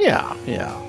Yeah, yeah.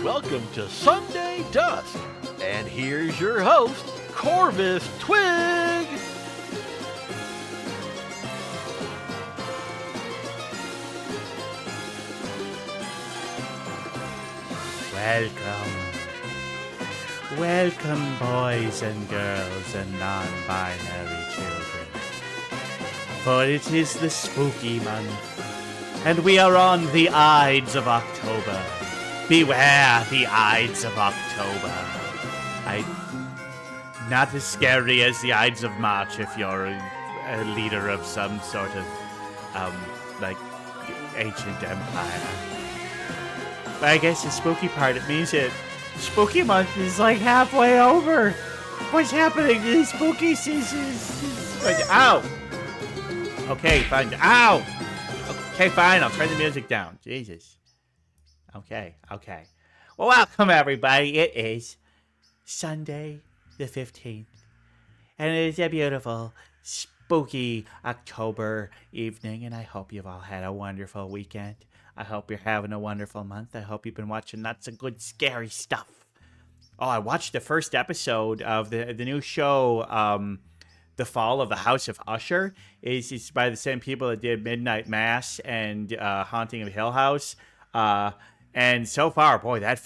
Welcome to Sunday Dusk, and here's your host, Corvus Twig. Welcome, boys and girls and non-binary children. For it is the spooky month, and we are on the Ides of October. Beware the Ides of October. not as scary as the Ides of March if you're a leader of some sort of, like, ancient empire. But I guess the spooky part, it means that spooky month is like halfway over. What's happening to the spooky season? Ow! Okay, fine. Ow! Okay, fine. I'll turn the music down. Jesus. Okay. Well, welcome, everybody. It is Sunday the 15th. And it is a beautiful, spooky October evening. And I hope you've all had a wonderful weekend. I hope you're having a wonderful month. I hope you've been watching lots of good, scary stuff. Oh, I watched the first episode of the new show, The Fall of the House of Usher. It's by the same people that did Midnight Mass and Haunting of Hill House. And so far, boy, that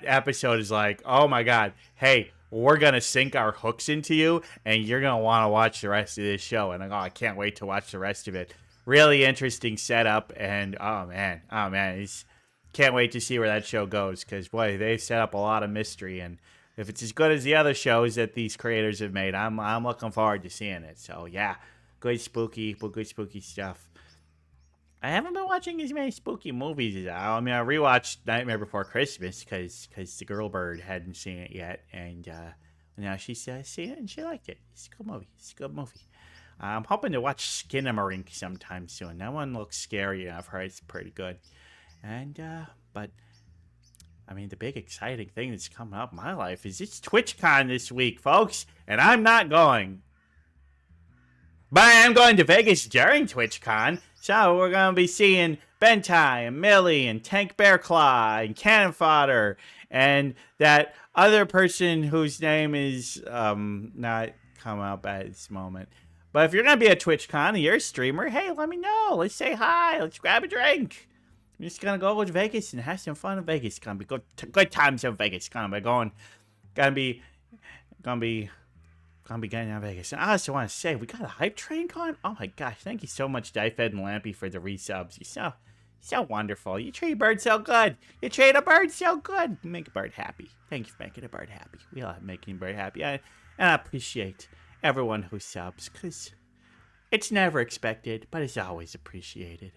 episode is like, oh my God, hey, we're going to sink our hooks into you, and you're going to want to watch the rest of this show. And I can't wait to watch the rest of it. Really interesting setup, and oh man, can't wait to see where that show goes, because boy, they've set up a lot of mystery, and if it's as good as the other shows that these creators have made, I'm looking forward to seeing it. So yeah, good spooky stuff. I haven't been watching as many spooky movies as I mean, I rewatched Nightmare Before Christmas because the girl bird hadn't seen it yet, and now she's seen it and she liked it. It's a good movie. I'm hoping to watch Skinamarink sometime soon. That one looks scary, and I've heard it's pretty good. And, but, I mean, the big exciting thing that's coming up in my life is it's TwitchCon this week, folks, and I'm not going. But I am going to Vegas during TwitchCon, so we're going to be seeing Bentai and Millie and Tank Bear Claw and Cannon Fodder and that other person whose name is not come up at this moment. But if you're going to be at TwitchCon and you're a streamer, hey, let me know. Let's say hi. Let's grab a drink. I'm just going to go to Vegas and have some fun in Vegas. It's going to be good times in Vegas. Going to be getting out of Vegas. And I also want to say, we got a hype train going. Oh my gosh, thank you so much, DieFed and Lampy, for the resubs. You're so wonderful. You treat a bird so good. You treat a bird so good. You make a bird happy. Thank you for making a bird happy. We all making a bird happy. And I appreciate everyone who subs, because it's never expected, but it's always appreciated.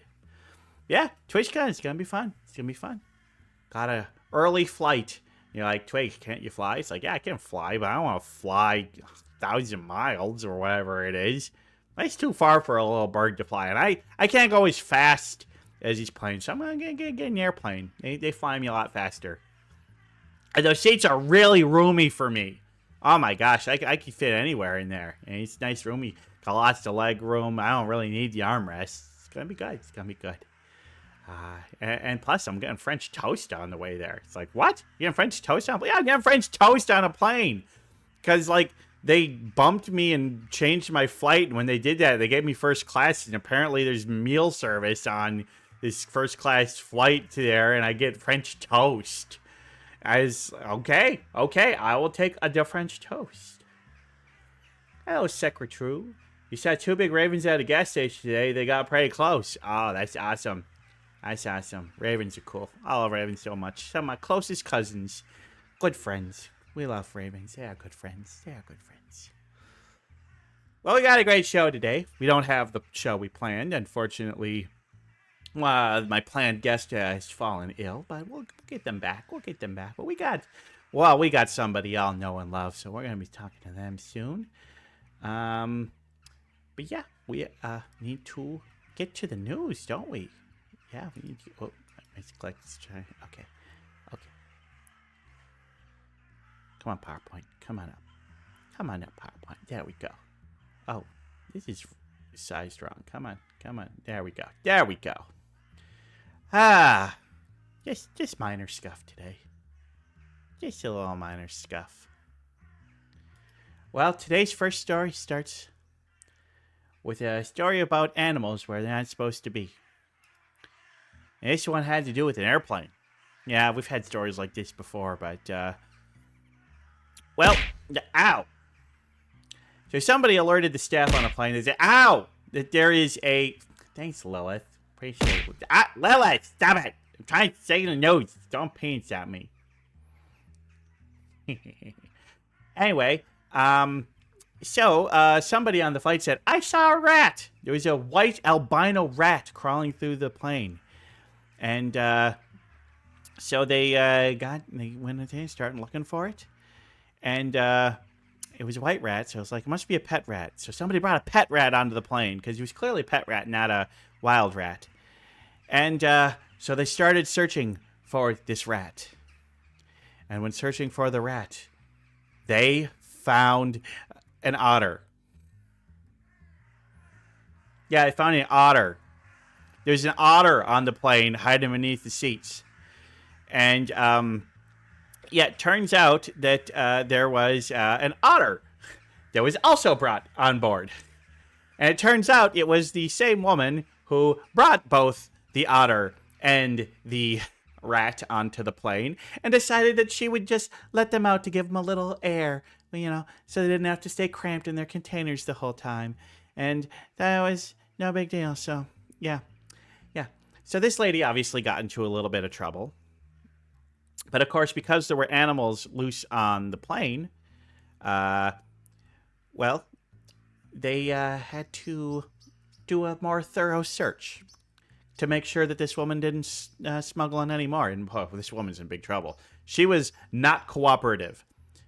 Yeah, TwitchCon is going to be fun. It's going to be fun. Got a early flight. You're like, Twig, can't you fly? It's like, yeah, I can fly, but I don't want to fly 1,000 miles or whatever it is. That's too far for a little bird to fly. And I can't go as fast as these planes, so I'm going to get an airplane. They fly me a lot faster. And those seats are really roomy for me. Oh my gosh, I can fit anywhere in there. And it's nice, roomy. Got lots of leg room. I don't really need the armrest. It's going to be good. And plus, I'm getting French toast on the way there. It's like, what? You getting French toast on? Yeah, I'm getting French toast on a plane. Because, like, they bumped me and changed my flight. And when they did that, they gave me first class. And apparently there's meal service on this first class flight to there. And I get French toast. Okay, I will take the French toast. Hello, Secretary. You saw two big ravens at a gas station today. They got pretty close. Oh, that's awesome. Ravens are cool. I love ravens so much. Some of my closest cousins. Good friends. We love ravens. They are good friends. Well, we got a great show today. We don't have the show we planned. Unfortunately, my planned guest has fallen ill, but we'll get them back. But we got somebody y'all know and love, so we're going to be talking to them soon. But yeah, we need to get to the news, don't we? Yeah, we need to. Oh, let's click. Let's try. Okay. Come on, PowerPoint. Come on up, PowerPoint. There we go. Oh, this is sized wrong. Come on. There we go. Just minor scuff today. Just a little minor scuff. Well, today's first story starts with a story about animals where they're not supposed to be. And this one had to do with an airplane. Yeah, we've had stories like this before, but, ow! So somebody alerted the staff on a plane. They said, ow! That there is a... Thanks, Lilith. Appreciate it. Lilith, stop it! I'm trying to say the news. Don't penis at me. Anyway, So somebody on the flight said, "I saw a rat." There was a white albino rat crawling through the plane, and so they went and started looking for it, and it was a white rat. So I was like, it must be a pet rat. So somebody brought a pet rat onto the plane because he was clearly a pet rat, not a wild rat. And so they started searching for this rat. And when searching for the rat, they found an otter. Yeah, they found an otter. There's an otter on the plane hiding beneath the seats. And it turns out that there was an otter that was also brought on board. And it turns out it was the same woman who brought both the otter and the rat onto the plane and decided that she would just let them out to give them a little air, so they didn't have to stay cramped in their containers the whole time. And that was no big deal. So, yeah. So this lady obviously got into a little bit of trouble. But, of course, because there were animals loose on the plane, they had to do a more thorough search to make sure that this woman didn't smuggle in any more. And this woman's in big trouble. She was not cooperative.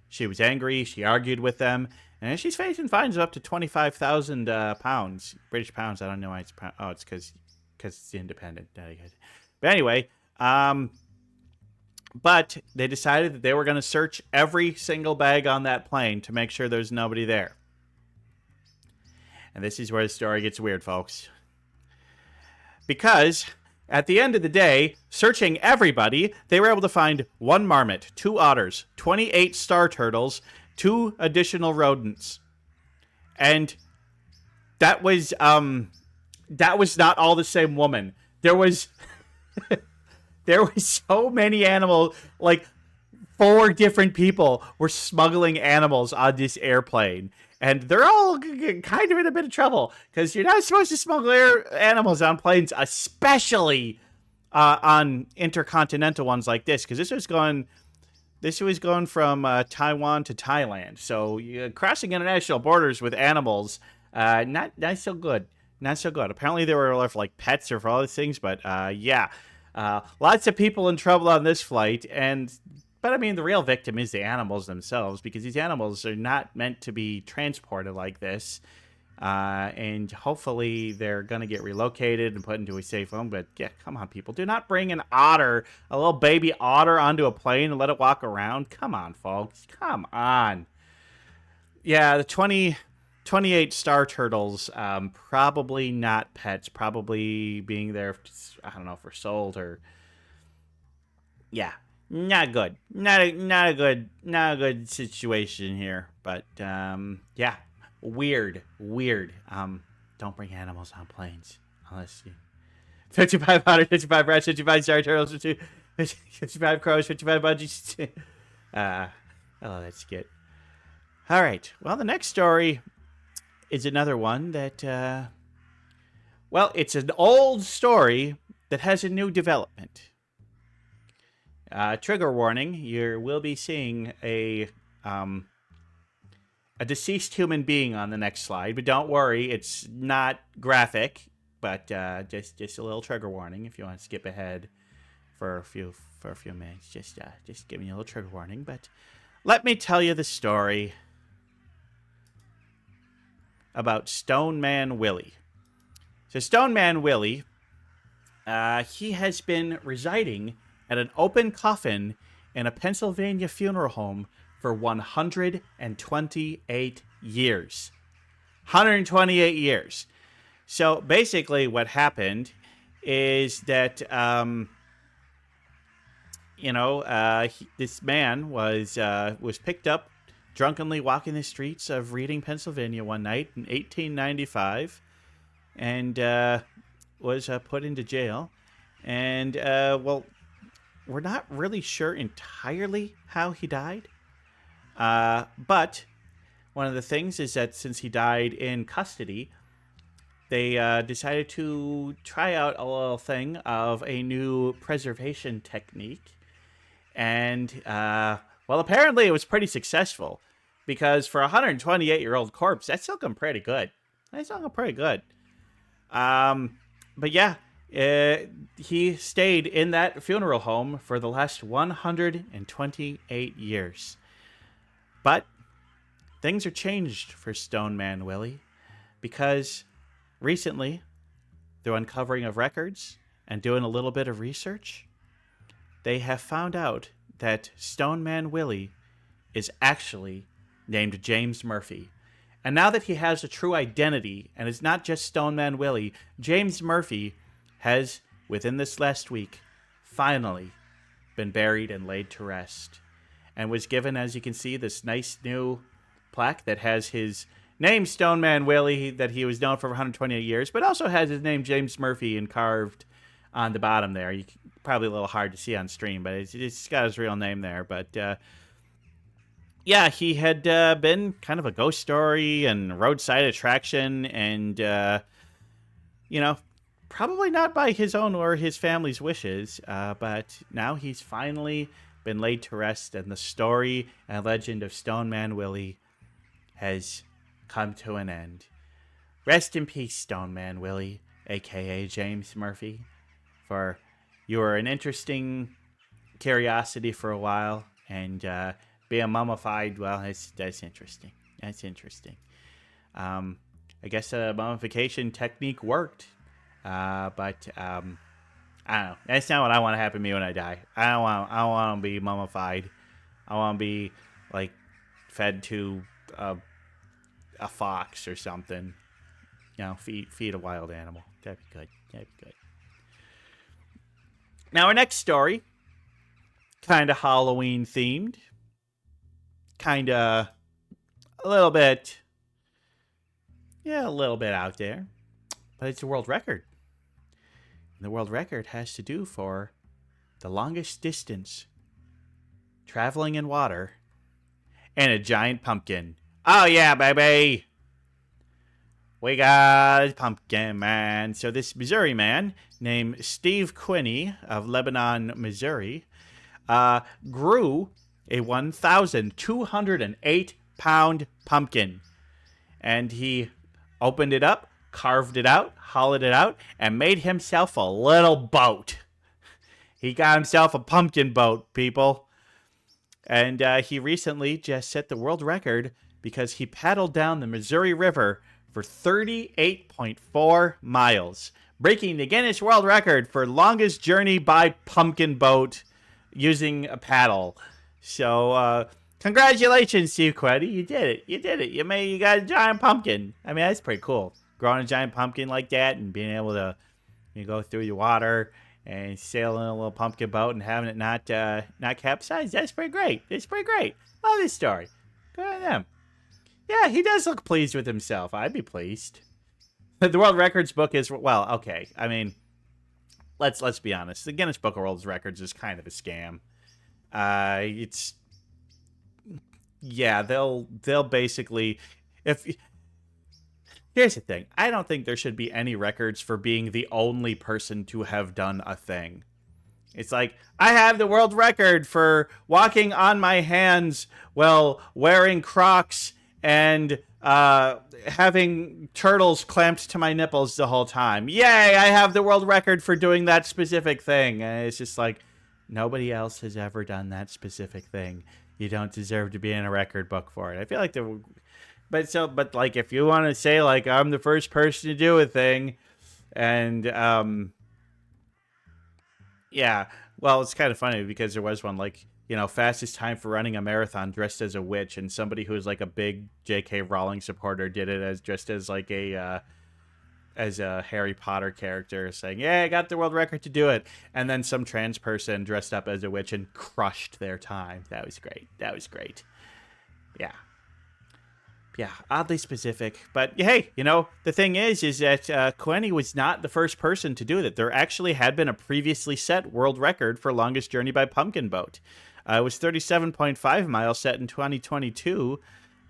She was angry. She argued with them. And she's facing fines of up to 25,000 pounds. British pounds. I don't know why it's pounds. Oh, it's because it's independent. But anyway, but they decided that they were going to search every single bag on that plane to make sure there's nobody there. And this is where the story gets weird, folks. Because at the end of the day, searching everybody, they were able to find 1 marmot, 2 otters, 28 star turtles, 2 additional rodents. And that was not all the same woman. There was so many animals, like 4 different people were smuggling animals on this airplane. And they're all kind of in a bit of trouble because you're not supposed to smuggle animals on planes, especially on intercontinental ones like this. Because this was going from Taiwan to Thailand. So crossing international borders with animals, not so good. Not so good. Apparently there were like pets or for all these things, but lots of people in trouble on this flight. But I mean, the real victim is the animals themselves, because these animals are not meant to be transported like this. And hopefully they're going to get relocated and put into a safe home. But yeah, come on, people. Do not bring an otter, a little baby otter, onto a plane and let it walk around. Come on, folks. Come on. Yeah, the 28 star turtles, probably not pets, probably being there, I don't know, for sold or... Yeah. Not good. Not a good situation here. But yeah, weird. Don't bring animals on planes unless you 55 otters, 55 rats, 55 star turtles, 55 crows, 55 budgies. That's good. All right. Well, the next story is another one that it's an old story that has a new development. Trigger warning, you will be seeing a deceased human being on the next slide, but don't worry, it's not graphic, but just a little trigger warning if you want to skip ahead for a few minutes. Just giving you a little trigger warning, but let me tell you the story about Stone Man Willie. So Stone Man Willie, he has been residing at an open coffin in a Pennsylvania funeral home for 128 years. 128 years. So basically what happened is that, this man was picked up drunkenly walking the streets of Reading, Pennsylvania one night in 1895 and was put into jail. And, we're not really sure entirely how he died. But one of the things is that since he died in custody, they decided to try out a little thing of a new preservation technique. And, apparently it was pretty successful. because for a 128-year-old corpse, that's looking pretty good. That's looking pretty good. But yeah, he stayed in that funeral home for the last 128 years. But things are changed for Stone Man Willie, because recently, through uncovering of records and doing a little bit of research, they have found out that Stone Man Willie is actually named James Murphy. And now that he has a true identity and is not just Stone Man Willie, James Murphy has, within this last week, finally been buried and laid to rest. And was given, as you can see, this nice new plaque that has his name, Stone Man Willie, that he was known for 128 years, but also has his name, James Murphy, carved on the bottom there. Probably a little hard to see on stream, but it's got his real name there. But yeah, he had been kind of a ghost story and roadside attraction, and probably not by his own or his family's wishes, but now he's finally been laid to rest, and the story and legend of Stone Man Willie has come to an end. Rest in peace, Stone Man Willie, a.k.a. James Murphy, for you were an interesting curiosity for a while, and being mummified, well, that's interesting. That's interesting. I guess a mummification technique worked, but I don't know. That's not what I want to happen to me when I die. I don't want to be mummified. I want to be fed to a fox or something. Feed a wild animal. That'd be good. Now our next story, kind of Halloween themed, kind of a little bit out there, but it's a world record. And the world record has to do for the longest distance traveling in water and a giant pumpkin. Oh yeah, baby! We got a pumpkin man. So this Missouri man named Steve Quinney of Lebanon, Missouri, grew a 1,208-pound pumpkin. And he opened it up, carved it out, hollowed it out, and made himself a little boat. He got himself a pumpkin boat, people. And he recently just set the world record because he paddled down the Missouri River for 38.4 miles, breaking the Guinness World Record for longest journey by pumpkin boat using a paddle. So, congratulations, Steve Queddy. You did it. You got a giant pumpkin. I mean, that's pretty cool. Growing a giant pumpkin like that and being able to go through the water and sail in a little pumpkin boat and having it not capsize. That's pretty great. It's pretty great. Love this story. Good on them. Yeah, he does look pleased with himself. I'd be pleased. The World Records book is, well, okay. I mean, let's be honest. The Guinness Book of World Records is kind of a scam. They'll basically, here's the thing. I don't think there should be any records for being the only person to have done a thing. It's like, I have the world record for walking on my hands while wearing Crocs and having turtles clamped to my nipples the whole time. Yay, I have the world record for doing that specific thing. And it's just like, nobody else has ever done that specific thing. You don't deserve to be in a record book for it. I feel like but if you want to say I'm the first person to do a thing, and yeah, well, it's kind of funny because there was one fastest time for running a marathon dressed as a witch, and somebody who was a big J.K. Rowling supporter did it as a Harry Potter character, saying, "Yeah, I got the world record to do it," and then some trans person dressed up as a witch and crushed their time. That was great. Yeah, oddly specific. But hey, the thing is that Quenny was not the first person to do that. There actually had been a previously set world record for longest journey by pumpkin boat. It was 37.5 miles set in 2022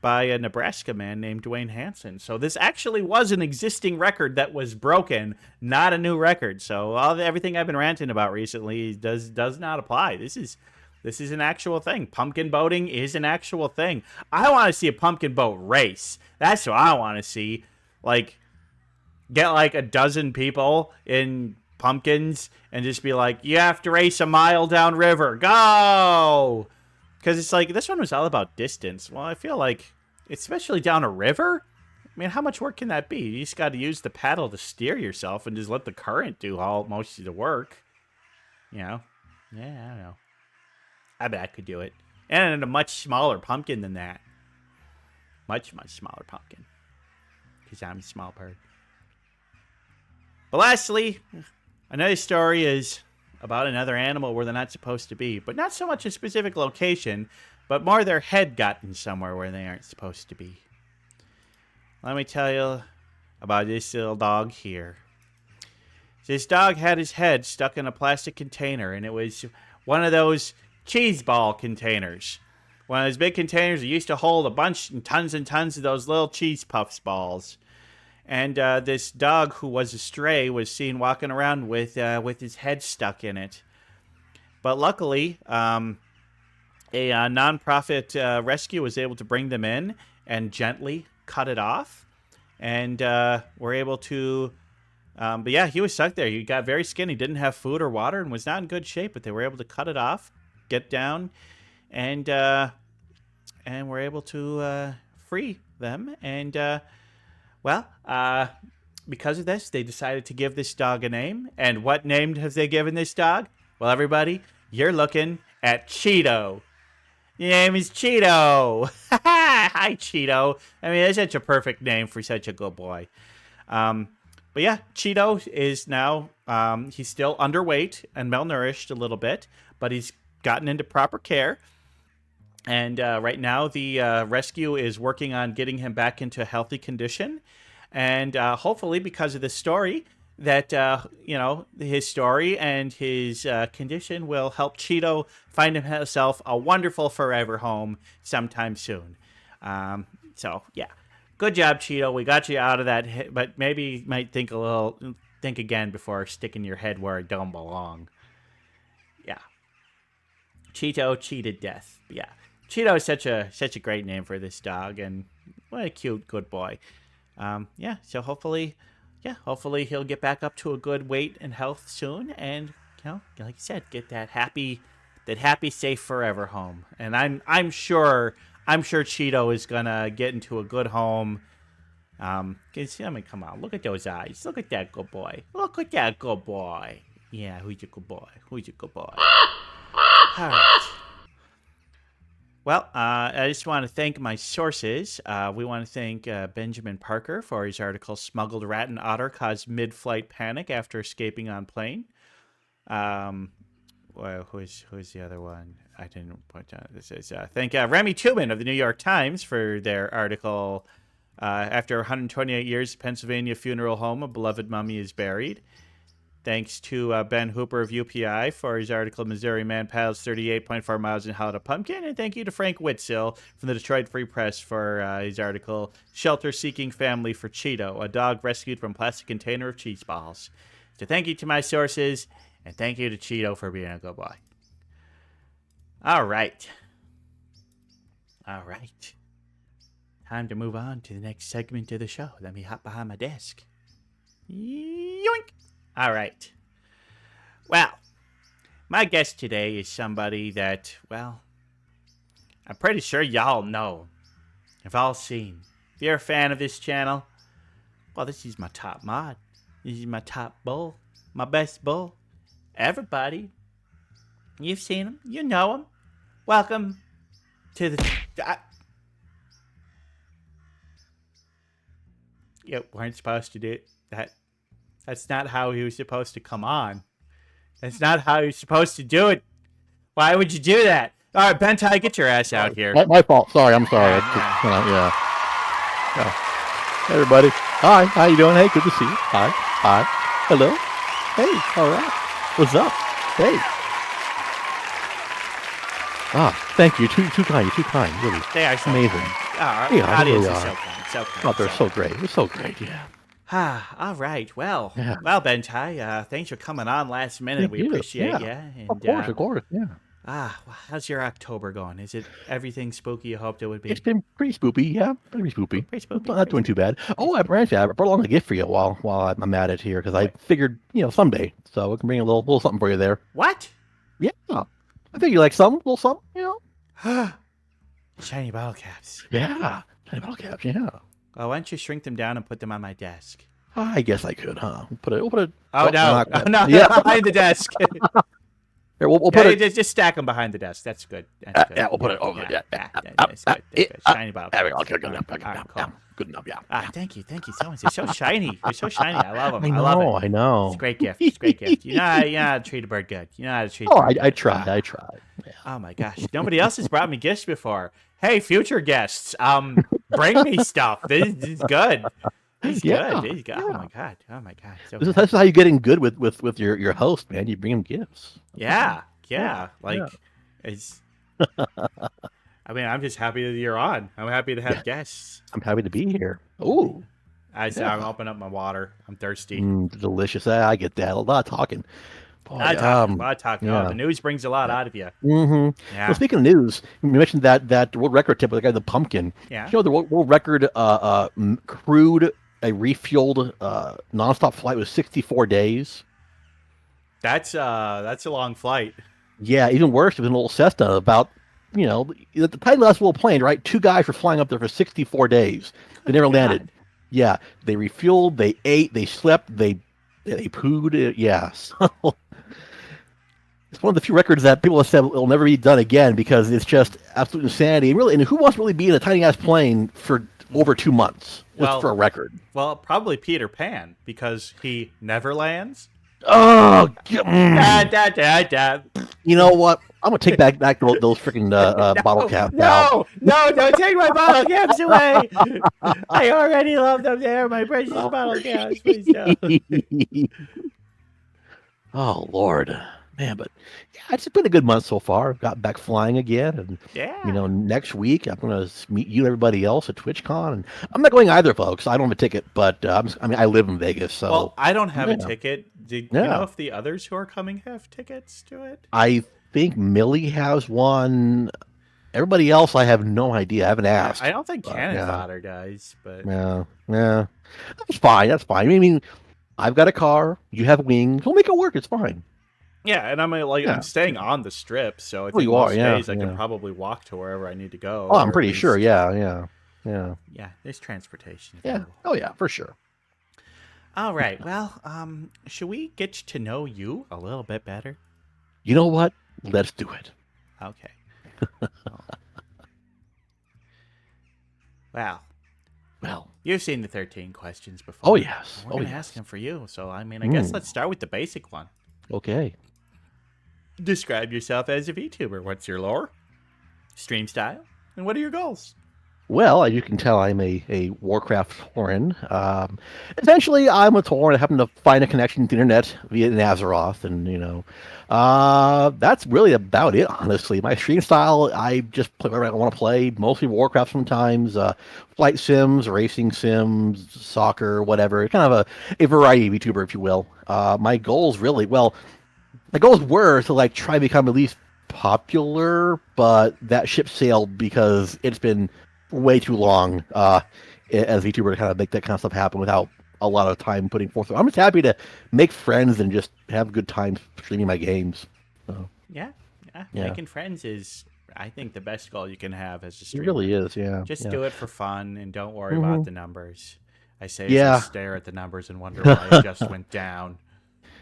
by a Nebraska man named Dwayne Hansen. So this actually was an existing record that was broken, not a new record. So everything I've been ranting about recently does not apply. This is This is an actual thing. Pumpkin boating is an actual thing. I want to see a pumpkin boat race. That's what I want to see. Like, get like a dozen people in pumpkins and just be like, you have to race a mile downriver. Go! Because it's like, this one was all about distance. Well, I feel like, especially down a river, I mean, how much work can that be? You just got to use the paddle to steer yourself and just let the current do most of the work. You know? Yeah, I don't know. I bet I could do it. And in a much smaller pumpkin than that. Much, much smaller pumpkin. Because I'm a small bird. But lastly, another story is about another animal where they're not supposed to be. But not so much a specific location, but more their head gotten somewhere where they aren't supposed to be. Let me tell you about this little dog here. This dog had his head stuck in a plastic container, and it was one of those cheese ball containers. One of those big containers that used to hold a bunch and tons of those little cheese puffs balls. And this dog who was a stray was seen walking around with his head stuck in it. But luckily, a nonprofit rescue was able to bring them in and gently cut it off. And were able to... but yeah, he was stuck there. He got very skinny, didn't have food or water, and was not in good shape. But they were able to cut it off, get down, and were able to free them. And because of this, they decided to give this dog a name. And what name have they given this dog? Well, everybody, you're looking at Cheeto. Your name is Cheeto. Hi, Cheeto. I mean, that's such a perfect name for such a good boy. But yeah, Cheeto is now, he's still underweight and malnourished a little bit, but he's gotten into proper care. And right now, the rescue is working on getting him back into a healthy condition. And hopefully, because of this story, that, his story and his condition will help Cheeto find himself a wonderful forever home sometime soon. So, yeah. Good job, Cheeto. We got you out of that, but maybe you might think again before sticking your head where it don't belong. Yeah. Cheeto cheated death. Yeah. Cheeto is such a great name for this dog, and what a cute, good boy. So hopefully he'll get back up to a good weight and health soon, and like I said, get that happy, safe forever home. And I'm sure Cheeto is gonna get into a good home. Come on, look at those eyes. Look at that good boy. Look at that good boy. Yeah, who's a good boy? Who's a good boy? All right. Well, I just want to thank my sources. We want to thank Benjamin Parker for his article, Smuggled Rat and Otter Cause Mid-Flight Panic After Escaping on Plane. Who's the other one? I didn't point out. This is thank Remy Tubman of the New York Times for their article, After 128 Years, Pennsylvania Funeral Home, a Beloved Mummy is Buried. Thanks to Ben Hooper of UPI for his article, Missouri Man Paddles 38.4 Miles and Held a Pumpkin. And thank you to Frank Whitsill from the Detroit Free Press for his article, Shelter Seeking Family for Cheeto, a dog rescued from plastic container of cheese balls. So thank you to my sources, and thank you to Cheeto for being a good boy. All right. Time to move on to the next segment of the show. Let me hop behind my desk. Yoink! All right. Well, my guest today is somebody that, I'm pretty sure y'all know. Have all seen. If you're a fan of this channel, this is my top mod. This is my top bull. My best bull. Everybody. You've seen him. You know him. Welcome to the... You weren't supposed to do that. That's not how he was supposed to come on. That's not how he was supposed to do it. Why would you do that? All right, Bentai, get your ass out here. My fault. Sorry, I'm sorry. Yeah. Hey, everybody. Hi. How you doing? Hey, good to see you. Hi. Hello. Hey. All right. What's up? Hey. Thank you. Too kind. You're too kind. Really. They are so amazing. Our audience is so kind. So kind. They're so great. They're so great. Yeah. All right. Well, Bentai, thanks for coming on last minute. We appreciate you. And, of course. Yeah. How's your October going? Is it everything spooky you hoped it would It's be? been pretty spoopy, yeah, pretty spoopy. Pretty It's spooky. not doing too bad. Oh, I brought along a gift for you while I'm at it here because I What? figured someday, so we can bring a little something for you there. What? Yeah, I think you like some little something. Shiny bottle caps. Yeah, tiny bottle caps. Yeah, Well, why don't you shrink them down and put them on my desk? I guess I could, huh? We'll put it. Oh, no. not Oh, quite. no, Yeah, behind the desk. here we'll put it. Just stack them behind the desk. That's good. That's good. Yeah, we'll put it over. Yeah, That's good. That's good. Shiny bottle there we caps. go. Good All enough. right, all right, cool. Good enough. Yeah. Thank you so much. They're so shiny. They're so shiny. I love them. I love know. it. I know. It's a great gift. It's a great gift. You know how to treat a bird good. You know how to treat. Oh, a bird I good. tried. I tried. Yeah. Oh my gosh! Nobody else has brought me gifts before. Hey, future guests, bring me stuff. This is good. This is Yeah, good. This is good. Oh my god. Oh my god. So This is, happy. this is how you're getting good with your host, man. You bring him gifts. Yeah. Yeah. Like, it's. I mean, I'm just happy that you're on. I'm happy to have guests. I'm happy to be here. Ooh, I'm opening up my water. I'm thirsty. delicious. I get that. A lot of talking. Boy, A lot of talking. yeah. Oh, the news brings a lot out of you. Mm-hmm. Yeah. Well, speaking of news, you mentioned that world record tip with the guy with the pumpkin. Yeah. You know the world record crewed a refueled nonstop flight was 64 days. That's a long flight. Yeah, even worse, it was an old Cessna. About the Titan last little plane, right? Two guys were flying up there for 64 days. They never landed. Yeah, they refueled, they ate, they slept, they pooed. Yeah, so it's one of the few records that people have said will never be done again because it's just absolute insanity. And who wants to really be in a tiny ass plane for over 2 months just for a record? Well, probably Peter Pan because he never lands. Oh, you know what? I'm gonna take back those freaking bottle caps. No, don't take my bottle caps away. I already love them. They're my precious bottle caps. Please don't. Oh Lord, man! But yeah, it's been a good month so far. I've got back flying again, and next week I'm gonna meet you and everybody else at TwitchCon, and I'm not going either, folks. I don't have a ticket, but I live in Vegas, so well, I don't have a ticket. You know if the others who are coming have tickets to it? I think Millie has one. Everybody else, I have no idea. I haven't asked. I don't think Cannon Fodder does, but yeah, that's fine. That's fine. I mean, I've got a car. You have wings. We'll make it work. It's fine. Yeah, and I'm staying on the strip, so I think most days I can probably walk to wherever I need to go. Oh, I'm pretty sure. Yeah. Yeah, there's transportation. Yeah. Oh, yeah, for sure. All right. Well, should we get to know you a little bit better? You know what? Let's do it. Okay. Well, you've seen the 13 questions before. Oh, yes. We're going to ask them for you. So, I guess let's start with the basic one. Okay. Describe yourself as a VTuber. What's your lore, stream style, and what are your goals? Well, as you can tell, I'm a Warcraft Tauren. Essentially, I'm a Tauren. I happen to find a connection to the internet via Azeroth, and that's really about it. Honestly, my stream style, I just play whatever I want to play. Mostly Warcraft, sometimes flight sims, racing sims, soccer, whatever. Kind of a variety of VTuber, if you will. My goals really, my goals were to try to become at least popular, but that ship sailed because it's been way too long as VTuber to kind of make that kind of stuff happen without a lot of time putting forth. I'm just happy to make friends and just have good times streaming my games. So, yeah. Making friends is, I think, the best goal you can have as a streamer. It really is, yeah. Just do it for fun and don't worry about the numbers. I say as I stare at the numbers and wonder why it just went down.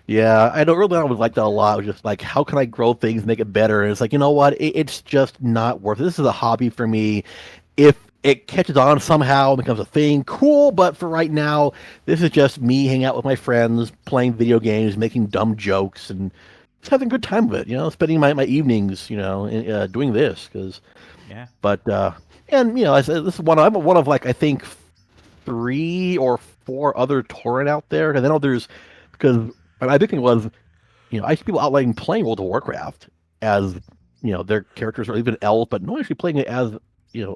Yeah, I would like that a lot. It was just how can I grow things, make it better? And it's you know what? It's just not worth it. This is a hobby for me. If it catches on somehow and becomes a thing, cool. But for right now, this is just me hanging out with my friends, playing video games, making dumb jokes, and just having a good time with it. Spending my evenings, doing this. But I said this is I'm one of I think 3 or 4 other Tauren out there, and I know there's because my big thing was, I see people outlining playing World of Warcraft as their characters are even elves, but no, actually playing it as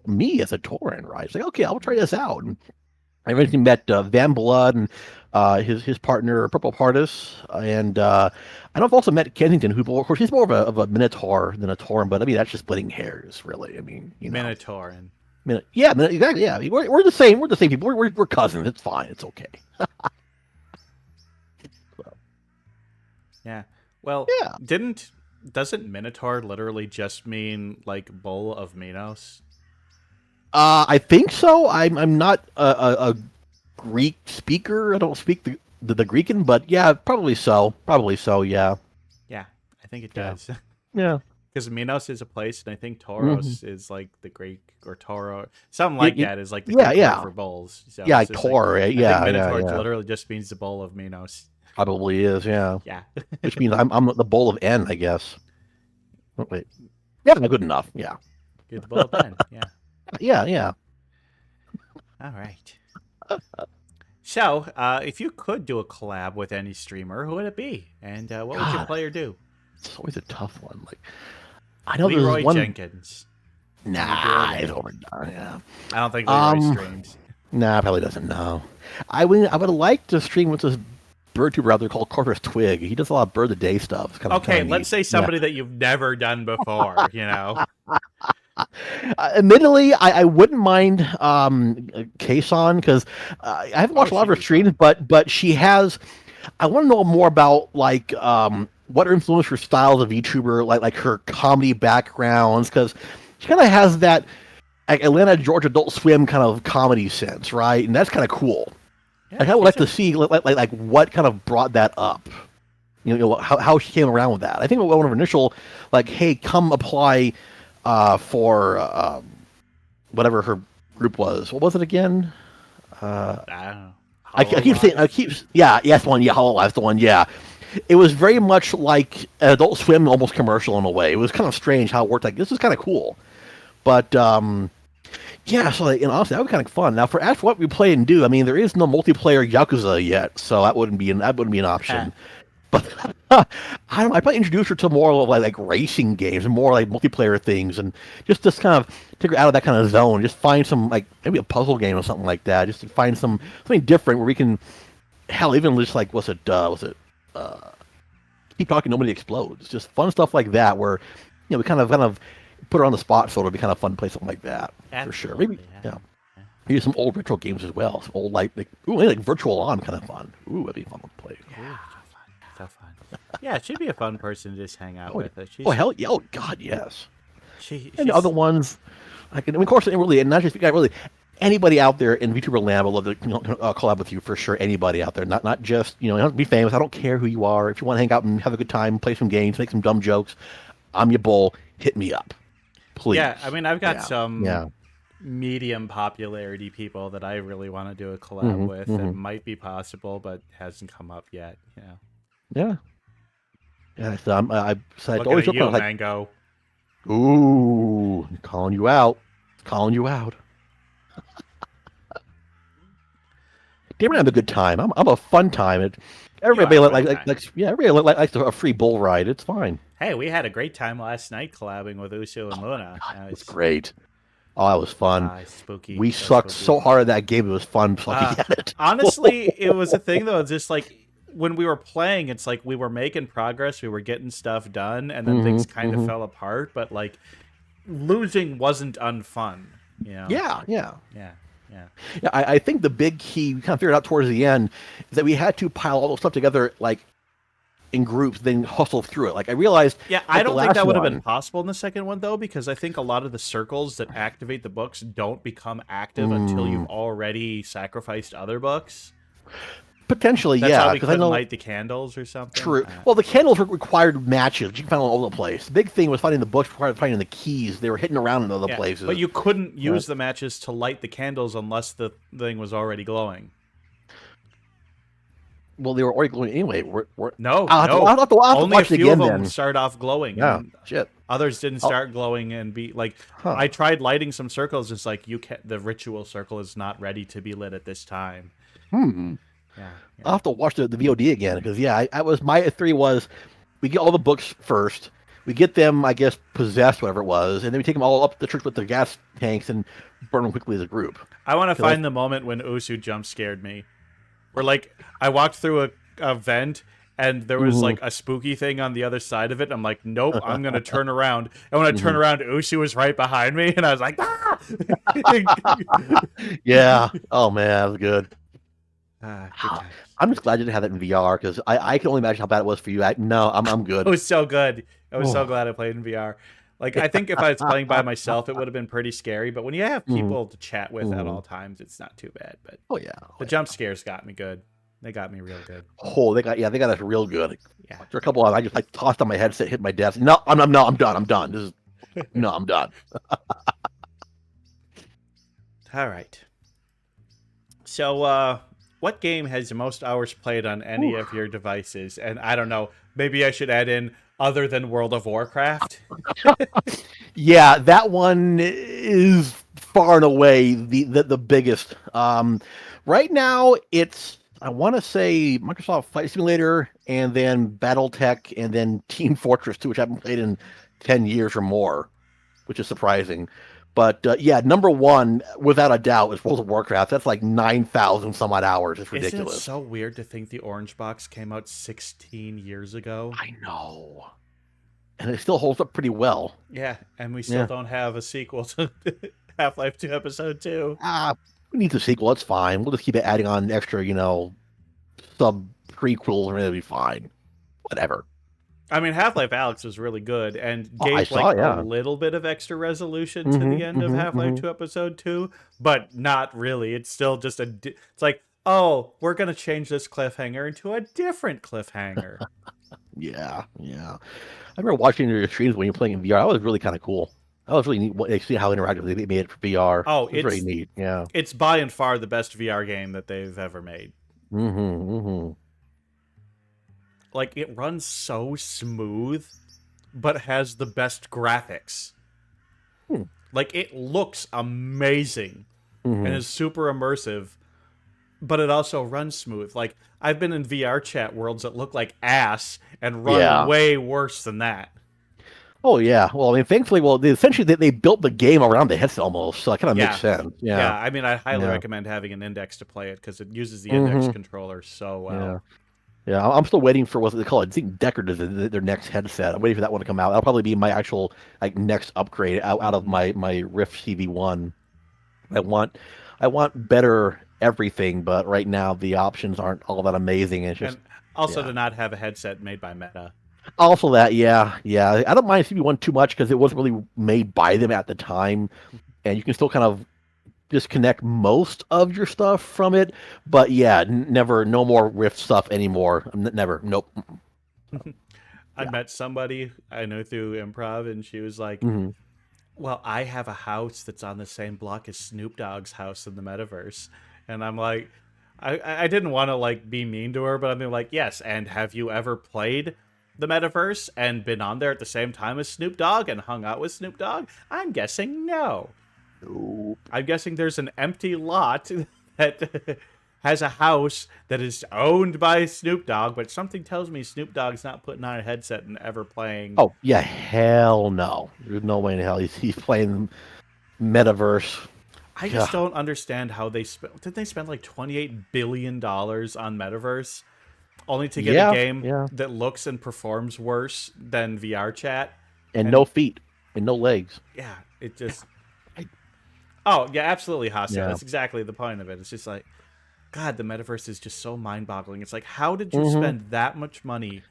me as a Tauren, right? It's okay, I'll try this out. And I eventually met Van Blood and his partner Purple Pardus, and I know I've also met Kensington, who of course he's more of a Minotaur than a Tauren, but I mean that's just splitting hairs, really. I mean, Minotaurin. Yeah, exactly. Yeah, we're the same. We're the same people. We're cousins. It's fine. It's okay. Yeah. Well, Yeah. doesn't Minotaur literally just mean like bull of Minos? I think so. I'm not a Greek speaker. I don't speak the Greekan, but yeah, probably so. Probably so. Yeah. Yeah, I think it Yeah. does. Yeah. Because Minos is a place, and I think Hmm. Tauros is like the Greek or Toro, something Yeah. like that is like the Yeah. Greek word Yeah. for bulls. So Yeah. it's just like Tor. I think Yeah. Yeah. Minotaur Yeah. literally just means the bull of Minos. Probably is. Yeah. Yeah, Which means I'm the bowl of N, I guess. Oh, wait. Yeah. Good enough. Yeah. you're the bull of Ben. Yeah. Yeah. Yeah. All right. So, if you could do a collab with any streamer, who would it be, and what would your God, player do? it's always a tough one. Like I know there's Leroy one. Jenkins. Can you do Nah, it? it's overdone. Yeah. I don't think Leroy Um. streams. Nah, probably doesn't know. I would like to stream with this bird tuber out there called Corvus Twig. He does a lot of bird of the day stuff. It's Okay, kind of let's neat. say Yeah. somebody that you've never done before. Admittedly, I wouldn't mind Kason because I haven't watched a lot of She'd her be streams, fun. but she has. I want to know more about like what influenced her styles of VTuber, like her comedy backgrounds, because she kind of has that like Atlanta Georgia Adult Swim kind of comedy sense, right? And that's kind of cool. I Yeah, kind of would she's like to see like what kind of brought that up. How she came around with that. I think one of her initial like, hey, come apply for whatever her group was. What was it again? I don't know. I keep saying yeah, yes, one, yeah, Hololive's the one, yeah. It was very much like an Adult Swim almost commercial in a way. It was kind of strange how it worked. Like this is kind of cool, but yeah. So honestly, that would be kind of fun. Now for what we play and do, I mean, there is no multiplayer Yakuza yet, so that wouldn't be an option. But I don't know. I probably introduce her to more of like racing games and more like multiplayer things, and just kind of take her out of that kind of zone. Just find some like maybe a puzzle game or something like that. Just to find something different where we can, hell, even just like keep talking, nobody explodes. Just fun stuff like that where we kind of put her on the spot, so it'll be kind of fun to play something like that for sure. Maybe yeah. maybe some old retro games as well. Some old like Virtual On kind of fun. Ooh, that'd be fun to play. Ooh, so fun. Yeah, she'd be a fun person to just hang out with. Oh hell yeah! Oh god yes. She's And the other ones, of course, and not just really anybody out there in VTuber land would love to collab with you for sure. Anybody out there, not just you don't have to be famous. I don't care who you are. If you want to hang out and have a good time, play some games, make some dumb jokes, I'm your bull. Hit me up, please. Yeah, I mean, I've got some Yeah. medium popularity people that I really want to do a collab Mhm, with. mhm. That might be possible, but hasn't come up yet. Yeah. Yeah. So I Looking always at look you, like, Mango. ooh, calling you out, calling you out. Damn, I have a good time. I'm a fun time. Everybody You are a like, fun like, time. like yeah, everybody likes a free bull ride. It's fine. Hey, we had a great time last night collabing with Usu and Luna. God, it was great. Oh, that was fun. Spooky. We so sucked spooky. so hard at that game. It was fun. So I get it. Honestly, it was a thing though. Just like when we were playing, it's like we were making progress, we were getting stuff done, and then things kind of fell apart. But like losing wasn't unfun. Yeah. Yeah. Yeah, I think the big key we kind of figured out towards the end is that we had to pile all the stuff together like in groups, then hustle through it. Like I realized. Yeah, like, I don't think that would have been one- possible in the second one though, because I think a lot of the circles that activate the books don't become active until you've already sacrificed other books. Potentially, That's yeah. how we Because I couldn't know. light the candles or something. True. Well, the candles required matches. You can find them all over the place. The big thing was finding the books, required finding the keys. They were hidden around in other places. But you couldn't use the matches to light the candles unless the thing was already glowing. Well, they were already glowing anyway. No, I'll have to only a watch it few again of them then. start off glowing. Yeah, And shit. others didn't start glowing and be like. Huh. I tried lighting some circles. It's like the ritual circle is not ready to be lit at this time. Yeah. I'll have to watch the VOD again because I was my theory was we get all the books first, We get them, I guess, possessed, whatever it was, and then we take them all up the church with the gas tanks and burn them quickly as a group. I want to 'Cause find the moment when Usu jump scared me. Where like I walked through a vent and there was Mhm. like a spooky thing on the other side of it. I'm like, nope, I'm gonna turn around. And when I turn around, Usu was right behind me, and I was like, ah! Yeah. Oh man, that was good. Good times. I'm just glad you didn't have that in VR because I can only imagine how bad it was for you. No, I'm It good. was so good. I was so Oh. glad I played in VR. Like I think if I was playing by myself, it would have been pretty scary. But when you have Mhm. people to chat with at Mhm. all times, it's not too bad. But Oh yeah. Oh, the yeah. jump scares got me good. They got me real good. Oh, they got us real good. Yeah. After a couple of, I just like tossed on my headset, hit my desk. No, I'm done. I'm done. This is no, I'm done. All right. So, what game has the most hours played on any Ooh. of your devices? And I don't know, maybe I should add in other than World of Warcraft. Yeah, that one is far and away the biggest. Right now it's I want to say Microsoft Flight Simulator and then BattleTech and then Team Fortress 2, which I haven't played in 10 years or more, which is surprising. But yeah, number one, without a doubt, is World of Warcraft. That's like 9,000 some odd hours. It's Isn't it ridiculous. so weird to think the Orange Box came out 16 years ago? I know. And it still holds up pretty well. Yeah, and we still Yeah. don't have a sequel to Half-Life 2 Episode 2. We need the sequel. It's fine. We'll just keep adding on extra, sub prequels, and it'll be fine. Whatever. I mean, Half-Life Alyx was really good and Oh, I gave saw, like a yeah. little bit of extra resolution to the Mm-hmm. end of Mm-hmm. Half-Life Mm-hmm. 2 Episode 2, but not really. It's still just it's like, oh, we're going to change this cliffhanger into a different cliffhanger. Yeah, yeah. I remember watching your streams when you're playing in VR. That was really kind of cool. That was really neat. They see how interactive they made it for VR. Oh, It was really neat. Yeah. it's by and far the best VR game that they've ever made. Mm-hmm. Mm-hmm. Like it runs so smooth, but has the best graphics. Hmm. Like it looks amazing and Mm-hmm. is super immersive, but it also runs smooth. Like I've been in VR chat worlds that look like ass and run Yeah. way worse than that. Oh yeah. Well, I mean, thankfully, they built the game around the headset almost, so that kind of Yeah. makes sense. Yeah. Yeah, I mean, I highly Yeah. recommend having an index to play it because it uses the index Mm-hmm. controller so well. Yeah. Yeah, I'm still waiting for what they call it. I think Deckard is their next headset. I'm waiting for that one to come out. That'll probably be my actual like next upgrade out of Mhm. my Rift CV1. I want I want better everything, but right now the options aren't all that amazing. It's just And also yeah. to not have a headset made by Meta. Also that yeah. I don't mind CV1 too much because it wasn't really made by them at the time, and you can still kind of disconnect most of your stuff from it. But yeah, never no more Rift stuff anymore. Never. Nope. I Yeah. met somebody I know through improv, and she was like, Hmm. well, I have a house that's on the same block as Snoop Dogg's house in the metaverse. And I'm like, I didn't want to like be mean to her, but I'm like, yes. And have you ever played the metaverse and been on there at the same time as Snoop Dogg and hung out with Snoop Dogg? I'm guessing no. Nope. I'm guessing there's an empty lot that has a house that is owned by Snoop Dogg, but something tells me Snoop Dogg's not putting on a headset and ever playing. Oh yeah, hell no. There's no way in hell he's playing metaverse. I Yeah. just don't understand how they spent. Did they spend like $28 billion on Metaverse only to get a Yeah, game yeah. that looks and performs worse than VR chat? And And no feet and no legs. yeah, it just. I- Oh, yeah, absolutely, Hasio. Yeah. That's exactly the point of it. It's just like, God, the Metaverse is just so mind boggling. It's like, how did you Hmm. spend that much money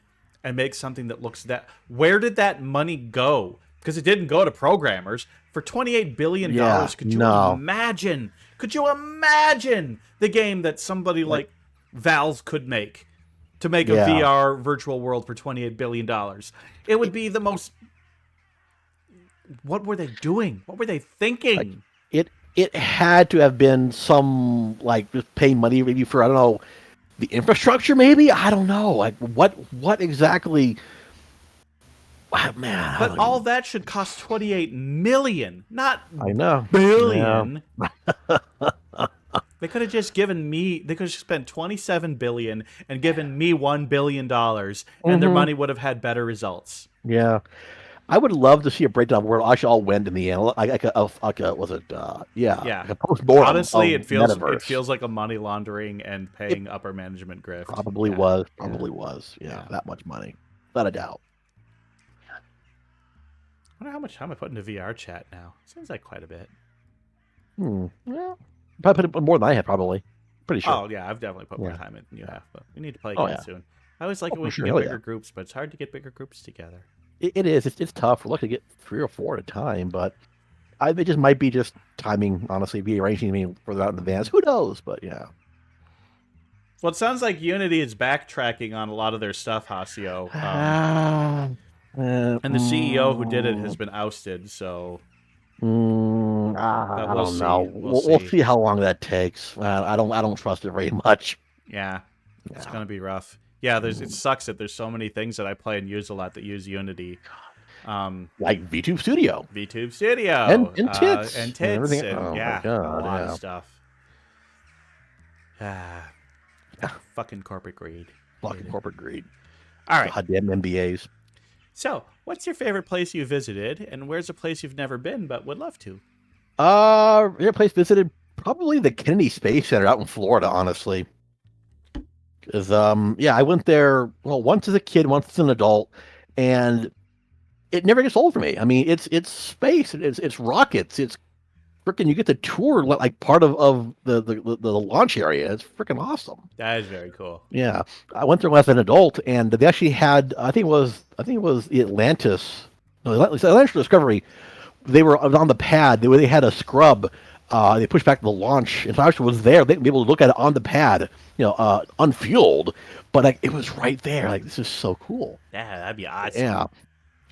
and make something that looks that. Where did that money go? Because it didn't go to programmers. For $28 billion, Yeah, could you no. imagine? Could you imagine the game that somebody like Valve could make to make a Yeah. VR virtual world for $28 billion? It would be the most. What were they doing? What were they thinking? It had to have been some like just paying money maybe for I don't know the infrastructure maybe I don't know like what exactly. Wow, man, I But don't all even- that should cost 28 million, not I know. billion. They could have just given me. They could have spent 27 billion and given me $1 billion, and their Mhm. money would have had better results. Yeah. I would love to see a breakdown of where it actually all went in the end. Was it? Yeah. Like a post-mortem Honestly, of it metaverse. feels like a money laundering and It paying upper management grift. probably Yeah. was. Yeah. Probably was. Yeah, Yeah. that much money, without a doubt. I wonder how much time I put into VR chat now. Seems like quite a bit. Yeah, probably put more than I had. Probably. Pretty sure. Oh yeah, I've definitely put more Yeah. time in than you have, but we need to play Oh again yeah. soon. I always like Oh it when for we can sure. get Hell yeah. bigger groups, but it's hard to get bigger groups together. It is. It's tough. We're lucky to get 3 or 4 at a time, but it just might be just timing. Honestly, be arranging me further out in advance. Who knows? But yeah. Well, it sounds like Unity is backtracking on a lot of their stuff, Hasio. Ah, And the CEO who did it has been ousted, so but I we'll don't know. see. We'll We'll see. see how long that takes. I don't trust it very much. Yeah, it's Yeah. gonna be rough. Yeah, it sucks that there's so many things that I play and use a lot that use Unity. Like VTube Studio VTube Studio and tits and and tits everything. and Oh my yeah, a god! lot of Yeah. stuff. Ah, fucking corporate greed. Fucking corporate greed. All right. Goddamn MBAs. So, what's your favorite place you visited, and where's a place you've never been but would love to? Your place visited probably the Kennedy Space Center out in Florida. Honestly, because yeah, I went there once as a kid, once as an adult, and it never gets old for me. I mean, it's space, it's rockets, it's freaking. You get to tour like part of the launch area. It's freaking awesome. That is very cool. Yeah, I went there as an adult, and they actually had. I think it was the Atlantis. No, the Atlantis Discovery. They were on the pad. They had a scrub. They pushed back the launch, and so I actually was there. They'd be able to look at it on the pad, unfueled, but like it was right there. Like this is so cool. Yeah, that'd be awesome. Yeah,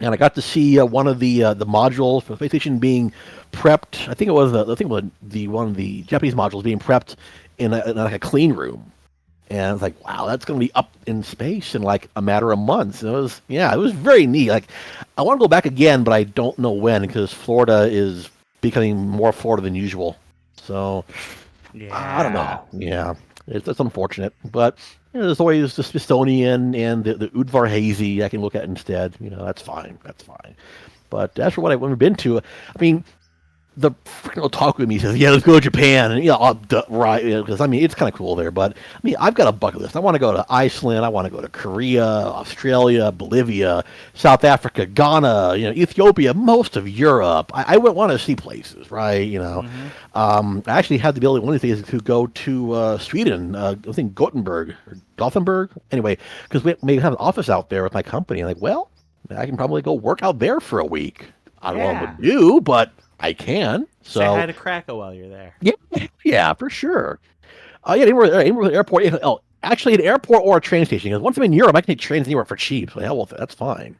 and I got to see one of the modules for the space station being prepped. I think it was the one of the Japanese modules being prepped in like a clean room, and I was like, wow, that's going to be up in space in like a matter of months. And it was very neat. Like I want to go back again, but I don't know when because Florida is becoming more Florida than usual. So Yeah. I don't know. Yeah, it's unfortunate, but there's always the Smithsonian and the Udvar Hazy I can look at instead. That's fine. That's fine. But as for what I've never been to, I mean, the freaking otaku in me says, "Yeah, let's go to Japan," and right, because I mean it's kind of cool there. But I mean, I've got a bucket list. I want to go to Iceland. I want to go to Korea, Australia, Bolivia, South Africa, Ghana, Ethiopia, most of Europe. I would want to see places, right? I actually had the ability one of these days to go to Sweden. I think Gothenburg. Anyway, because we have an office out there with my company. Like, well, I can probably go work out there for a week. I don't know what I would do, but I can. So Say hi to Krakow while you're there. yeah, for sure. Yeah, anywhere at the airport. Actually, an airport or a train station. Because once I'm in Europe, I can take trains anywhere for cheap. So hell with it. That's fine.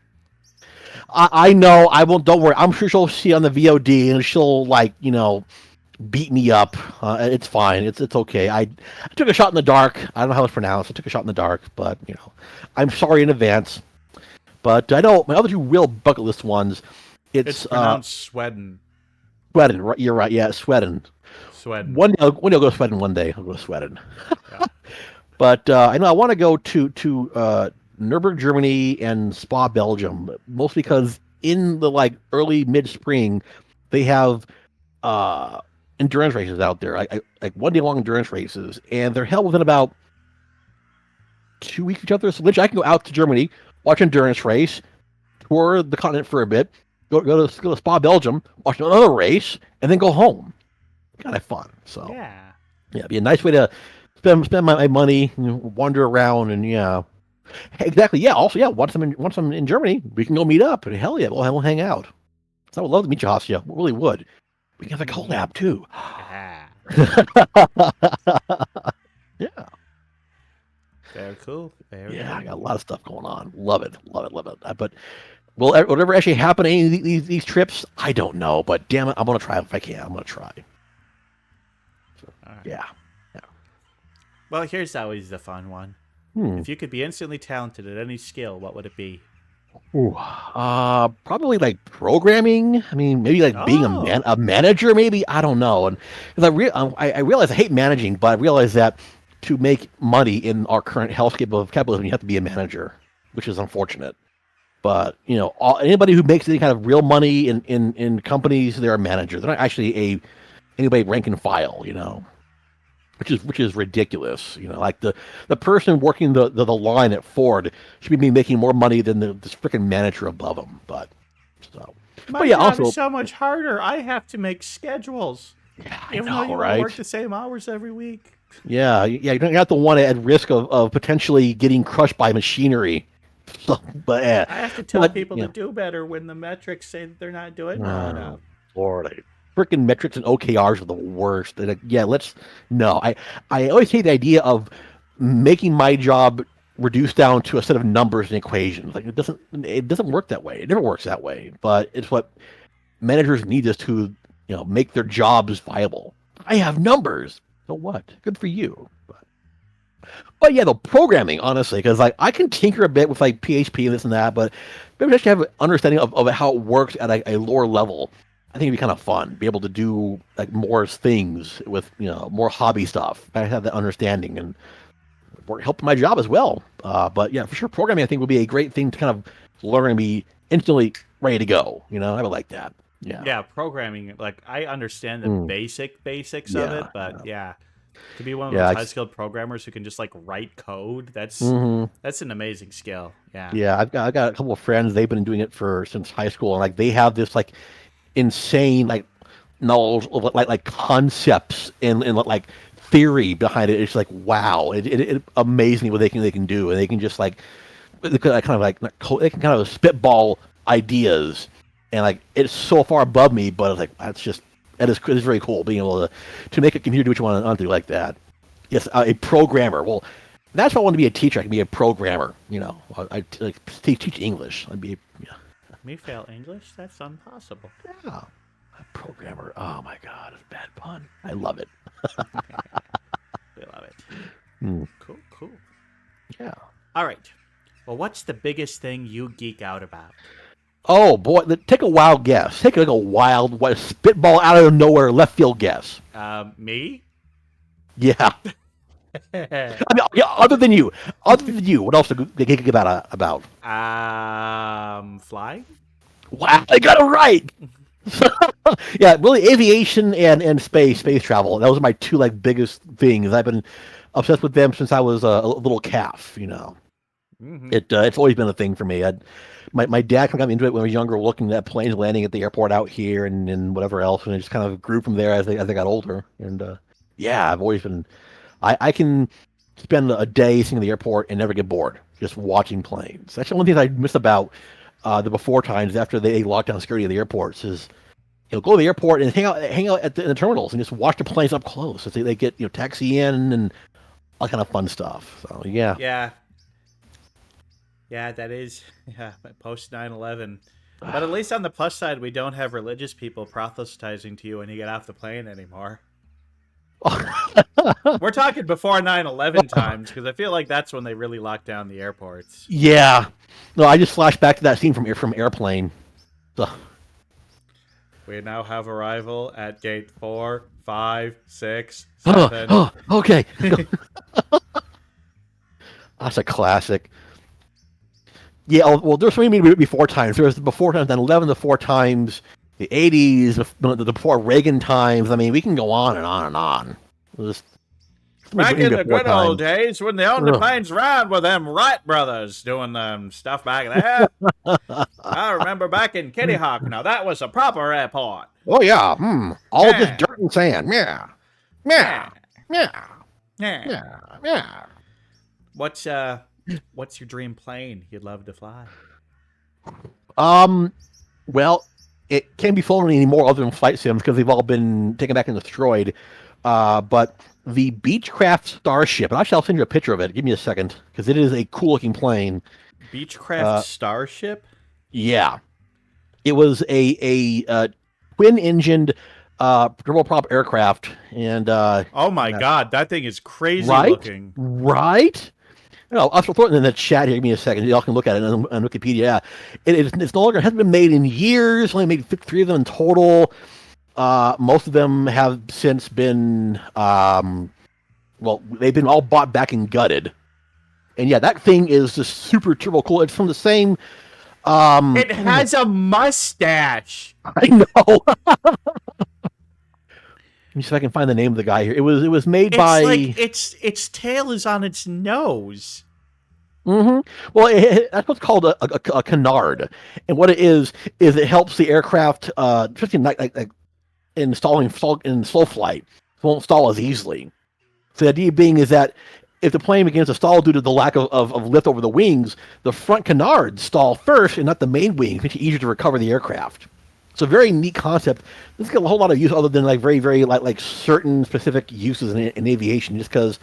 I know. I won't. Don't worry. I'm sure she'll see on the VOD and she'll beat me up. It's fine. It's okay. I took a shot in the dark. I don't know how it's pronounced. I took a shot in the dark, but I'm sorry in advance. But I know my other two real bucket list ones. It's pronounced Sweden. Sweden, right? You're right. Yeah, Sweden. Sweden. One day I'll go to Sweden one day. I'll go to Sweden. Yeah. But I know I want to go to Nuremberg, Germany, and Spa, Belgium, mostly because in the early mid spring, they have endurance races out there, like 1 day long endurance races, and they're held within about 2 weeks of each other. So literally, I can go out to Germany, watch an endurance race, tour the continent for a bit, go to Spa, Belgium, watch another race, and then go home. Kind of fun. So Yeah. it'd be a nice way to spend my money, wander around, and exactly. Yeah. Also, yeah. Once I'm in Germany, we can go meet up, and hell yeah, we'll hang out. So I would love to meet you, Hasya. We really would. We can have a collab too. Yeah. Yeah. Very cool. Very Yeah, I cool. got a lot of stuff going on. Love it. But will whatever actually happen to any of these trips? I don't know. But damn it, I'm gonna try if I can. I'm gonna try. So, All right. yeah. Well, here's always the fun one. If you could be instantly talented at any skill, what would it be? Ooh, probably like programming. I mean, maybe like being a manager. Maybe I don't know. And because I realize I hate managing, but I realize that to make money in our current hellscape of capitalism, you have to be a manager, which is unfortunate. But anybody who makes any kind of real money in companies, they're a manager. They're not actually anybody rank and file. Which is ridiculous. Like the person working the line at Ford should be making more money than this freaking manager above them. But so, My but yeah, job also, is so much harder. I have to make schedules, yeah, I even though know, you all right? work the same hours every week. Yeah. You don't have to want to at risk of potentially getting crushed by machinery. So, but I have to tell but people to do better when the metrics say that they're not doing well oh, enough. Lord, freaking metrics and OKRs are the worst. And yeah, let's no. I always hate the idea of making my job reduced down to a set of numbers and equations. Like it doesn't work that way. It never works that way. But it's what managers need us to make their jobs viable. I have numbers. So what? Good for you. But yeah, the programming, honestly, because like I can tinker a bit with like PHP and this and that, but maybe I should have an understanding of how it works at a lower level. I think it'd be kind of fun, be able to do like more things with more hobby stuff. I have that understanding and help my job as well. But yeah, for sure, programming I think would be a great thing to kind of learn and be instantly ready to go. I would like that. Yeah. Yeah, programming, like I understand the Mm, basics of yeah. it, but yeah, to be one of Yeah. those high skilled programmers who can just like write code, Mhm. that's an amazing skill. Yeah. Yeah, I've got a couple of friends. They've been doing it for since high school, and like they have this like insane like knowledge of like concepts and like theory behind it. It's like wow, it amazes me what they can do, and they can just like they could kind of like they can kind of spitball ideas, and like it's so far above me. But it's like that is very cool being able to make a computer do what you want to do like that. Yes, a programmer. Well, that's why I want to be a teacher. I can be a programmer. I like teach English. I'd be yeah, Me fail English? That's impossible. yeah, a programmer. Oh my God, it's a bad pun. I love it. We love it. Mm, Cool. yeah. All right. Well, what's the biggest thing you geek out about? Oh boy, take a wild guess. Take like a wild, spitball out of nowhere, left field guess. Me? Yeah. I mean, yeah, other than you, what else they geek about? Flying? Wow, I got it right. Yeah, really, aviation and space travel. Those are my two like biggest things. I've been obsessed with them since I was a little calf. Mm-hmm. It's always been a thing for me. My dad kind of got me into it when I was younger, looking at planes landing at the airport out here and whatever else, and it just kind of grew from there as I got older. And yeah, I've always been. I can spend a day sitting at the airport and never get bored just watching planes. That's the one thing I miss about the before times after they locked down security at the airports is go to the airport and hang out in the terminals and just watch the planes up close as they get taxi in and all kind of fun stuff. So yeah. Yeah. Yeah, that is post 9/11. But at least on the plus side, we don't have religious people proselytizing to you when you get off the plane anymore. We're talking before 9/11 times because I feel like that's when they really locked down the airports. Yeah. No, I just flashed back to that scene from Airplane. So, We now have arrival at gate 4, 5, 6, 7. okay. That's a classic. Yeah, well, there's so many before times. There was the before times, 9/11, the four times, the 80s, the before Reagan times. I mean, we can go on and on and on. Just Back in the before good old times. days when the only planes around were them Wright brothers doing stuff back there. I remember back in Kitty Hawk. Now, that was a proper airport. Oh, yeah. All Yeah. just dirt and sand. Yeah. Yeah. Yeah. Yeah. Yeah. Yeah. What's your dream plane you'd love to fly? Well, it can't be flown anymore other than flight sims because they've all been taken back and destroyed. But the Beechcraft Starship, and actually I'll send you a picture of it. Give me a second because it is a cool looking plane. Beechcraft Starship? Yeah, it was a twin engined turboprop aircraft, and Oh my god, that thing is crazy right, looking. right. I'll throw it in the chat here. Give me a second. Y'all can look at it on Wikipedia. Yeah, it's no longer hasn't been made in years. Only made 3 of them in total. Most of them have since been they've been all bought back and gutted. And yeah, that thing is just super turbo cool. It's from the same It has a mustache. I know. Let me see if I can find the name of the guy here. It was made It's by. like its tail is on its nose. Hmm. Well, that's what's called a canard, and what it is it helps the aircraft, especially like in slow flight, it won't stall as easily. So the idea being is that if the plane begins to stall due to the lack of lift over the wings, the front canards stall first and not the main wings, making it easier to recover the aircraft. It's a very neat concept. This got a whole lot of use other than like very, very like certain specific uses in aviation, just because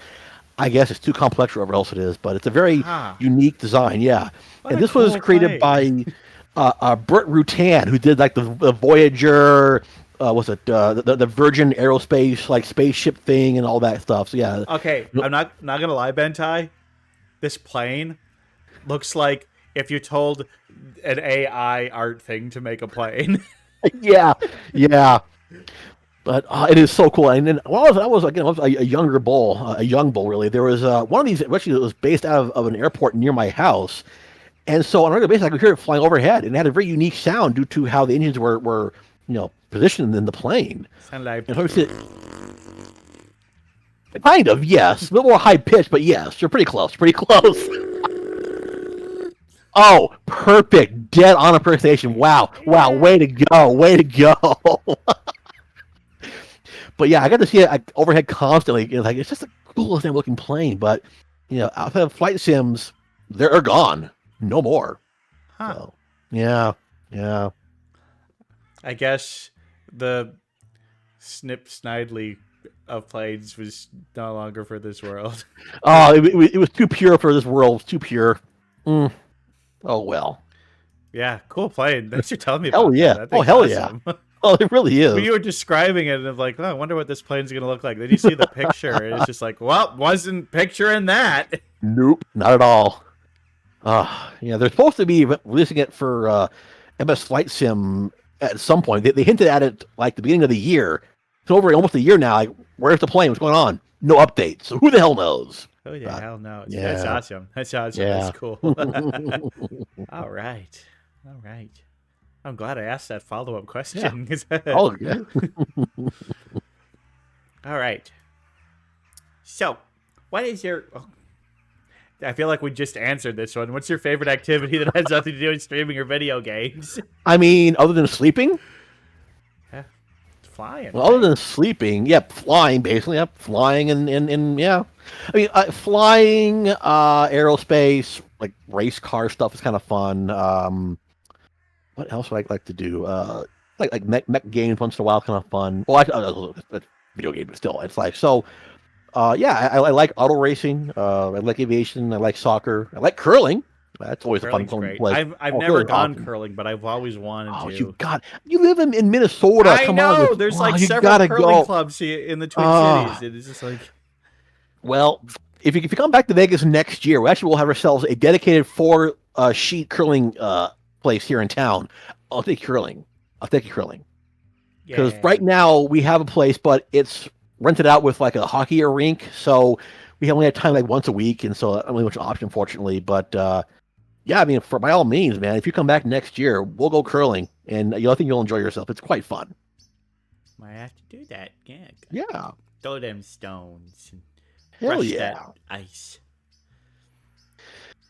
I guess it's too complex or whatever else it is. But it's a very unique design, yeah. What And a this was cool created plane. by Burt Rutan, who did like the Voyager, was it the Virgin Aerospace like spaceship thing and all that stuff. So yeah, Okay, I'm not gonna lie, Bentai. This plane looks like if you told an AI art thing to make a plane. yeah, yeah. But it is so cool. And then when I was a younger bull, a young bull really. There was one of these actually that was based out of an airport near my house, and so on a regular basis I could hear it flying overhead, and it had a very unique sound due to how the engines were positioned in the plane. Sound like And so kind of, yes, a little more high pitched, but yes, you're pretty close, pretty close. Oh, perfect, dead on impersonation. Wow, wow, way to go, way to go. But yeah, I got to see it overhead constantly. It's just the coolest damn looking plane. But outside of flight sims, they're gone, no more. huh. So, yeah, yeah. I guess the Snip Snidely of planes was no longer for this world. Oh, it was too pure for this world. It was too pure. Mm. Oh well. Yeah, cool plane. Thanks for telling me Hell about yeah. that. That Oh thing's hell awesome. yeah. Oh, it really is. When you were describing it, and I'm like, oh, I wonder what this plane's gonna look like. Then you see the picture, and it's just like, well, wasn't picturing that. Nope, not at all. Yeah, they're supposed to be releasing it for MS Flight Sim at some point. They hinted at it like the beginning of the year. It's over almost a year now. Like, where's the plane? What's going on? No updates. So who the hell knows? Oh yeah, hell no. Yeah. That's awesome. That's awesome. Yeah. That's cool. All right. All right. I'm glad I asked that follow-up question. Oh yeah. All right. So, what is your... Oh, I feel like we just answered this one. What's your favorite activity that has nothing to do with streaming or video games? I mean, other than sleeping. Yeah, flying. Well, other than sleeping, flying basically. Yep, flying and yeah. I mean, flying, aerospace, like race car stuff is kind of fun. What else would I like to do? Like mech games once in a while, kind of fun. Well, video game, but still, it's like so. Yeah, I like auto racing. I like aviation. I like soccer. I like curling. That's always Curling's a fun great. play. I've never curling's gone awesome. curling, but I've always wanted Oh, to. you live in Minnesota. I Come know. on, There's you like several gotta curling go. clubs here in the Twin Cities. It's just like... Well, if you come back to Vegas next year, we'll have ourselves a dedicated 4 sheet curling place here in town. I'll take curling. Because right now we have a place, but it's rented out with like a hockey rink, so we only have time like once a week, and so I don't really much option, fortunately. But yeah, I mean, by all means, man, if you come back next year, we'll go curling, and I think you'll enjoy yourself. It's quite fun. Might have to do that. Yeah. Yeah. Throw them stones. And Hell brush yeah. that ice.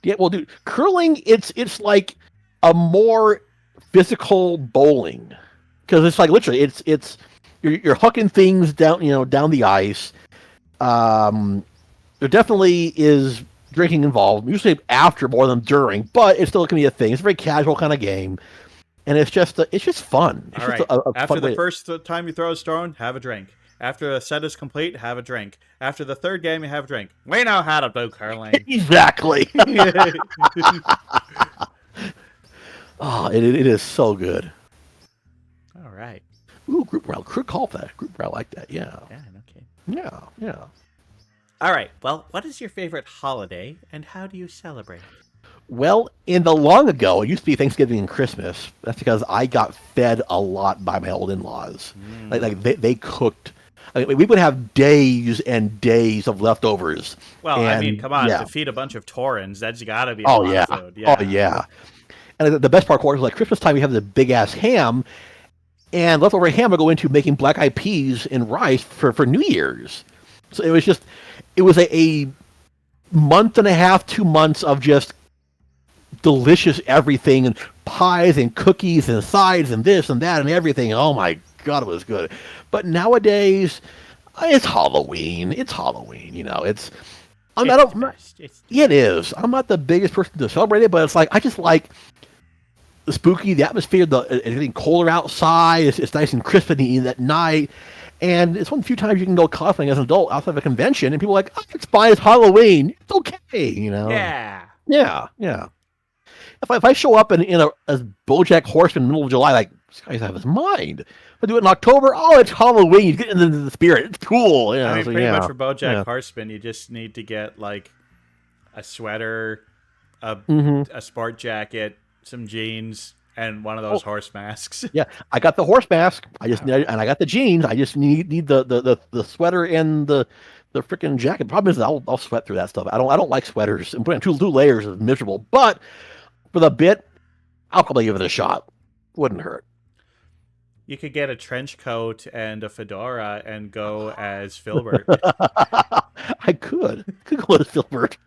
Yeah, well, dude, curling, it's like a more physical bowling, because it's like literally it's you're hucking things down the ice. There definitely is drinking involved, usually after more than during, but it's still gonna be a thing. It's a very casual kind of game, and it's just fun. It's All just right. a After fun the way. first time you throw a stone, have a drink. After a set is complete, have a drink. After the third game, you have a drink. We know how to do curling. Exactly. Oh, it is so good. All right. Ooh, group morale. Could call that group morale like that. Yeah. Yeah, okay. Yeah. All right. Well, what is your favorite holiday and how do you celebrate? Well, in the long ago, it used to be Thanksgiving and Christmas. That's because I got fed a lot by my old in-laws. Like they cooked. I mean, we would have days and days of leftovers. Well, and, I mean, come on, yeah. to feed a bunch of Taurans, that's got to be a Oh lot yeah. of food. Yeah. Oh yeah. And the best part, of course, is like Christmas time, we have the big ass ham, and leftover ham will go into making black eyed peas and rice for New Year's. So it was a month and a half, 2 months of just delicious everything and pies and cookies and sides and this and that and everything. Oh my God, it was good. But nowadays, it's Halloween. It's Halloween. I don't. Yeah, it is. I'm not the biggest person to celebrate it, but it's like I just like the spooky, the atmosphere, it's getting colder outside. It's nice and crisp at night. And it's one of the few times you can go cosplaying as an adult outside of a convention, and people are like, oh, it's fine, it's Halloween. It's okay, Yeah. Yeah. If I show up as BoJack Horseman in the middle of July, like, this guy's out of his mind. If I do it in October, oh, it's Halloween. You get into the spirit. It's cool. I mean, pretty much for BoJack Horseman, you just need to get like a sweater, a sport jacket, some jeans, and one of those horse masks. Yeah, I got the horse mask. And I got the jeans. I just need the sweater and the freaking jacket. Problem is, I'll sweat through that stuff. I don't like sweaters. And putting two layers is miserable. But for the bit, I'll probably give it a shot. Wouldn't hurt. You could get a trench coat and a fedora and go as Filbert. I could go as Filbert.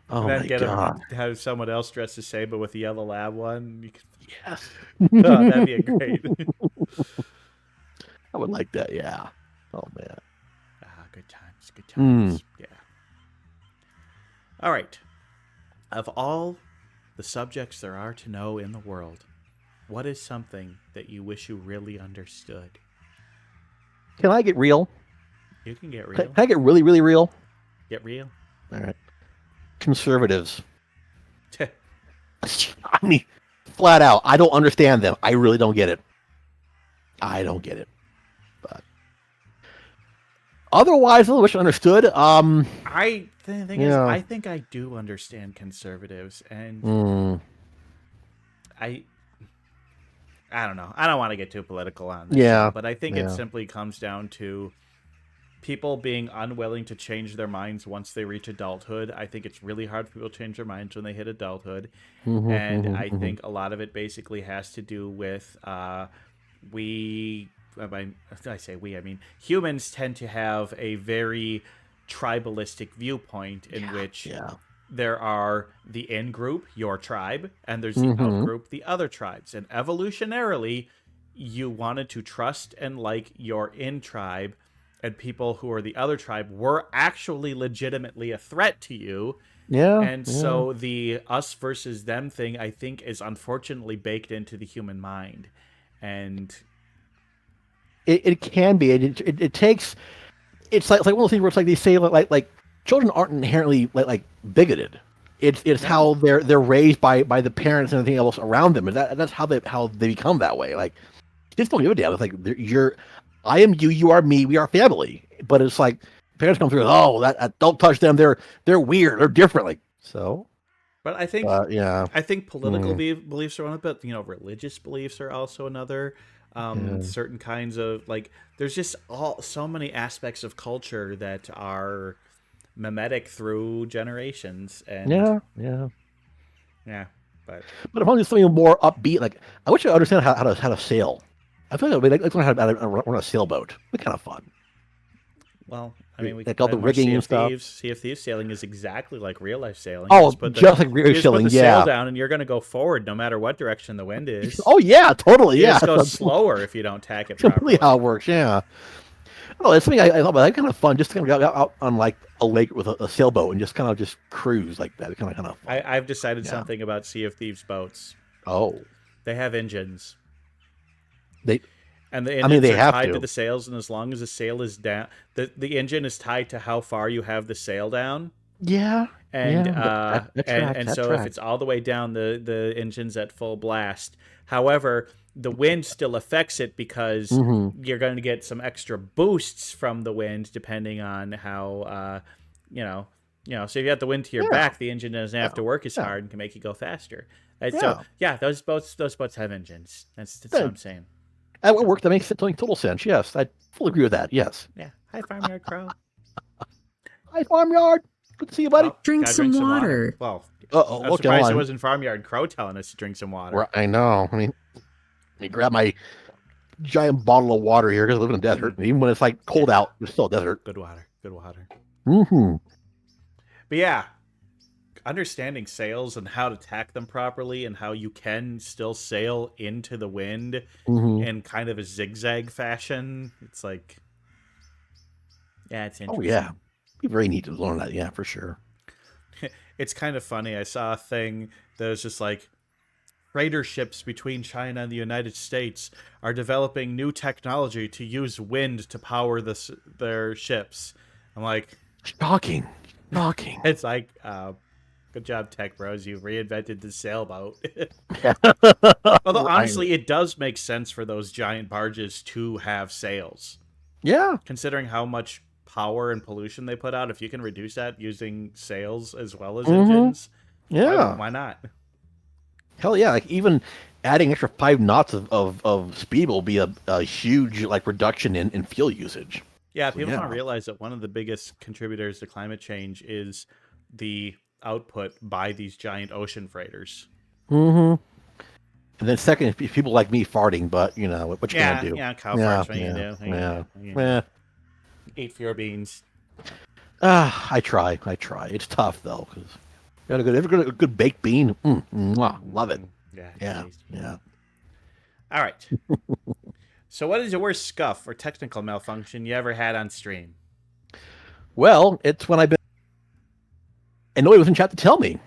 Oh and then my get God! Have someone else dress the same, but with the yellow lab one. You could... Yes, that'd be great. I would like that. Yeah. Oh man. Good times. Good times. Yeah. All right. Of all the subjects there are to know in the world, what is something that you wish you really understood? Can I get real? You can get real. Can I get really, really real? Get real. All right. Conservatives. I mean, flat out, I don't understand them. I really don't get it. I don't get it. But otherwise, I wish I understood. The thing is, I think I do understand conservatives, and I don't know. I don't want to get too political on this. Yeah, but I think it simply comes down to people being unwilling to change their minds once they reach adulthood. I think it's really hard for people to change their minds when they hit adulthood. I think a lot of it basically has to do with humans tend to have a very tribalistic viewpoint in which there are the in-group, your tribe, and there's the out-group, the other tribes. And evolutionarily, you wanted to trust and like your in-tribe, and people who are the other tribe were actually legitimately a threat to you. So the us versus them thing, I think, is unfortunately baked into the human mind. And it can be. It takes. It's like one of those things where it's like they say like children aren't inherently like bigoted. It's how they're raised by the parents and everything else around them, and that's how they become that way. Like, kids don't give a damn. It's like I am you, you are me, we are family. But it's like parents come through. Oh, that don't touch them. They're weird. They're different. Like so. But I think I think political beliefs are one, but religious beliefs are also another. Certain kinds of there's just so many aspects of culture that are mimetic through generations. And but if I'm just something more upbeat, like I wish I understand how to sail. I feel like I'd like to learn how to run a sailboat. It'd be kind of fun. Well, I mean, we like all the rigging and stuff. Sea of Thieves sailing is exactly like real life sailing. Oh, just like real life sailing. Put the sail down, and you're going to go forward no matter what direction the wind is. Oh yeah, totally. You just go slower if you don't tack it properly. Completely how it works. Yeah. Oh, it's something I thought about. That's kind of fun. Just to kind of go out on like a lake with a sailboat and just kind of cruise like that. It's kind of fun. I've decided something about Sea of Thieves boats. Oh, they have engines. The engines they are have tied to the sails, and as long as the sail is down, the engine is tied to how far you have the sail down. Yeah. And so if it's all the way down, the engine's at full blast. However, the wind still affects it because you're going to get some extra boosts from the wind depending on how so if you have the wind to your back, the engine doesn't have to work as hard and can make you go faster. And so those boats have engines. That's what I'm saying. That would work. That makes total sense. Yes, I fully agree with that. Yes. Yeah. Hi, Farmyard Crow. Hi, Farmyard. Good to see you, buddy. Drink some water. Well, Uh-oh, I'm okay, surprised hold it on. wasn't Farmyard Crow telling us to drink some water. I know. I mean, let me grab my giant bottle of water here because I live in a desert. And even when it's like cold Yeah. out, it's still a desert. Good water. Good water. Mm-hmm. But yeah, understanding sails and how to tack them properly and how you can still sail into the wind Mm-hmm. in kind of a zigzag fashion. It's like, yeah, it's Oh interesting. yeah. Be very neat to learn that, yeah, for sure. It's kind of funny. I saw a thing that was just like, freighter ships between China and the United States are developing new technology to use wind to power their ships. I'm like, Shocking. Shocking. it's like, good job, tech bros. You reinvented the sailboat. Although, Right. honestly, it does make sense for those giant barges to have sails. Yeah. Considering how much power and pollution they put out, if you can reduce that using sails as well as Mm-hmm. engines, Yeah. why not? Hell yeah. Like even adding extra 5 knots of speed will be a huge like reduction in fuel usage. Yeah, So people don't yeah. realize that one of the biggest contributors to climate change is the output by these giant ocean freighters. Mm-hmm. And then second, if people like me farting, but you know what you gonna Yeah, do? yeah, cow Yeah, farts, what you yeah, do? yeah. Yeah. Yeah. Eat fewer beans. I try. It's tough though because a good baked bean. Mwah, love it. Yeah, it's Yeah, tasty. yeah. All right. So, what is the worst scuff or technical malfunction you ever had on stream? Well, it's when I've been. And nobody was in chat to tell me.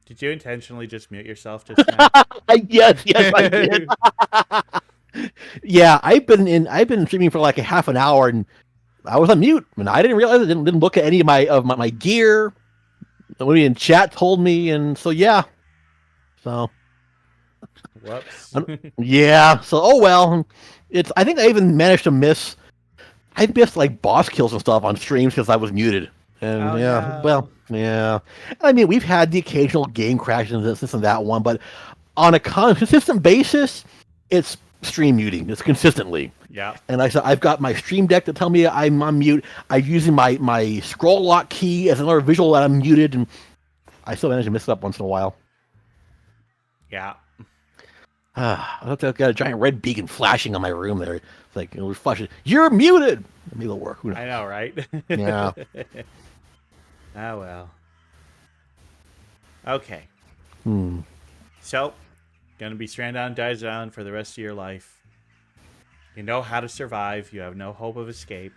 Did you intentionally just mute yourself just now? Yes, I did. Yeah, I've been streaming for like a half an hour and I was on mute and I didn't realize it. Didn't look at any of my gear. Nobody in chat told me, and so yeah. So Whoops. yeah. So oh well. It's I think I even managed to miss. I missed like boss kills and stuff on streams because I was muted. And Oh, yeah, no. well, yeah. I mean, we've had the occasional game crash and this and that one, but on a consistent basis, it's stream muting. It's consistently. Yeah. And I said I've got my stream deck to tell me I'm on mute. I'm using my scroll lock key as another visual that I'm muted, and I still manage to miss it up once in a while. Yeah. I've got a giant red beacon flashing on my room there. It's like, you know, flashing. You're muted. Maybe it'll work. Who knows? I know, right? Yeah. Oh, well. Okay. Hmm. So, gonna be stranded on Dies Island for the rest of your life. You know how to survive. You have no hope of escape.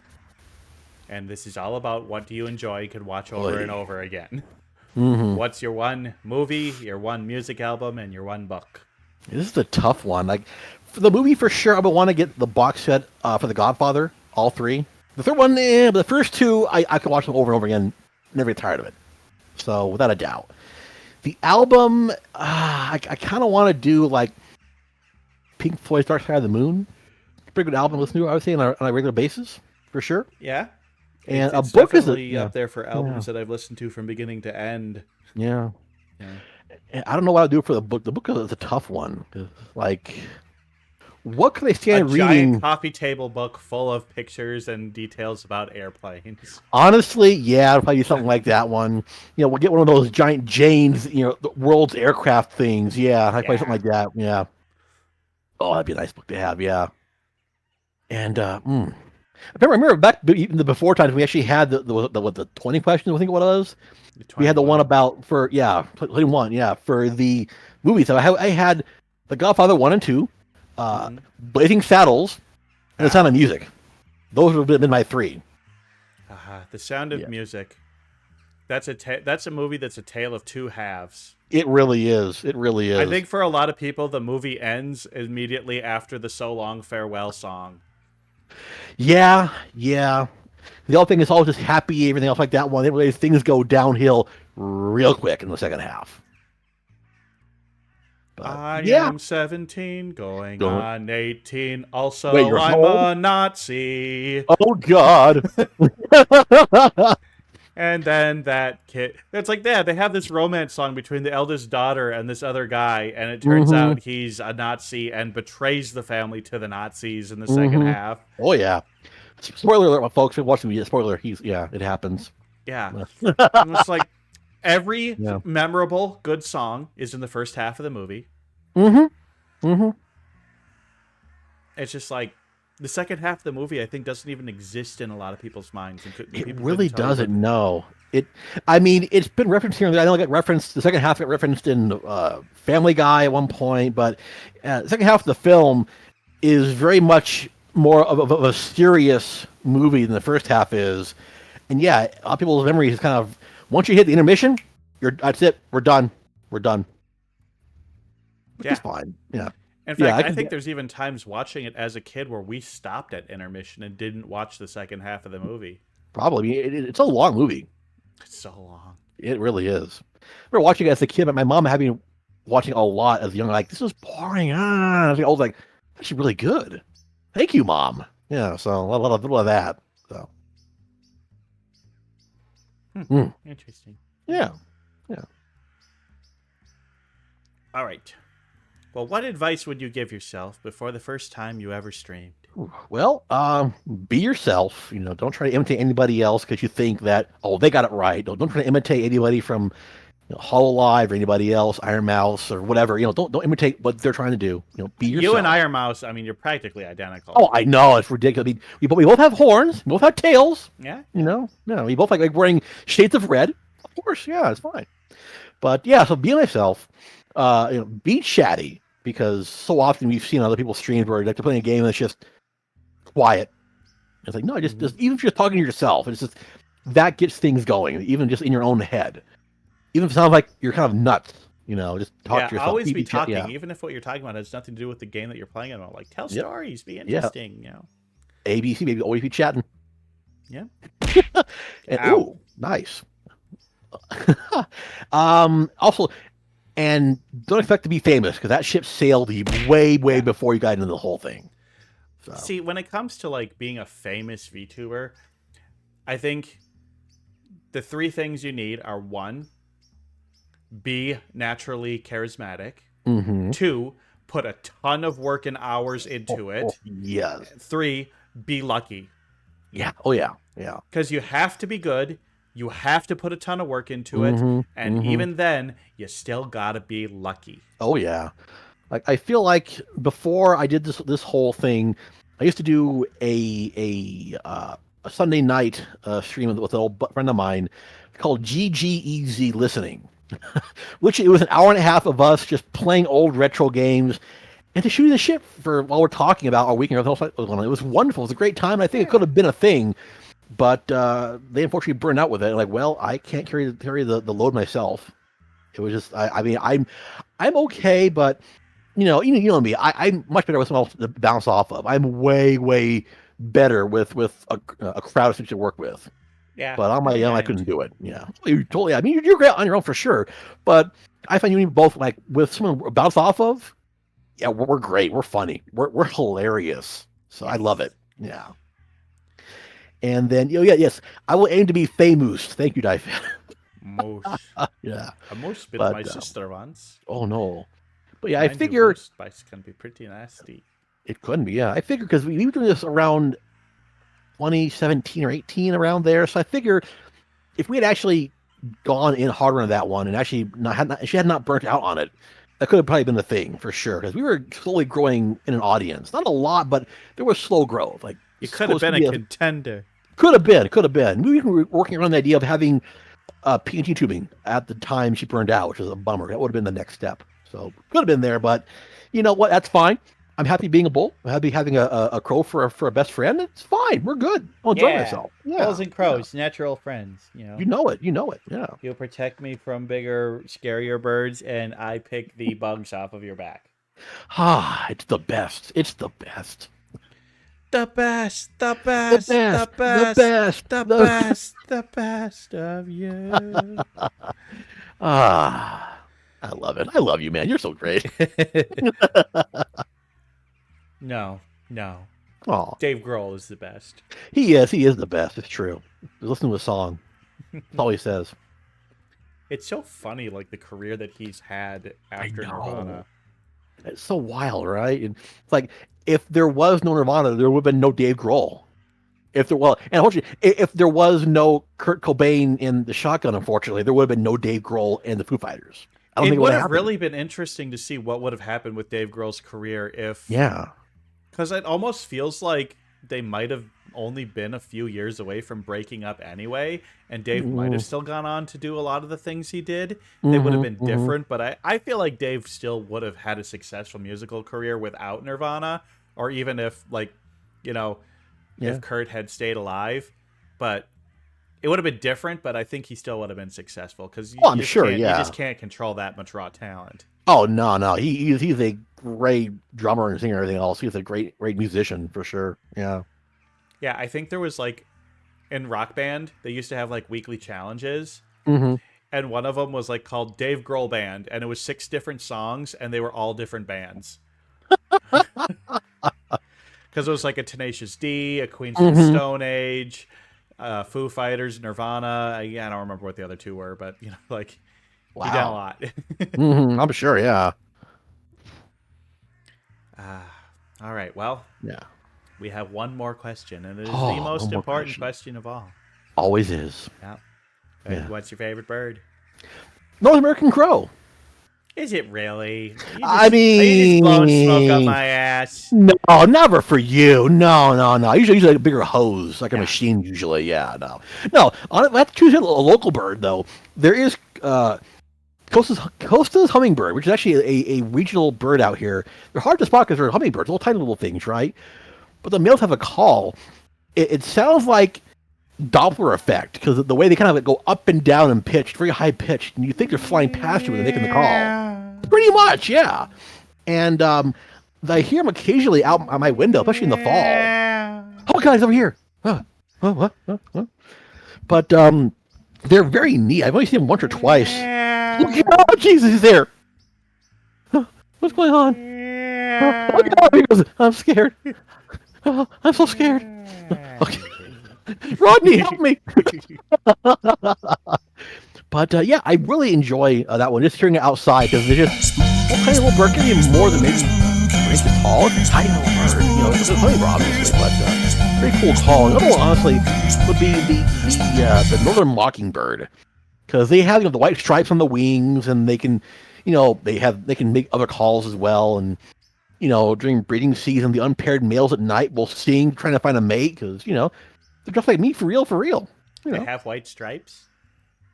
And this is all about what do you enjoy you could watch over and over again. Mm-hmm. What's your one movie, your one music album, and your one book? This is a tough one. Like for the movie, for sure, I would want to get the box set for The Godfather, all three. The third one, but the first two, I could watch them over and over again. Never get tired of it. So without a doubt, the album, I kind of want to do like Pink Floyd's Dark Side of the Moon. Pretty good album to listen to, I would say, on a regular basis, for sure. Yeah. And It's a book is definitely yeah, up there for albums that I've listened to from beginning to end. yeah. Yeah. And I don't know what I'll do for the book. The book is a tough one. 'Cause, like, what can I A stand reading? giant coffee table book full of pictures and details about airplanes. Honestly, yeah, it'll probably be something like that one. You know, we'll get one of those giant Janes, you know, the world's aircraft things. Yeah, I'd probably something like that. Yeah. Oh, that'd be a nice book to have. Yeah. And I remember back even the before times we actually had the 20 questions. I think what it was. We had the one about for 21. Yeah, for the movies. So I had The Godfather 1 and 2, Blazing Saddles, and The Sound of Music. Those would have been my three. The Sound of Music. That's a movie that's a tale of two halves. It really is. It really is. I think for a lot of people, the movie ends immediately after the So Long Farewell song. Yeah. The other thing is always just happy, everything else like that one. Things go downhill real quick in the second half. But, I am 17, going on 18. Also, Wait, you're I'm home? a Nazi. Oh, God. And then that kid, it's like that. They have this romance song between the eldest daughter and this other guy, and it turns out he's a Nazi and betrays the family to the Nazis in the second half. Oh, yeah. Spoiler alert, folks. Watch the video. Spoiler. It happens. Yeah. And it's like, Every Yeah. memorable good song is in the first half of the movie. Mm-hmm. Mm-hmm. It's just like the second half of the movie, I think, doesn't even exist in a lot of people's minds, and It people couldn't really tell you doesn't. what. No. I mean, it's been referenced here and there. I know it got referenced. The second half got referenced in Family Guy at one point, but the second half of the film is very much more of a serious movie than the first half is. And yeah, a lot of people's memories is kind of once you hit the intermission, that's it. We're done. We're done. Which is Yeah. fine. Yeah. In Yeah, fact, I I can think get. there's even times watching it as a kid where we stopped at intermission and didn't watch the second half of the movie. Probably. It's a long movie. It's so long. It really is. I remember watching it as a kid, but my mom had me watching a lot as a young. Like, this is boring. I was like, that's really good. Thank you, mom. Yeah. So a lot of that. So. Mm, Interesting. yeah. Yeah. All right. Well, what advice would you give yourself before the first time you ever streamed? Well, be yourself. Don't try to imitate anybody else because you think that they got it right. Don't try to imitate anybody from Hololive or anybody else, Iron Mouse or whatever. Don't imitate what they're trying to do. Be yourself. You and Iron Mouse, I mean, you're practically identical. Oh, I know it's ridiculous. I mean, we both have horns. We both have tails. Yeah. No, we both like wearing shades of red. Of course, yeah, it's fine. But yeah, so be myself. Be chatty because so often we've seen other people stream where like they're playing a game and it's just quiet. It's like no, just even if you're talking to yourself, it's just that gets things going, even just in your own head. Even if it sounds like you're kind of nuts, just talk to yourself. Always be talking, yeah. even if what you're talking about has nothing to do with the game that you're playing about. Like, tell stories, be Yeah. interesting, ABC, maybe always be chatting. Yeah. And, ooh, nice. Also, and don't expect to be famous because that ship sailed way before you got into the whole thing. So. See, when it comes to like being a famous VTuber, I think the three things you need are: one, be naturally charismatic; two, put a ton of work and hours into it; yes. three, be lucky. Yeah. Oh yeah. Yeah. Because you have to be good. You have to put a ton of work into it, and even then, you still gotta be lucky. Oh yeah, like I feel like before I did this whole thing, I used to do a Sunday night stream with an old friend of mine called GGEZ Listening, which it was an hour and a half of us just playing old retro games and to shoot the shit for while we're talking about our weekend. It was wonderful. It was a great time. I think it could have been a thing. But they unfortunately burned out with it. Like, well, I can't carry the load myself. It was just, I mean, I'm okay, but you know me. I'm much better with someone else to bounce off of. I'm way better with a crowd of people to work with. Yeah. But on my own, I couldn't do it. Yeah, you totally. I mean, you're great on your own for sure. But I find you both like with someone to bounce off of. Yeah, we're great. We're funny. We're hilarious. So I love it. Yeah. And then, yes, I will aim to be famous. Thank you, Dyfan. Moose. Yeah. A moose bit But, my sister once. Oh, no. But yeah, Mind I you, figure moose bites can be pretty nasty. it couldn't be. Yeah, I figure because we were doing this around 2017 or 18 around there. So I figure if we had actually gone in harder on that one and actually she had not burnt out on it, that could have probably been the thing for sure. Because we were slowly growing in an audience. Not a lot, but there was slow growth. Like You could have been a contender. Could have been. We were working around the idea of having PNG tubing at the time she burned out, which was a bummer. That would have been the next step. So could have been there, but you know what? That's fine. I'm happy being a bull. I'm happy having a crow for a best friend. It's fine. We're good. I'll enjoy myself. Yeah. Bulls and crows, natural friends. You know it. Yeah. You'll protect me from bigger, scarier birds, and I pick the bugs off of your back. It's the best. It's the best. The best of you. I love it. I love you, man. You're so great. No. Oh, Dave Grohl is the best. he is. He is the best. It's true. Listen to a song. That's all he says. It's so funny, like the career that he's had after Nirvana. It's so wild, right? And it's like if there was no Nirvana, there would have been no Dave Grohl. If there well, and unfortunately, if there was no Kurt Cobain in the Shotgun, unfortunately, there would have been no Dave Grohl in the Foo Fighters. I don't It think it would would have have happened. really been interesting to see what would have happened with Dave Grohl's career if, Yeah. because it almost feels like they might have only been a few years away from breaking up anyway, and Dave might have still gone on to do a lot of the things he did. They would have been different, but I feel like Dave still would have had a successful musical career without Nirvana, or even if, like, you know, Yeah. if Kurt had stayed alive. But it would have been different, but I think he still would have been successful, because Oh, I'm sure, you yeah. just can't control that much raw talent. Oh no, he's a great drummer and singer and everything else. He's a great musician for sure. Yeah. Yeah, I think there was, like, in Rock Band, they used to have, like, weekly challenges, Mm-hmm. and one of them was, like, called Dave Grohl Band, and it was 6 different songs, and they were all different bands. Because it was, like, a Tenacious D, a Queens of the Stone Age, Foo Fighters, Nirvana. I don't remember what the other two were, but, like, he done a Wow. lot. I'm sure. Yeah. All right, well, Yeah. we have one more question, and it is Oh, the most one more important question. question of all. Always is. Yeah. Yeah. What's your favorite bird? North American Crow. Is it really? I Are you just blowing smoke up mean, my ass? no, never for you. No. Usually like a bigger hose, like a machine. Usually, yeah. No. I have to choose a local bird though. There is Costa's hummingbird, which is actually a regional bird out here. They're hard to spot because they're hummingbirds, little tiny little things, right? But the males have a call. It sounds like Doppler effect because the way they kind of go up and down in pitch, very high pitched, and you think they're flying past you when they're making the call. Pretty much, yeah. And I hear them occasionally out my window, especially in the fall. Oh, guys, over here. What? But they're very neat. I've only seen them once or twice. Oh, Jesus, he's there. What's going on? Oh, God, he goes, I'm scared. Oh, I'm so scared. Okay. Rodney, help me! But yeah, I really enjoy that one. Just hearing it outside because they're just tiny little bird, can be more than maybe 3 inches tall. It's a tiny little bird. It's a hummingbird, obviously, but very cool call. Another one, honestly, would be the northern mockingbird because they have the white stripes on the wings, and they can, they can make other calls as well, and. During breeding season, the unpaired males at night will sing, trying to find a mate, because, they're just like me, for real. They have white stripes?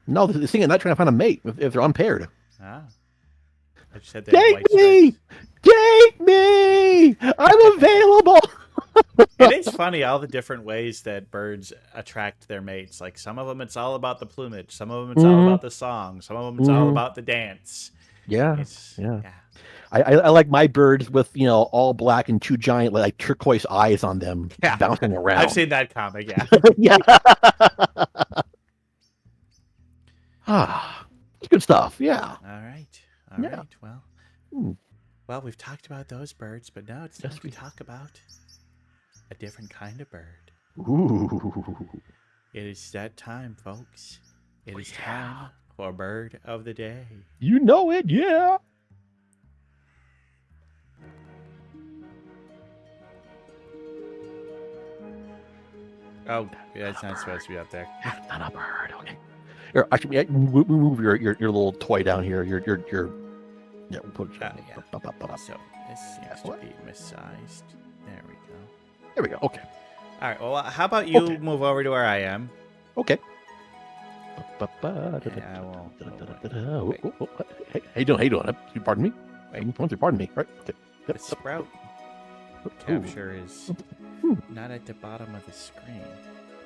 No, they sing at night trying to find a mate if they're unpaired. Ah. I just said they have white Take stripes. me! I'm available! It is funny all the different ways that birds attract their mates. Like, some of them it's all about the plumage, some of them it's all about the song, some of them it's all about the dance. Yeah. Yeah. I like my birds with, all black and 2 giant, like turquoise eyes on them, bouncing around. I've seen that comic, yeah. Yeah. It's good stuff, yeah. All right. Well, we've talked about those birds, but now it's time to talk about a different kind of bird. Ooh. It is that time, folks. It is time for Bird of the Day. You know it, yeah. Oh, yeah, it's not supposed to be up there. That's not a bird. Okay. Here, actually, move your little toy down here. Your yeah. We'll put it. So this seems to be missized. There we go. There we go. Okay. All right. Well, how about you move over to where I am? Okay. And I will. Hey, how you doing? You pardon me? Pardon me. Right. Okay. The sprout capture is not at the bottom of the screen.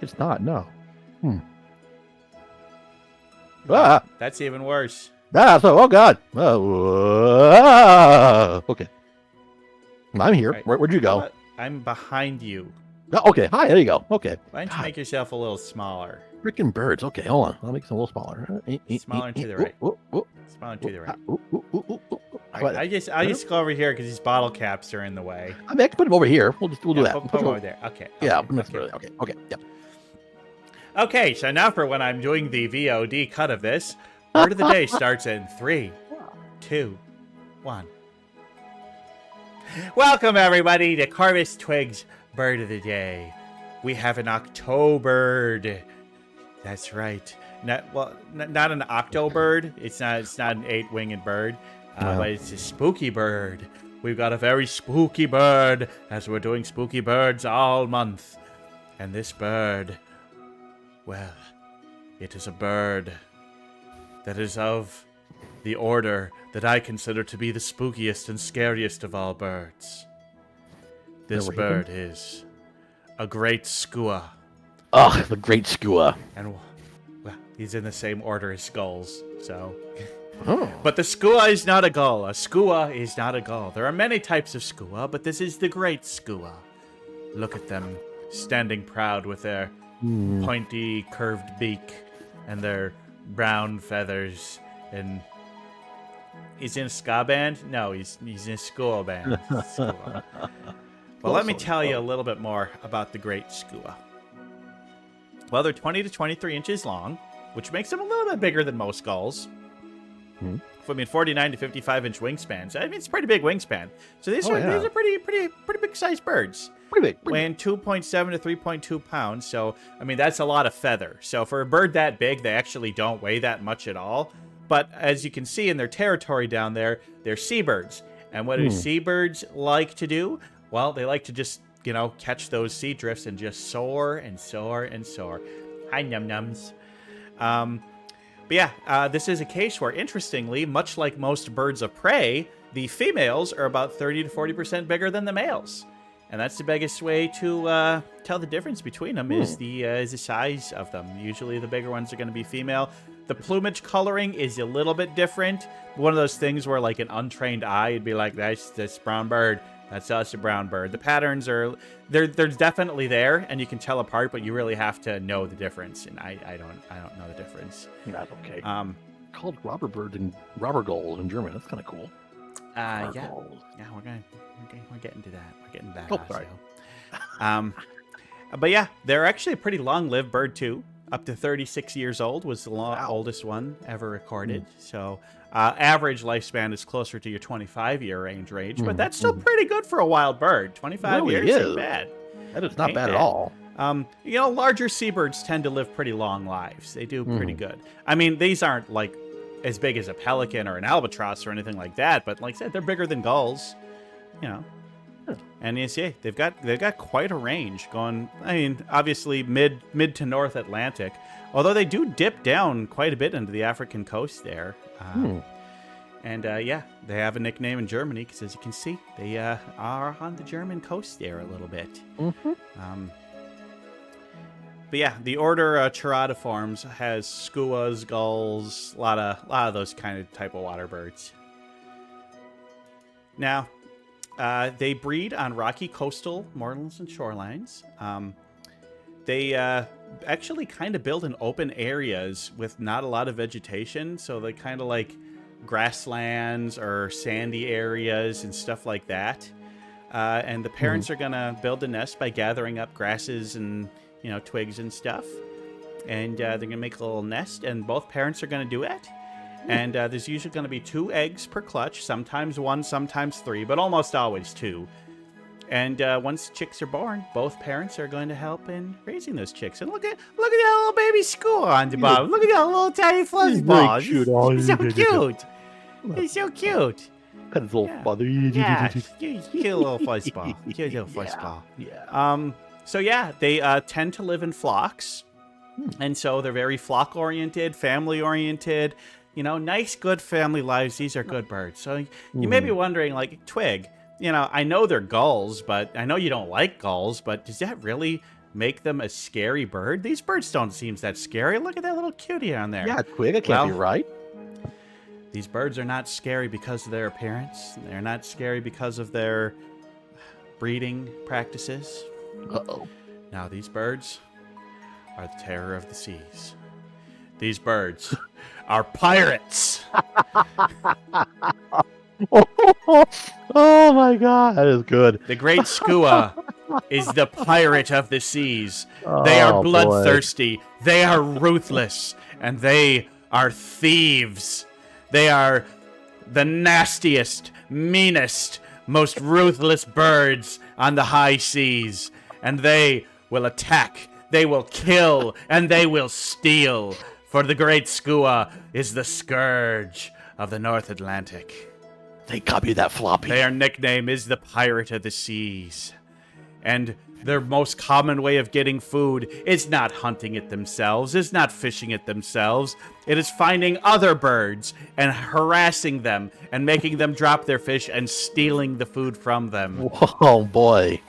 It's not. No. Ah. That's even worse. Oh God. Okay. I'm here. Right. Where'd you go? I'm behind you. Oh, okay. Hi. There you go. Okay. Why don't you make yourself a little smaller? Freaking birds. Okay, hold on. I'll make some a little smaller. Smaller to the right. Smaller to the right. I just go over here because these bottle caps are in the way. I mean, I can put them over here. We'll do that. Put them over there. Okay. Yeah. Okay. Yeah. Okay, so now for when I'm doing the VOD cut of this, Bird of the Day starts in 3, 2, 1. Welcome, everybody, to Corvus Twig's Bird of the Day. we have an octobird. That's right. Not an octobird. It's not an 8-winged bird, but it's a spooky bird. We've got a very spooky bird, as we're doing spooky birds all month. And this bird, well, it is a bird that is of the order that I consider to be the spookiest and scariest of all birds. This bird is a great skua. Oh, the great skua. And, well, he's in the same order as skulls, so... Oh. But the skua is not a gull. A skua is not a gull. There are many types of skua, but this is the great skua. Look at them, standing proud with their pointy, curved beak and their brown feathers. And he's in a ska band? No, he's in a skua band. Skua. Well, let me tell you a little bit more about the great skua. Well, they're 20 to 23 inches long, which makes them a little bit bigger than most gulls. I mean, 49 to 55-inch wingspans. I mean, it's a pretty big wingspan. So these are pretty big-sized birds. Pretty big. Weighing 2.7 to 3.2 pounds. So, I mean, that's a lot of feather. So for a bird that big, they actually don't weigh that much at all. But as you can see in their territory down there, they're seabirds. And what do seabirds like to do? Well, they like to just, catch those sea drifts and just soar and soar and soar. Hi, num-nums. But yeah, this is a case where, interestingly, much like most birds of prey, the females are about 30 to 40% bigger than the males. And that's the biggest way to tell the difference between them is the size of them. Usually the bigger ones are going to be female. The plumage coloring is a little bit different. One of those things where, like, an untrained eye, you'd be like, that's this brown bird. That's us, a brown bird. The patterns are, they're definitely there, and you can tell apart, but you really have to know the difference. And I don't know the difference. That's okay. Called robber bird and robber gull in German. That's kind of cool. Yeah, we're getting to that. We're getting to that. Oh, sorry. But yeah, they're actually a pretty long-lived bird too. Up to 36 years old was the oldest one ever recorded. So average lifespan is closer to your 25-year range, but that's still pretty good for a wild bird. 25 years ain't bad. That is not bad at all. Larger seabirds tend to live pretty long lives. They do pretty good. I mean, these aren't like as big as a pelican or an albatross or anything like that, but like I said, they're bigger than gulls. And you see, they've got quite a range going. I mean, obviously mid to North Atlantic, although they do dip down quite a bit into the African coast there. And yeah, they have a nickname in Germany because, as you can see, they are on the German coast there a little bit. But yeah, the order Chirodiformes has skuas, gulls, a lot of those kind of type of water birds. Now, they breed on rocky coastal moorlands and shorelines. They actually kind of build in open areas with not a lot of vegetation, so they kind of like grasslands or sandy areas and stuff like that. And the parents are gonna build a nest by gathering up grasses and twigs and stuff, and they're gonna make a little nest, and both parents are gonna do it. And there's usually going to be 2 eggs per clutch, sometimes 1, sometimes 3, but almost always 2. And once chicks are born, both parents are going to help in raising those chicks. And look at that little baby skua on the bottom. Look at that little tiny fuzzball. He's so cute. He's so cute. Got his little father. Yeah, cute little fuzzball. Cute little fuzzball. Yeah. So yeah, they tend to live in flocks, and so they're very flock-oriented, family-oriented. Nice, good family lives. These are good birds. So you may be wondering, like, Twig, I know they're gulls, but I know you don't like gulls, but does that really make them a scary bird? These birds don't seem that scary. Look at that little cutie on there. Yeah, Twig, I can't be right. These birds are not scary because of their appearance. They're not scary because of their breeding practices. Uh-oh. Now, these birds are the terror of the seas. These birds are pirates. Oh my God, that is good. The great skua is the pirate of the seas. They are bloodthirsty. Boy. They are ruthless. And they are thieves. They are the nastiest, meanest, most ruthless birds on the high seas. And they will attack, they will kill, and they will steal. For the great skua is the scourge of the North Atlantic. They copied that floppy. Their nickname is the Pirate of the Seas. And their most common way of getting food is not hunting it themselves, is not fishing it themselves. It is finding other birds and harassing them and making them drop their fish and stealing the food from them. Oh, boy.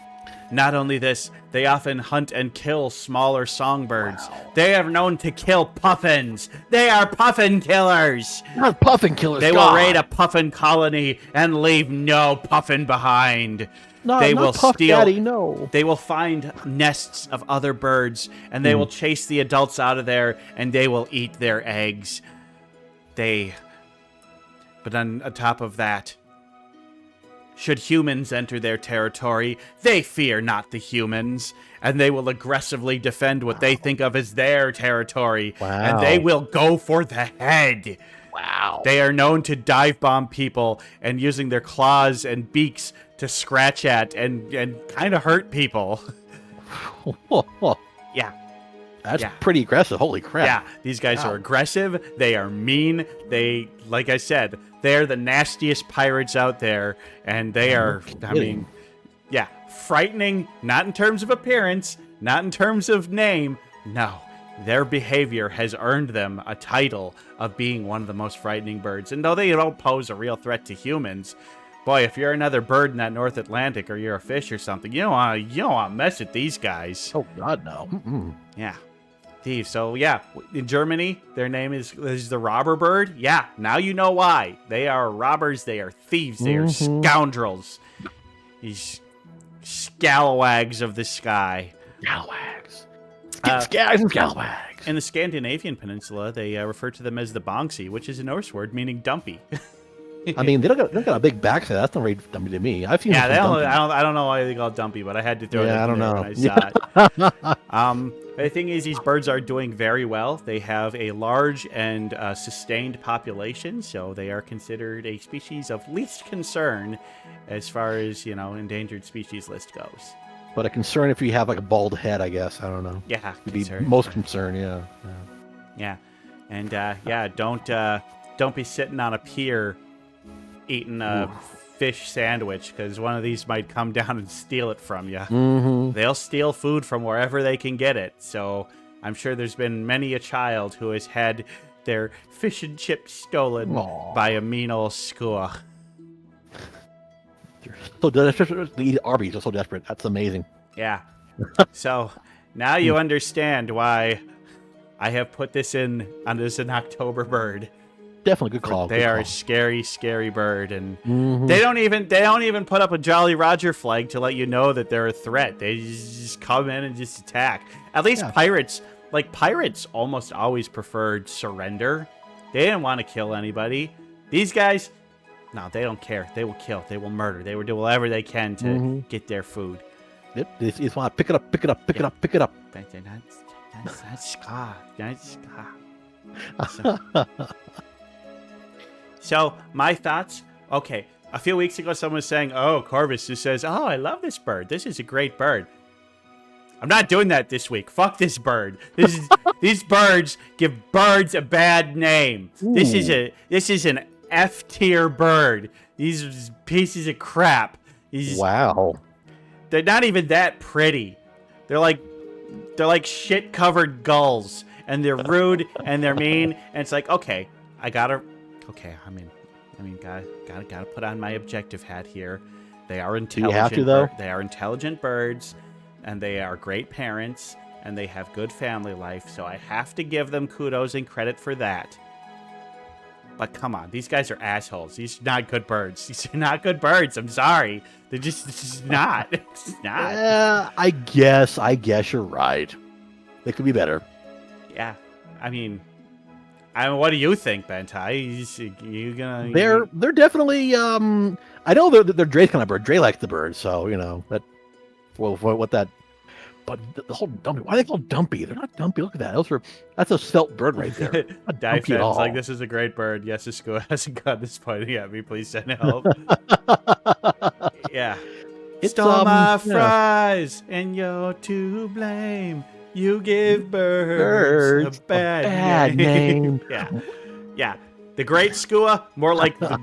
Not only this, they often hunt and kill smaller songbirds. They are known to kill puffins. They are puffin killers. Not puffin killers. They God. will raid a puffin colony and leave no puffin behind. No, They not will Puff steal. Daddy, no. They will find nests of other birds, and they will chase the adults out of there, and they will eat their eggs. But on top of that, should humans enter their territory, they fear not the humans, and they will aggressively defend what they think of as their territory, and they will go for the head. Wow. They are known to dive bomb people and using their claws and beaks to scratch at and kind of hurt people. Yeah. That's Yeah. pretty aggressive. Holy crap. Yeah, these guys are aggressive. They are mean. They, like I said, they're the nastiest pirates out there. And they are, I mean, yeah, frightening, not in terms of appearance, not in terms of name. No, their behavior has earned them a title of being one of the most frightening birds. And though they don't pose a real threat to humans, boy, if you're another bird in that North Atlantic or you're a fish or something, you don't want to mess with these guys. Oh, God, no. Mm-mm. Yeah. Thieves. So, yeah, in Germany, their name is the robber bird. Yeah, now you know why. They are robbers. They are thieves. They are scoundrels. These scalawags of the sky. Scalawags. Scalawags and scalawags. In the Scandinavian peninsula, they refer to them as the Bongsi, which is a Norse word meaning dumpy. I mean, they don't got a big backside. That's not very dumpy to me. I've seen Yeah, some dumpy. I don't know why they call it dumpy, but I had to throw that I in don't there know. when I saw it. The thing is, these birds are doing very well. They have a large and sustained population, so they are considered a species of least concern as far as, endangered species list goes. But a concern if you have like a bald head, I guess. I don't know. Yeah, You'd be most concerned, yeah. Yeah, and don't be sitting on a pier eating a fish sandwich, because one of these might come down and steal it from you. Mm-hmm. They'll steal food from wherever they can get it. So I'm sure there's been many a child who has had their fish and chips stolen by a mean old skua. So desperate to eat Arby's. They're so desperate. That's amazing. Yeah. So now you understand why I have put this in as an October bird. Definitely good call. They good are call. a scary, scary bird, and they don't even put up a Jolly Roger flag to let you know that they're a threat. They just come in and just attack. At least pirates almost always preferred surrender. They didn't want to kill anybody. These guys, no, they don't care. They will kill. They will murder. They will do whatever they can to get their food. Yep. They just want to pick it up, pick it up, pick it up, pick it up. That's ska. That's ska. So, my thoughts, okay, a few weeks ago someone was saying, oh, Corvus just says, oh, I love this bird. This is a great bird. I'm not doing that this week. Fuck this bird. These birds give birds a bad name. Ooh. This is an F tier bird. These are pieces of crap. Wow. They're not even that pretty. They're like shit covered gulls, and they're rude and they're mean, and it's like, okay, gotta put on my objective hat here. They are intelligent. Do you have to, though? They are intelligent birds, and they are great parents, and they have good family life. So I have to give them kudos and credit for that. But come on, these guys are assholes. These are not good birds. These are not good birds. I'm sorry. They're just not. It's not. Yeah, I guess you're right. They could be better. Yeah, I mean, what do you think, Bentai? You gonna? They're definitely. I know they're Dre's kind of bird. Dre likes the bird, so that. Well, what that. But the whole dumpy. Why are they called dumpy? They're not dumpy. Look at that. That's a svelte bird right there. Not dumpy at all. Like, this is a great bird. Yes, this school hasn't got this pointing at me. Please send help. Yeah. Stole my yeah. fries, and you're to blame. You give birds, a bad name. Yeah. Yeah. The great Skua, more like the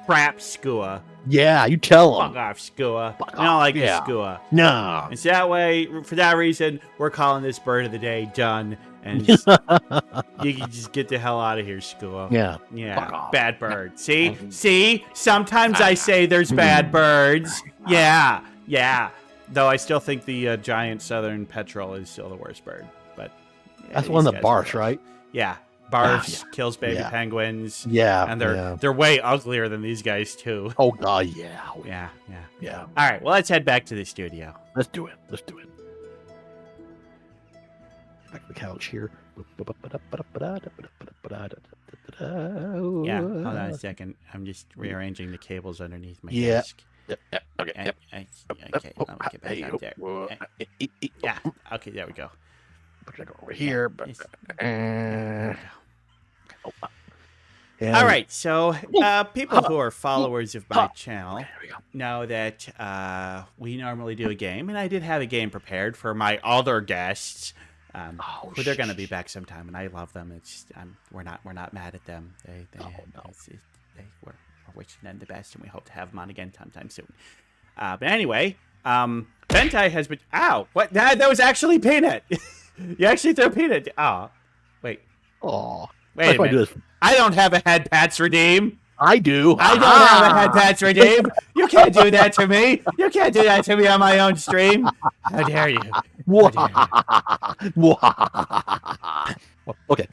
crap Skua. Yeah, you tell Fuck them. off, Skua. Fuck I don't off, like yeah. the Skua. No. And so that way, for that reason, we're calling this bird of the day done. And you can just get the hell out of here, Skua. Yeah. Yeah. Fuck off. Bad bird. See? Sometimes I say there's bad birds. Yeah. Yeah. Though I still think the giant southern petrel is still the worst bird. But yeah, That's one of these the guys are barfs, worse. right? Yeah. Barfs kills baby Yeah. penguins. Yeah. And yeah. they're way uglier than these guys too. Oh God, yeah. Yeah. Yeah. All right. Well, let's head back to the studio. Let's do it. Back to the couch here. Yeah. Hold on a second. I'm just rearranging the cables underneath my Yeah. desk. Yep. Okay. Okay. Let me get back up there. Yeah. Okay. There we go. Put that over here. All right. So, people who are followers of my channel There we go. know that we normally do a game, and I did have a game prepared for my other guests. Who they're going to be back sometime, and I love them. It's we're not mad at them. We're wishing them the best, and we hope to have them on again sometime soon. But anyway, Bentai has been. Ow! What? That was actually peanut. You actually threw peanut. Oh, wait. Oh, Wait a minute. I don't have a head Pats redeem. I do. I don't have a head Pats redeem. You can't do that to me. You can't do that to me on my own stream. How dare you? Okay.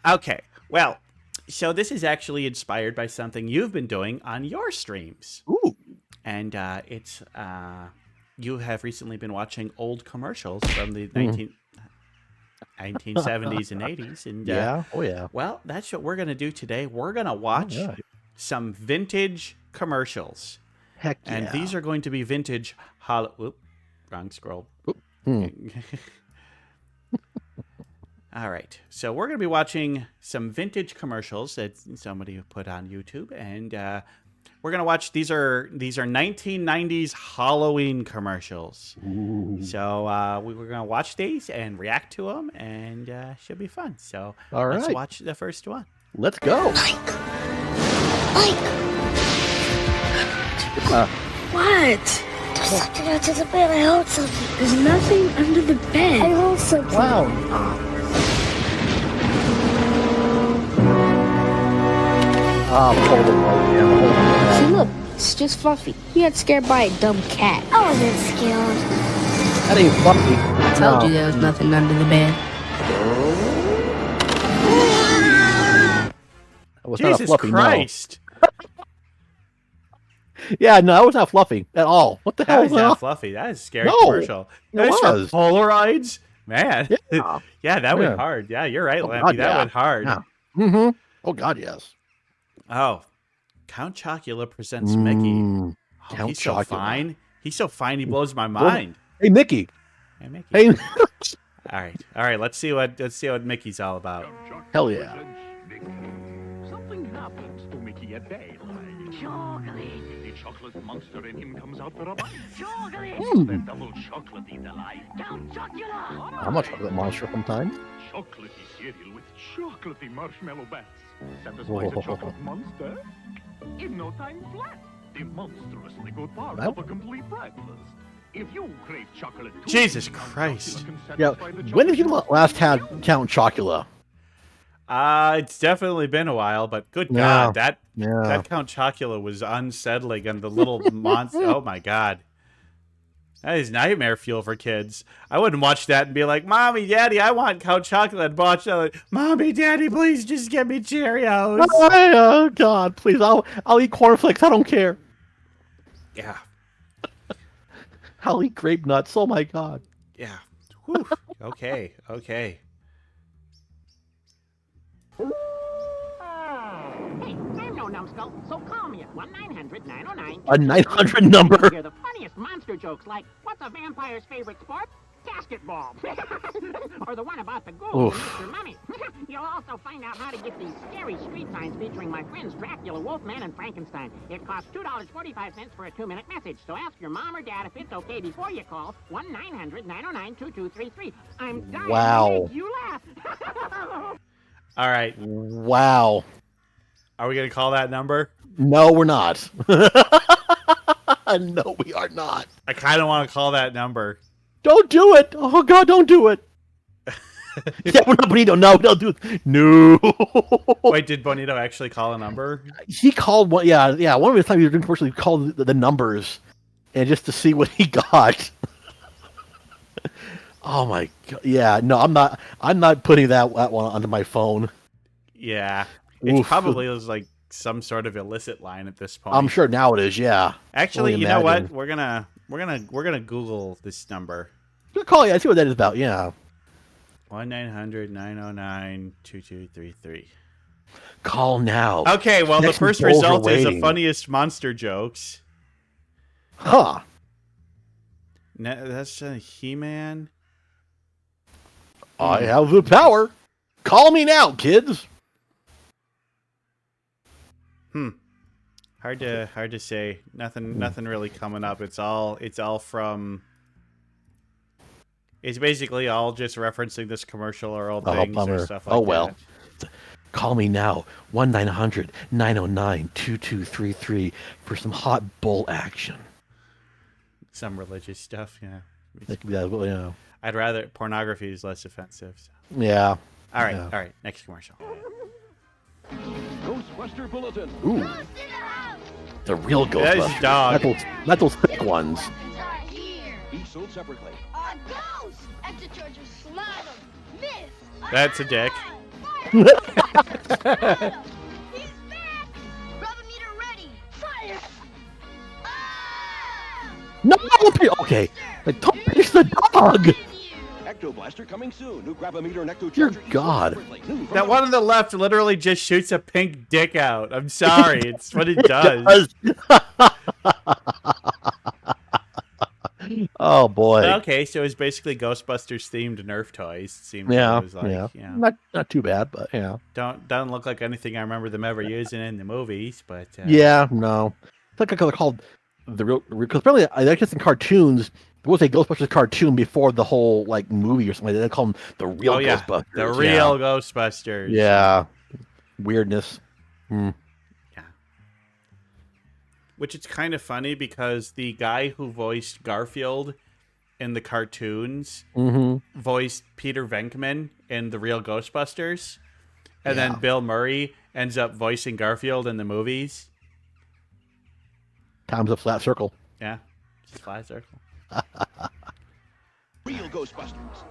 Okay. Well, so this is actually inspired by something you've been doing on your streams. Ooh. And it's you have recently been watching old commercials from the 1970s and 80s. And Yeah. Oh yeah. well, that's what we're going to do today. We're going to watch yeah. some vintage commercials. Heck yeah. And these are going to be vintage whoop, wrong scroll. All right. So we're going to be watching some vintage commercials that somebody put on YouTube, and we're going to watch these are 1990s Halloween commercials. Ooh. So we're going to watch these and react to them, and should be fun. So All let's right. watch the first one. Let's go. What? There's something under the bed. I heard something. There's nothing under the bed. I heard something. Wow. See, look. It's just Fluffy. He got scared by a dumb cat. I wasn't scared. That ain't Fluffy. I told you there was nothing under the bed. That was not a Jesus Fluffy, Christ. no. Yeah, no, that was not Fluffy at all. What the That hell is was not that? fluffy. That is a scary No, commercial. it That's for was. Polaroids? Man. Yeah. Yeah, that went Yeah. hard. Yeah, you're right, Oh, Lampy. God, that yeah. went hard. Yeah. Mm-hmm. Oh God, yes. Oh, Count Chocula presents Mickey. Mm, Oh, Count he's so Chocula. fine. He's so fine. He blows my mind. Hey, Mickey. Hey, Mickey. Hey. All right. Let's see what Mickey's all about. Hell yeah. Something happens to Mickey at daylight. Chocolate, The chocolate monster in him comes out for a bite. chocolate, The double chocolatey delight. Count Chocula. I'm a chocolate monster sometimes. Chocolatey cereal with chocolatey marshmallow bats. Satisfies a chocolate monster in no time flat. The monstrously good part Well. of a complete breakfast. If you crave chocolate too, Jesus Count Christ. Chocula can Yeah. satisfy the When did you chocolate last have Count Chocula? It's definitely been a while, but good Yeah. God, that Yeah. Count Chocula was unsettling, and the little monster. Oh my God. That is nightmare fuel for kids. I wouldn't watch that and be like, "Mommy, Daddy, I want Count Chocula." And watch that. Mommy, Daddy, please just get me Cheerios. Oh God, please! I'll eat cornflakes. I don't care. Yeah, I'll eat grape nuts. Oh my God. yeah. Whew. Okay. Hey, I'm no numbskull, so call me at 1-900-909. A 900 number. Hear the funniest monster jokes like, what's a vampire's favorite sport? Basketball. Or the one about the ghoul and Oof. Mr. Mummy. You'll also find out how to get these scary street signs featuring my friends Dracula, Wolfman, and Frankenstein. It costs $2.45 for a 2-minute message, so ask your mom or dad if it's okay before you call 1-900-909-2233. I'm dying Wow. to make you laugh. All right. Wow. Are we going to call that number? No, we're not. No, we are not. I kind of want to call that number. Don't do it. Oh, God, don't do it. Yeah, we're not Bonito. No, don't do it. No. Wait, did Bonito actually call a number? He called one. Yeah. One of the times he was doing commercial, he called the numbers, and just to see what he got. Oh my God. Yeah. No, I'm not putting that one onto my phone. Yeah. It Oof. probably was like some sort of illicit line at this point. I'm sure now it is. Yeah. Actually, Only you know what? imagine. We're gonna Google this number. Just call it. I see what that is about. Yeah. 1-900-909-2233. Call now. Okay, well, the Next first Bulls are result is the waiting. funniest monster jokes. Huh. That's He-Man. I have the power. Call me now, kids. Hard to say. Nothing really coming up. It's all from. It's basically all just referencing this commercial or old things or bummer. stuff like Oh, well. that. Call me now. 1-900-909-2233 for some hot bull action. Some religious stuff, yeah. Yeah. I'd rather pornography is less offensive. So. Yeah. All right, Yeah. all right. Next commercial. Ghostbuster Bulletin. Ooh. The real That is Ghostbusters. dog. Not those thick ones. Each sold separately. A ghost! Extra charges, slide 'em. Miss! That's a dick. He's back! Gravimeter ready! Fire! Ah! No! Okay. Don't pitch the dog! Ectoblaster coming soon. New Gravimeter and Ecto Dear Charger. each sold God. separately. New from That one on the left literally just shoots a pink dick out. I'm sorry. It's what it does. Oh boy. Okay, so it's basically Ghostbusters themed Nerf toys. Seems Yeah. it was like, Yeah. you know, Not too bad, but yeah. doesn't look like anything I remember them ever using in the movies, but Yeah. No. It's like they're called the real, because apparently I guess in cartoons there was a Ghostbusters cartoon before the whole like movie or something like that. They call them the real oh yeah, Ghostbusters. the real Ghostbusters. Yeah. Weirdness. Which it's kind of funny because the guy who voiced Garfield in the cartoons voiced Peter Venkman in the real Ghostbusters, and then Bill Murray ends up voicing Garfield in the movies. Time's a flat circle. Yeah, just flat circle. Real Ghostbusters.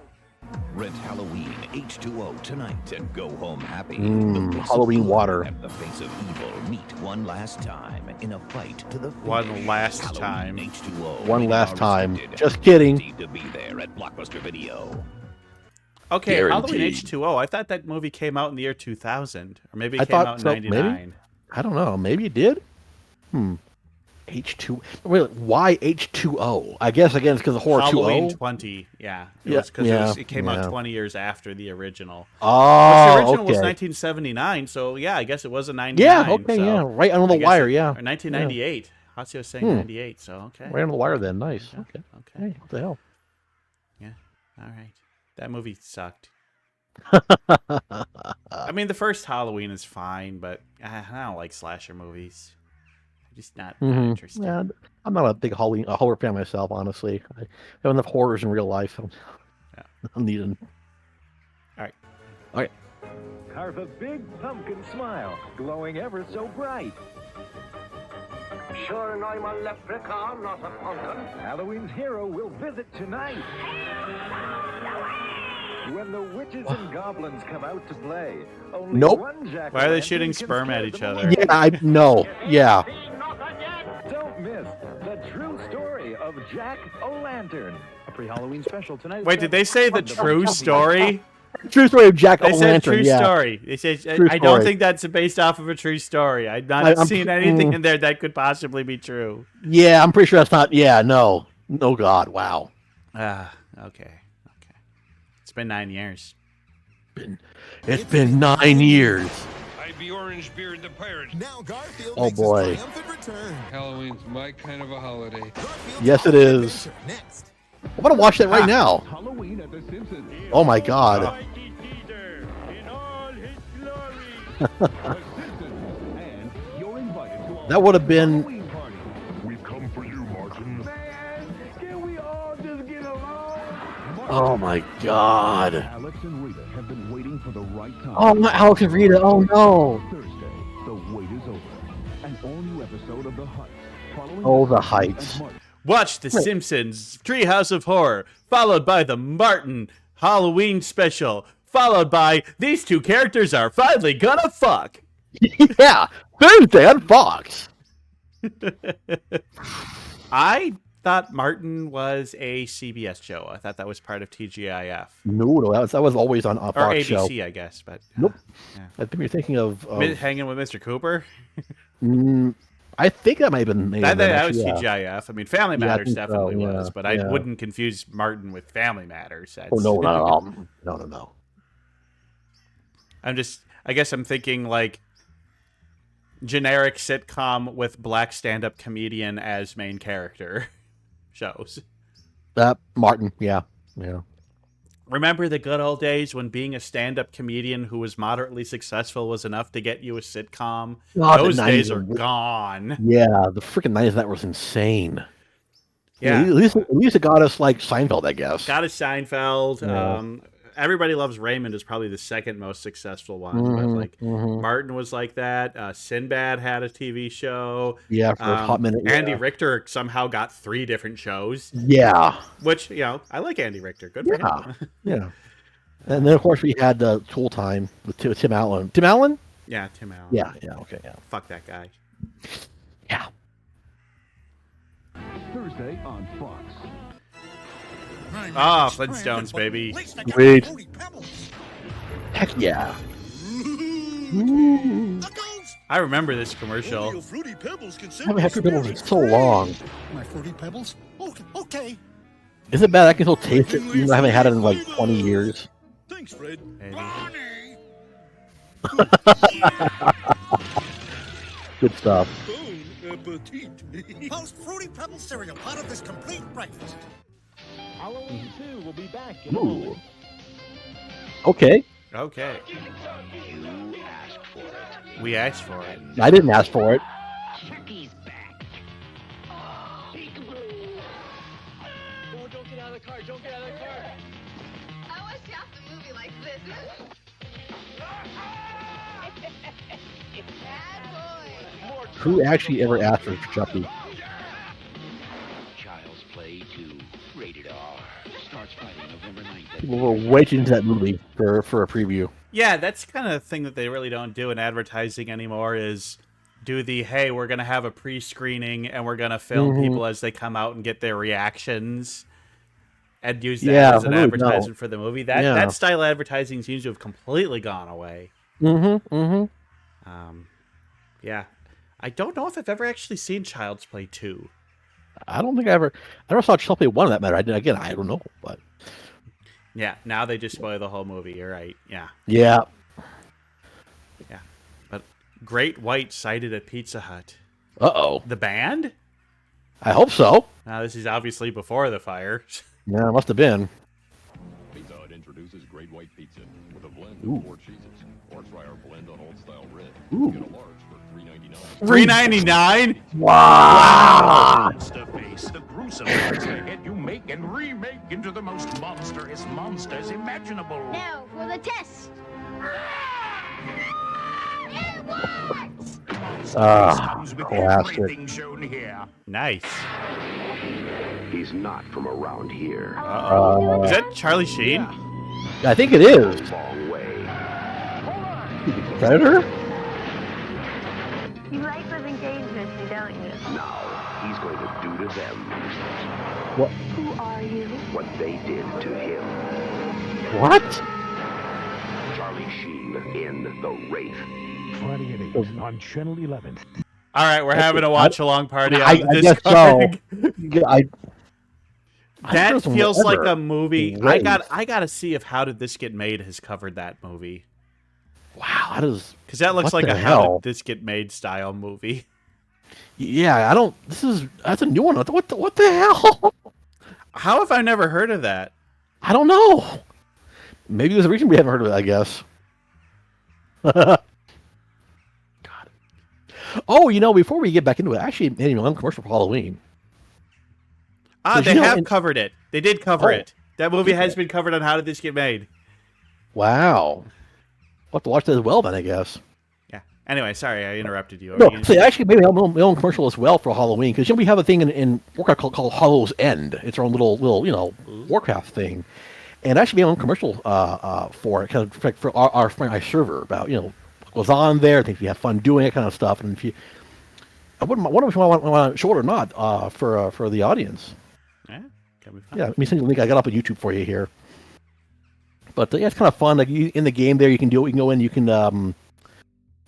Rent Halloween H2O tonight and go home happy. Mm, The face of Halloween good water. And the face of evil meet one last time in a fight to the One finish. last Halloween time. H2O. One rated last R time. restricted. Just kidding. Guaranteed to be there at Blockbuster Video. Okay, Halloween Guaranteed. H2O. I thought that movie came out in the year 2000, or maybe it I came thought out in so, maybe? 99. I don't know. Maybe it did. H2. Wait, why H2O? I guess again it's because of horror Halloween 2O. 20, yeah. Yeah, Was because yeah, it came out yeah. 20 years after the original. Oh, the original was okay. 1979, so yeah, I guess it was a 99. Yeah, okay, so yeah, right on the I guess wire, it- yeah. Or 1998. Hatsuyo was saying 98, so okay. Right on the wire then. Nice. Yeah, Okay. okay. Hey, what the hell? Yeah, all right. That movie sucked. I mean, the first Halloween is fine, but I don't like slasher movies. I'm just not interested. Yeah, I'm not a big horror fan myself, honestly. I have enough horrors in real life. I'm needing. All right. All right. Carve a big pumpkin smile, glowing ever so bright. Sure, I'm a leprechaun, not a pumpkin. Halloween's hero will visit tonight. When the witches and goblins come out to play, only Nope. one jack-o'-lantern Why are they shooting can sperm scare at each them other? away. Yeah, I know. Yeah. Don't miss the true story of Jack O'Lantern. A pre-Halloween special tonight. Wait, did they say the true story? True story of Jack They said O'Lantern. true Yeah. story. They said True I don't story. think that's based off of a true story. I've not I'm- seen anything in there that could possibly be true. Yeah, I'm pretty sure that's not. Yeah, no. No, God. Wow. Okay. It's been 9 years. It's been 9 years. I'd be Orangebeard the pirate. Now Garfield Oh makes boy. his triumphant return. Halloween's my kind of a holiday. Garfield's Yes, it Halloween is. Adventure Next. I'm gonna watch that right now. Halloween at the Simpsons. Oh my god. Mighty Caesar in all his glory. The Simpsons. And you're invited to That would have been. Halloween party. We've come for you, Martin. Can we all just get along? Oh my god. Alex and Rita have been waiting for the right time. Oh my Alex and Rita. Oh no. Thursday, the wait is over. An all-new episode of The Heights. Following Oh, The Martin Heights. and Martin. Watch The Simpsons Treehouse of Horror, followed by the Martin Halloween special, followed by these two characters are finally gonna fuck. Yeah. Thursday on Fox. I thought Martin was a CBS show. I thought that was part of TGIF. No, that was always on a Or Fox ABC, show. I guess. But Nope. yeah. I think you're thinking of. Hanging with Mr. Cooper. I think that might have been. That was actually, yeah. TGIF. I mean, Family Yeah, I Matters think so, definitely yeah, was, but I yeah. wouldn't confuse Martin with Family Matters. Oh no, not at all. No. I guess I'm thinking like generic sitcom with black stand-up comedian as main character shows. Martin. Yeah. Remember the good old days when being a stand-up comedian who was moderately successful was enough to get you a sitcom? Oh, the Those days 90s are were- gone. Yeah, the freaking 90s, that was insane. Yeah. At least it got us like Seinfeld, I guess. Got a Seinfeld. Yeah. Everybody Loves Raymond is probably the second most successful one. But like Martin was like that. Sinbad had a TV show. Yeah, for a hot minute. Andy yeah. Richter somehow got 3 different shows. Yeah. Which, I like Andy Richter. Good for him. Yeah. And then, of course, we had Tool Time with Tim Allen. Tim Allen? Yeah, Tim Allen. Yeah, okay, yeah. Fuck that guy. Yeah. Thursday on Fox. Ah, Flintstones, baby. Great. Heck yeah. I remember this commercial. Fruity Pebbles can I haven't had Fruity Pebbles in so long. My Fruity Pebbles? Okay. Is it bad I can still taste it even though I haven't had it in like 20 years? Thanks, Fred. Maybe. Good stuff. Bon appetit. Post Fruity Pebbles cereal, part of this complete breakfast. Halloween 2 will be back in a Ooh. moment. Okay. Okay. You asked for it. We asked for it. I didn't ask for it. Turkey's back. Oh, don't get out of the car. Don't get out of the car. I watched half the movie like this. Bad boy. Who actually ever asked for Chucky? Child's Play 2, rated R. Starts Friday, November 9th. People were waiting into that movie for a preview. Yeah, that's kind of the thing that they really don't do in advertising anymore is do the, hey, we're going to have a pre-screening and we're going to film people as they come out and get their reactions and use that as an really advertisement don't. for the movie. That style of advertising seems to have completely gone away. Yeah. I don't know if I've ever actually seen Child's Play 2. I don't think I never saw Child's Play 1 for that matter. I don't know, but. Yeah, now they just spoil the whole movie. You're right. Yeah. Yeah. Yeah. But Great White sighted at Pizza Hut. Uh-oh. The band? I hope so. Now, this is obviously before the fire. Yeah, it must have been. Pizza Hut introduces Great White Pizza with a blend Ooh. of 4 cheeses. Or try our blend on Old Style Red. Ooh. Get a large for $3.99. $3.99? Wow! Monster Face, the gruesome monster head you make and remake into the most monstrous monsters imaginable. Now for the test. It works! Comes with classic. everything shown here. Nice. He's not from around here. Uh-oh. Is that Charlie Sheen? I think it is. Long way. Predator? You like living dangerously, don't you? Now, he's going to do to them What? Who are you? what they did to him. What? Charlie Sheen in The Wraith. Friday at 8 on Channel 11. All right, we're having a watch-along party on I the guess so. Discord. Yeah, That feels like whatever. a movie. Great. I gotta see if How Did This Get Made has covered that movie. Wow, that is Because that looks what like the a How hell? Did This Get Made style movie. Yeah, I don't. That's a new one. What the hell? How have I never heard of that? I don't know. Maybe there's a reason we haven't heard of it. I guess. God. Oh, before we get back into it, actually, I'm commercial for Halloween. They have covered it. They did cover Oh. it. That movie has been covered on How Did This Get Made. Wow. We'll have to watch that as well, then, I guess. Yeah. Anyway, sorry I interrupted you. No, so actually, maybe my own commercial as well for Halloween, because we have a thing in Warcraft called Hollow's End. It's our own little Warcraft thing, and actually, my own commercial for it, kind of for our friend server about what goes on there, things we have fun doing, that kind of stuff. And if you, I wonder if you want to show it or not for the audience. Yeah, can be fun. Yeah, let me send you a link. I got up on YouTube for you here. But yeah, it's kind of fun. Like in the game, there you can do it. You can go in. You can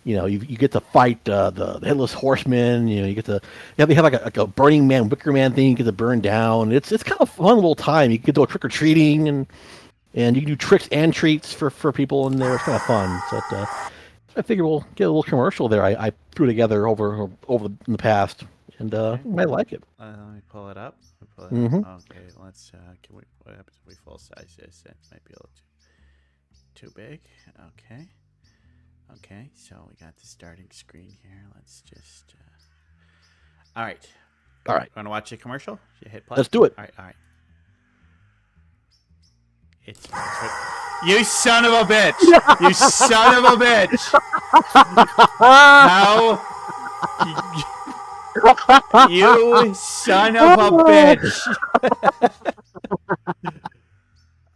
you get to fight the headless horseman. You get to have like a Burning Man, Wicker Man thing. You get to burn down. It's kind of fun little time. You can do a trick or treating and you can do tricks and treats for people in there. It's kind of fun. So I figure we'll get a little commercial there. I threw together over in the past, and you might like it. Let me pull it up. Mhm. Okay, let's. What happens if we full size this? That might be a little too big. Okay, so we got the starting screen here. Let's just. All right. Want to watch a commercial? You hit play. Let's do it. All right. It's you son of a bitch! You son of a bitch! How? You son of a bitch!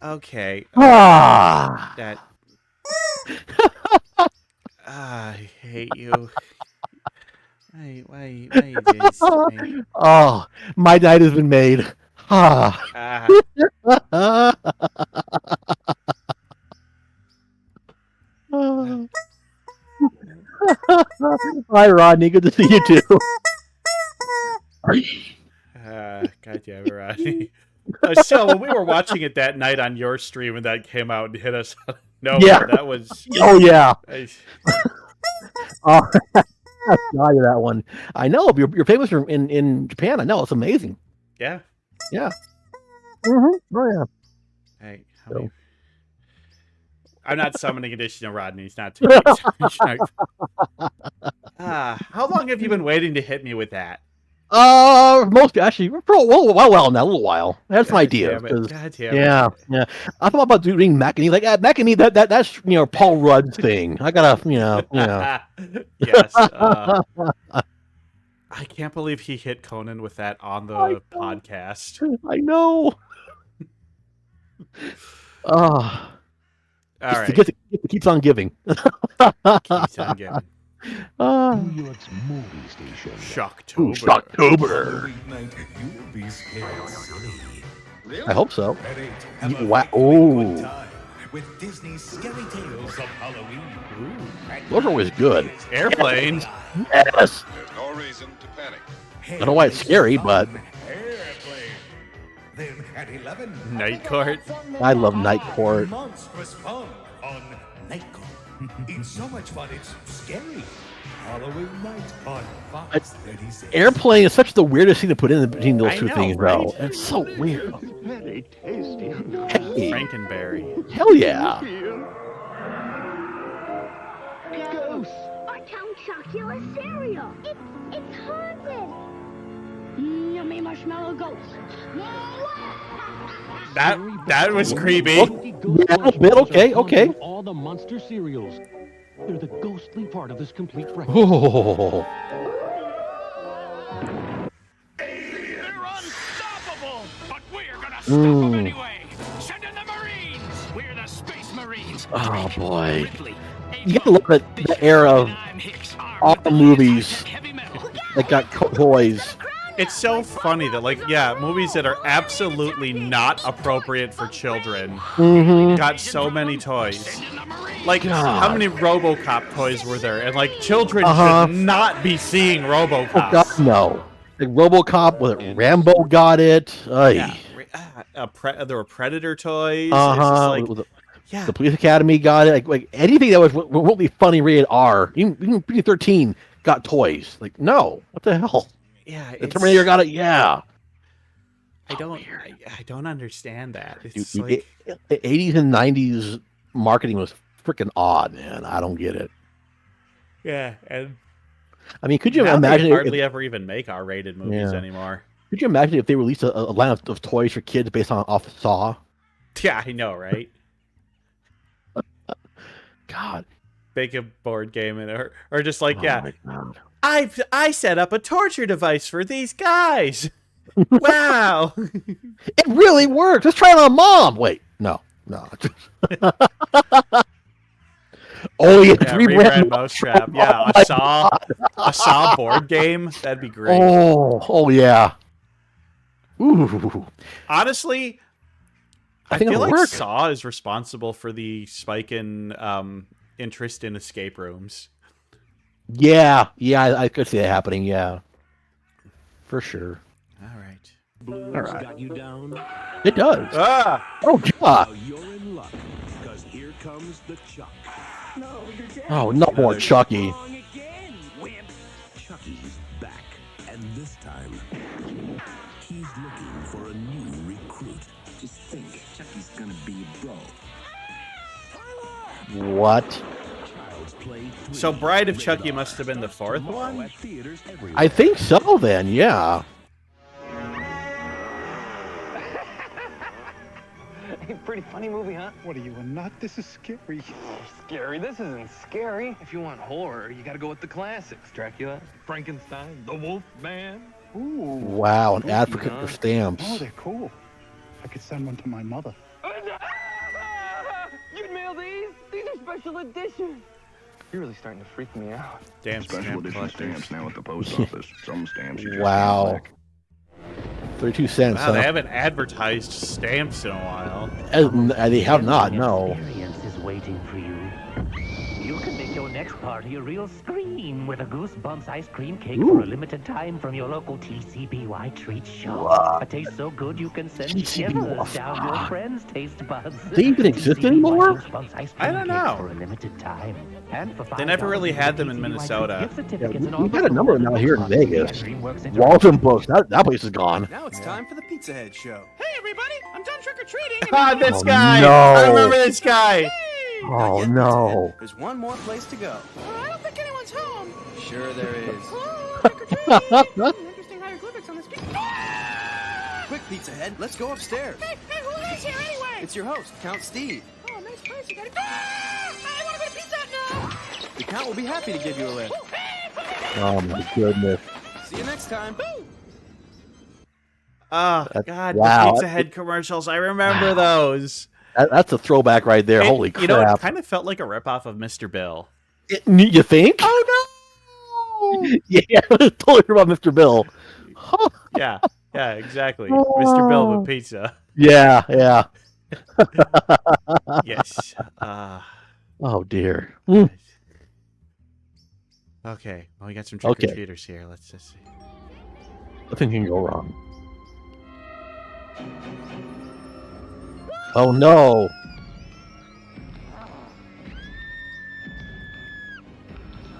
Okay. That. I hate you. Why you doing this to me? Oh, my night has been made. Ah. Hi, Rodney. Good to see you too. God damn it, Rodney. So when we were watching it that night on your stream and that came out and hit us out of nowhere, that was... Oh, yeah. Oh, I saw you that one. I know. You're famous in Japan. I know. It's amazing. Yeah. Yeah. Mm-hmm. Oh, yeah. Hey, I'm not summoning additional Rodney's not to how long have you been waiting to hit me with that? Most actually for a while now, a little while. That's my idea. God damn it. Yeah. I thought about doing McEnany. Like McEnany, that's Paul Rudd's thing. I gotta Yes. I can't believe he hit Conan with that on the podcast. I know. All right. It keeps on giving. Keeps on giving. New York's movie station. Shocktober. Shocktober. Night, you'll be scared silly. I hope so. At 8, have a Wow. wacky good time with Disney's Scary Tales of Halloween. Those are always good. Airplane. Yes. There's no reason to panic. I don't know why it's scary, but Then at 11, Night Court. I love Night Court. monstrous fun on Night Court. It's so much fun, it's scary. Halloween night on Fox 36. Airplane is such the weirdest thing to put in between those I two know, things, right? bro. It's so weird. Very tasty. Hey, Frankenberry. hell yeah. Ghost. Our Count Chocula cereal. It's haunted. Yummy marshmallow ghost. That was creepy. Yeah, a little bit. Okay. All the monster cereals. They're the ghostly part of this complete breakfast. Oh. They're unstoppable, but we're gonna stop them anyway. Send in the Marines. We're the Space Marines. Oh boy. You gotta look at the era of all the movies that got toys. It's so funny that, movies that are absolutely not appropriate for children got so many toys. Like, how many RoboCop toys were there? And, children should not be seeing RoboCop. Oh, God, no. Like RoboCop, Rambo got it. Yeah. There were Predator toys. Uh It's just huh. like, yeah, The Police Academy got it. Like anything that was remotely funny rated R, even PG-13 got toys. Like no, what the hell? yeah. The Terminator got it. Yeah. I don't understand that. It's Dude, like 80s and 90s marketing was freaking odd, man. I don't get it. yeah, and I mean, could you now imagine? they hardly ever even make R-rated movies Yeah. anymore. Could you imagine if they released a line of toys for kids based off Saw? Yeah, I know, right? God. Make a board game or just like, Oh yeah, my God. I set up a torture device for these guys. Wow. It really works. Let's try it on Mom. Wait, no. Oh yeah, rebrand Mousetrap. Yeah, a Saw board game. That'd be great. Oh yeah. Ooh. Honestly, I think feel it'll like work. Saw is responsible for the spike in interest in escape rooms. Yeah, I could see that happening. Yeah, for sure. All right. Blues All right. got you down. It does. Ah! Oh God. Now you're in luck, because here comes the Chuck. No, you're dead. Oh, no more Chucky. Wrong again, wimp. Chucky's back, and this time he's looking for a new recruit. Just think, Chucky's gonna be a bro. What? Child's Play 3. So Bride of Chucky must have been the fourth Tomorrow one? at theaters everywhere. I think so. Then, yeah. Hey, pretty funny movie, huh? What are you, a nut? This is scary. Scary? This isn't scary. If you want horror, you gotta go with the classics. Dracula, Frankenstein, the Wolf Man. Ooh. Wow, an advocate for stamps. Oh, they're cool. I could send one to my mother. You'd mail these? These are special editions. You're really starting to freak me out. Damn Special stamp edition collectors. stamps now at the post office. Some stamps you just Wow. can't lick. 32 cents. Wow, they haven't advertised stamps in a while. They have not. No. Experience is waiting for you. You can make your next party a real scream with a Goosebumps ice cream cake for a limited time from your local TCBY treat shop. A taste so good you can send shivers down your friends' taste buds. They even exist anymore? Goosebumps ice I cream don't cakes know. For a limited time. And for They never really had them in TCBY Minnesota. gift certificates and We got a number now here in Vegas. Ice cream works into- Walton Books. That place is gone. Now it's time for the Pizza Head Show. Hey, everybody! I'm done trick-or-treating. Ah, this Oh, guy! no. I remember this guy! Oh no. There's one more place to go. I don't think anyone's home. Sure there is. Interesting hieroglyphics on the street. Quick, Pizza Head, let's go upstairs. Hey, who is here anyway? It's your host, Count Steve. Oh, nice place. You got it. I want to go to Pizza Hut now. The Count will be happy to give you a lift. Oh my goodness. See you next time. Oh, God, wow. the Pizza Head commercials. I remember those. That's a throwback right there. Holy crap. You know, it kind of felt like a ripoff of Mr. Bill. You think? Oh, no! Yeah, totally about Mr. Bill. Yeah, exactly. Mr. Bill with pizza. Yeah. Yes. Oh dear. Okay, well, we got some Okay. trick-or-treaters here. Let's just see. Nothing can go wrong. Oh no.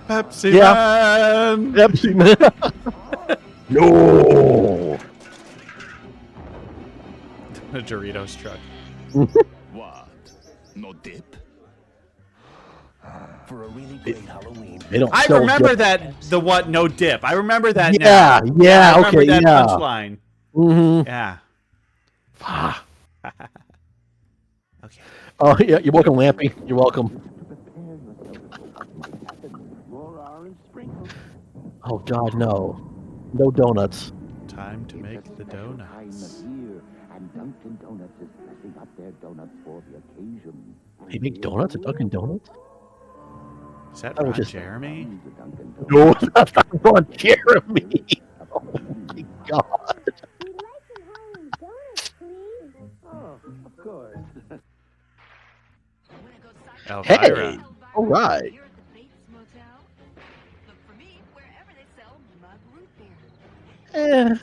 Pepsi Man! Man! Pepsi Man! No! A Doritos truck. What? No dip? For a really great Halloween. They don't I sell remember dip. that, the what, no dip. I remember that Yeah, now. yeah, I remember okay, that yeah. punchline. Mm-hmm. Yeah. Okay. Oh, yeah, you're welcome, Lampy. You're welcome. Oh, God, no. No donuts. Time to make the donuts. And Dunkin' Donuts is dressing up their donuts for the occasion. They make donuts at Dunkin' Donuts? Is that That was Ron just- Jeremy? No, that's not Ron Jeremy. Oh, my God. Of course. Elvira. Hey, all right. Eh.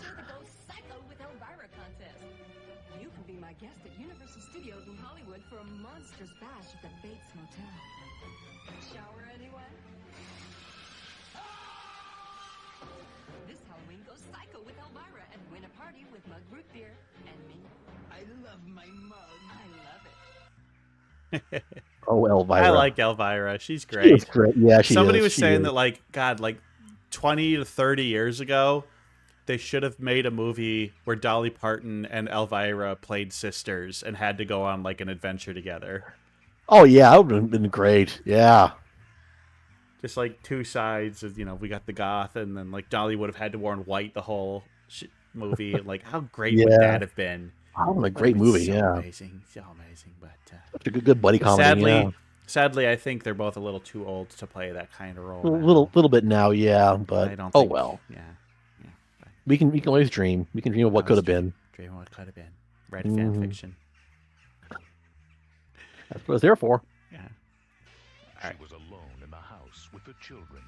bash at the Bates Motel. Shower anyone? This Halloween, go psycho with Elvira and win a party with mug root beer and me. I love my mug. I love it. Oh, Elvira. I like Elvira. She's She great. is great. Yeah, Somebody is. was She saying is. that, like, God, like 20 to 30 years ago, they should have made a movie where Dolly Parton and Elvira played sisters and had to go on, like, an adventure together. Oh, yeah, that would have been great. Yeah. Just, like, two sides of, we got the goth, and then, like, Dolly would have had to wear white the whole movie. Like, how great would that have been? Oh, what a great movie, so yeah. amazing. So amazing, but... Such a good buddy comedy, Sadly, I think they're both a little too old to play that kind of role. A little bit now, yeah, but I don't think, well. Yeah. We can always dream. We can dream of what could have been. Dream of what could have been. Read fan fiction. That's what it's there for. Yeah. She was alone in the house with the children.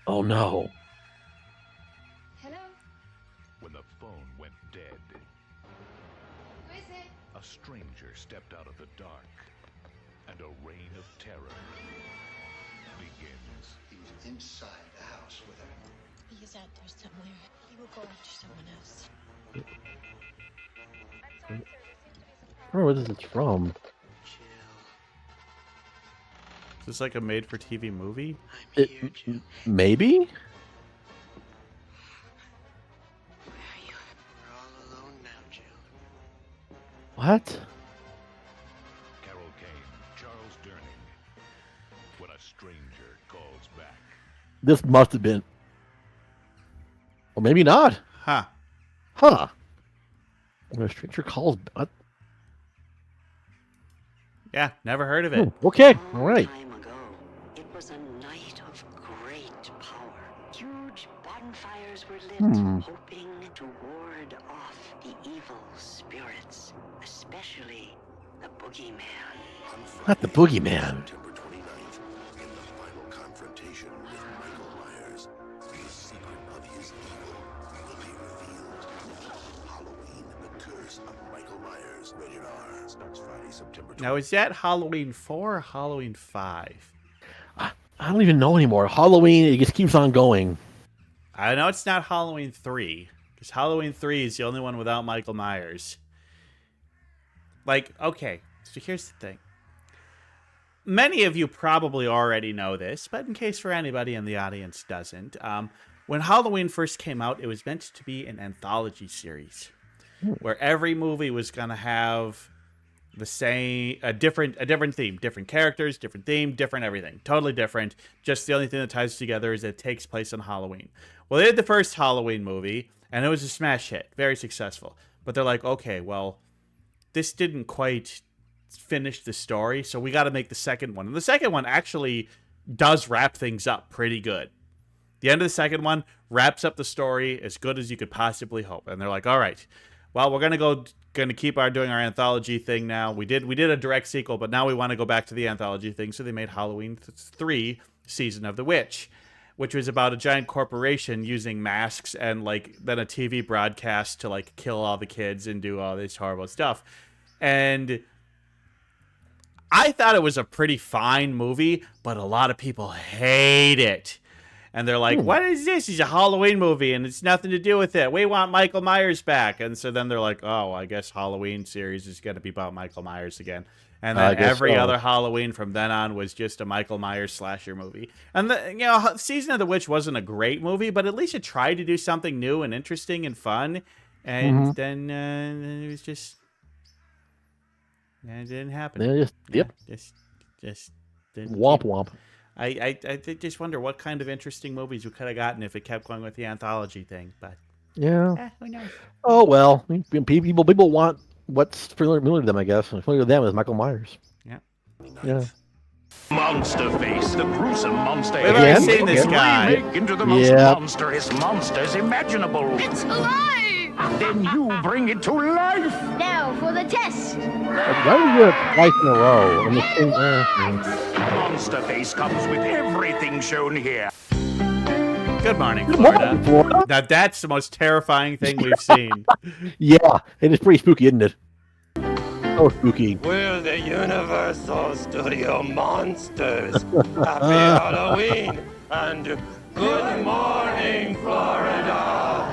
Oh no. Hello? When the phone went dead, Who is it? a stranger stepped out of the dark, and a reign of terror begins. He was inside the house with her. He is out there somewhere. He will go after someone else. I don't know where this is from. Is this like a made-for-TV movie? Maybe? What? Carol Kane, Charles Durning. When a stranger calls back. This must have been. Or maybe not. Huh. When a stranger calls. What? Yeah, never heard of it. Okay, all right. Time ago, it was a night of great power. Huge bonfires were lit, hoping to ward off the evil spirits, especially the boogeyman. Not the boogeyman. September 29th, in the final confrontation with Michael Myers, the secret of his evil will be revealed. Halloween, the curse of Michael Myers. Rated R. Starts Friday, September 29th. Now, is that Halloween 4 or Halloween 5? I don't even know anymore. Halloween, it just keeps on going. I know it's not Halloween 3, because Halloween 3 is the only one without Michael Myers. Like, okay, so here's the thing. Many of you probably already know this, but in case for anybody in the audience doesn't, when Halloween first came out, it was meant to be an anthology series, where every movie was going to have the same, a different theme, different characters, different theme, different everything, totally different. Just the only thing that ties together is that it takes place on Halloween. Well, they did the first Halloween movie, and it was a smash hit, very successful. But they're like, okay, well, this didn't quite finish the story, so we got to make the second one. And the second one actually does wrap things up pretty good. The end of the second one wraps up the story as good as you could possibly hope. And they're like, all right, well, we're going to keep doing our anthology thing now. We did a direct sequel, but now we want to go back to the anthology thing. So they made Halloween 3 Season of the Witch, which was about a giant corporation using masks and like then a TV broadcast to like kill all the kids and do all this horrible stuff. And I thought it was a pretty fine movie, but a lot of people hate it. And they're like, what is this? It's a Halloween movie, and it's nothing to do with it. We want Michael Myers back. And so then they're like, oh, I guess Halloween series is going to be about Michael Myers again. And then every other Halloween from then on was just a Michael Myers slasher movie. And, Season of the Witch wasn't a great movie, but at least it tried to do something new and interesting and fun. And then it was just... it didn't happen. Just didn't. Womp womp. I just wonder what kind of interesting movies we could have gotten if it kept going with the anthology thing. But yeah, who knows? Oh well, people want what's familiar to them. I guess familiar to them is Michael Myers. Yeah. Monster Face, the gruesome monster. We've already seen this guy. Remake into the most monstrous monsters imaginable. It's alive! Then you bring it to life. Now for the test. Why do we do it twice in a row? On the same, Monster Face comes with everything shown here. Good morning, Florida. Now that's the most terrifying thing we've seen. Yeah, it is pretty spooky, isn't it? So spooky. Where to the Universal Studio Monsters. Happy Halloween and good morning, Florida.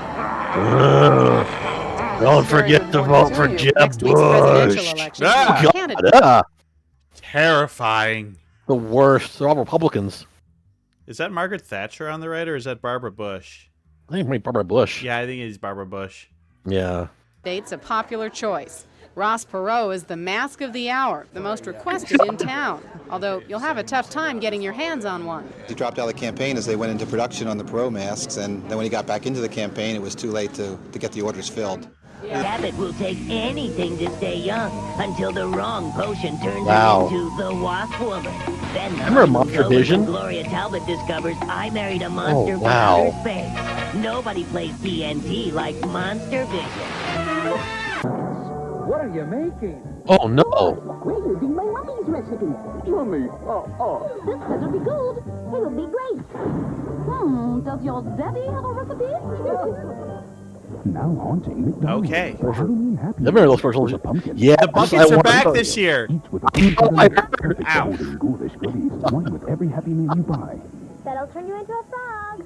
Don't forget to vote for Jeb next week's presidential Bush. election. Oh, Candidate- God, Terrifying. the worst. They're all Republicans. Is that Margaret Thatcher on the right, or is that Barbara Bush? I think maybe Barbara Bush. Yeah, I think it's Barbara Bush. Yeah. Date's a popular choice. Ross Perot is the mask of the hour, the most requested in town. Although you'll have a tough time getting your hands on one. He dropped out of the campaign as they went into production on the Perot masks, and then when he got back into the campaign, it was too late to get the orders filled. Rabbit will take anything to stay young until the wrong potion turns Wow. her into the Wasp Woman. Then the Remember hunt Monster is over Vision? when Gloria Talbot discovers I married a monster Oh, from wow. outer space. Nobody plays TNT like Monster Vision. What are you making? Oh, no. We're using my mummy's recipe. Mummy, This better be good. It'll be great. Does your daddy have a recipe? now haunting McDonald's. Okay. For Halloween happy. I remember those commercials. Yeah, The buckets are back this year. I heard. Ow. Ghoulish goodies, one with every Happy Meal you buy. That'll turn you into a frog.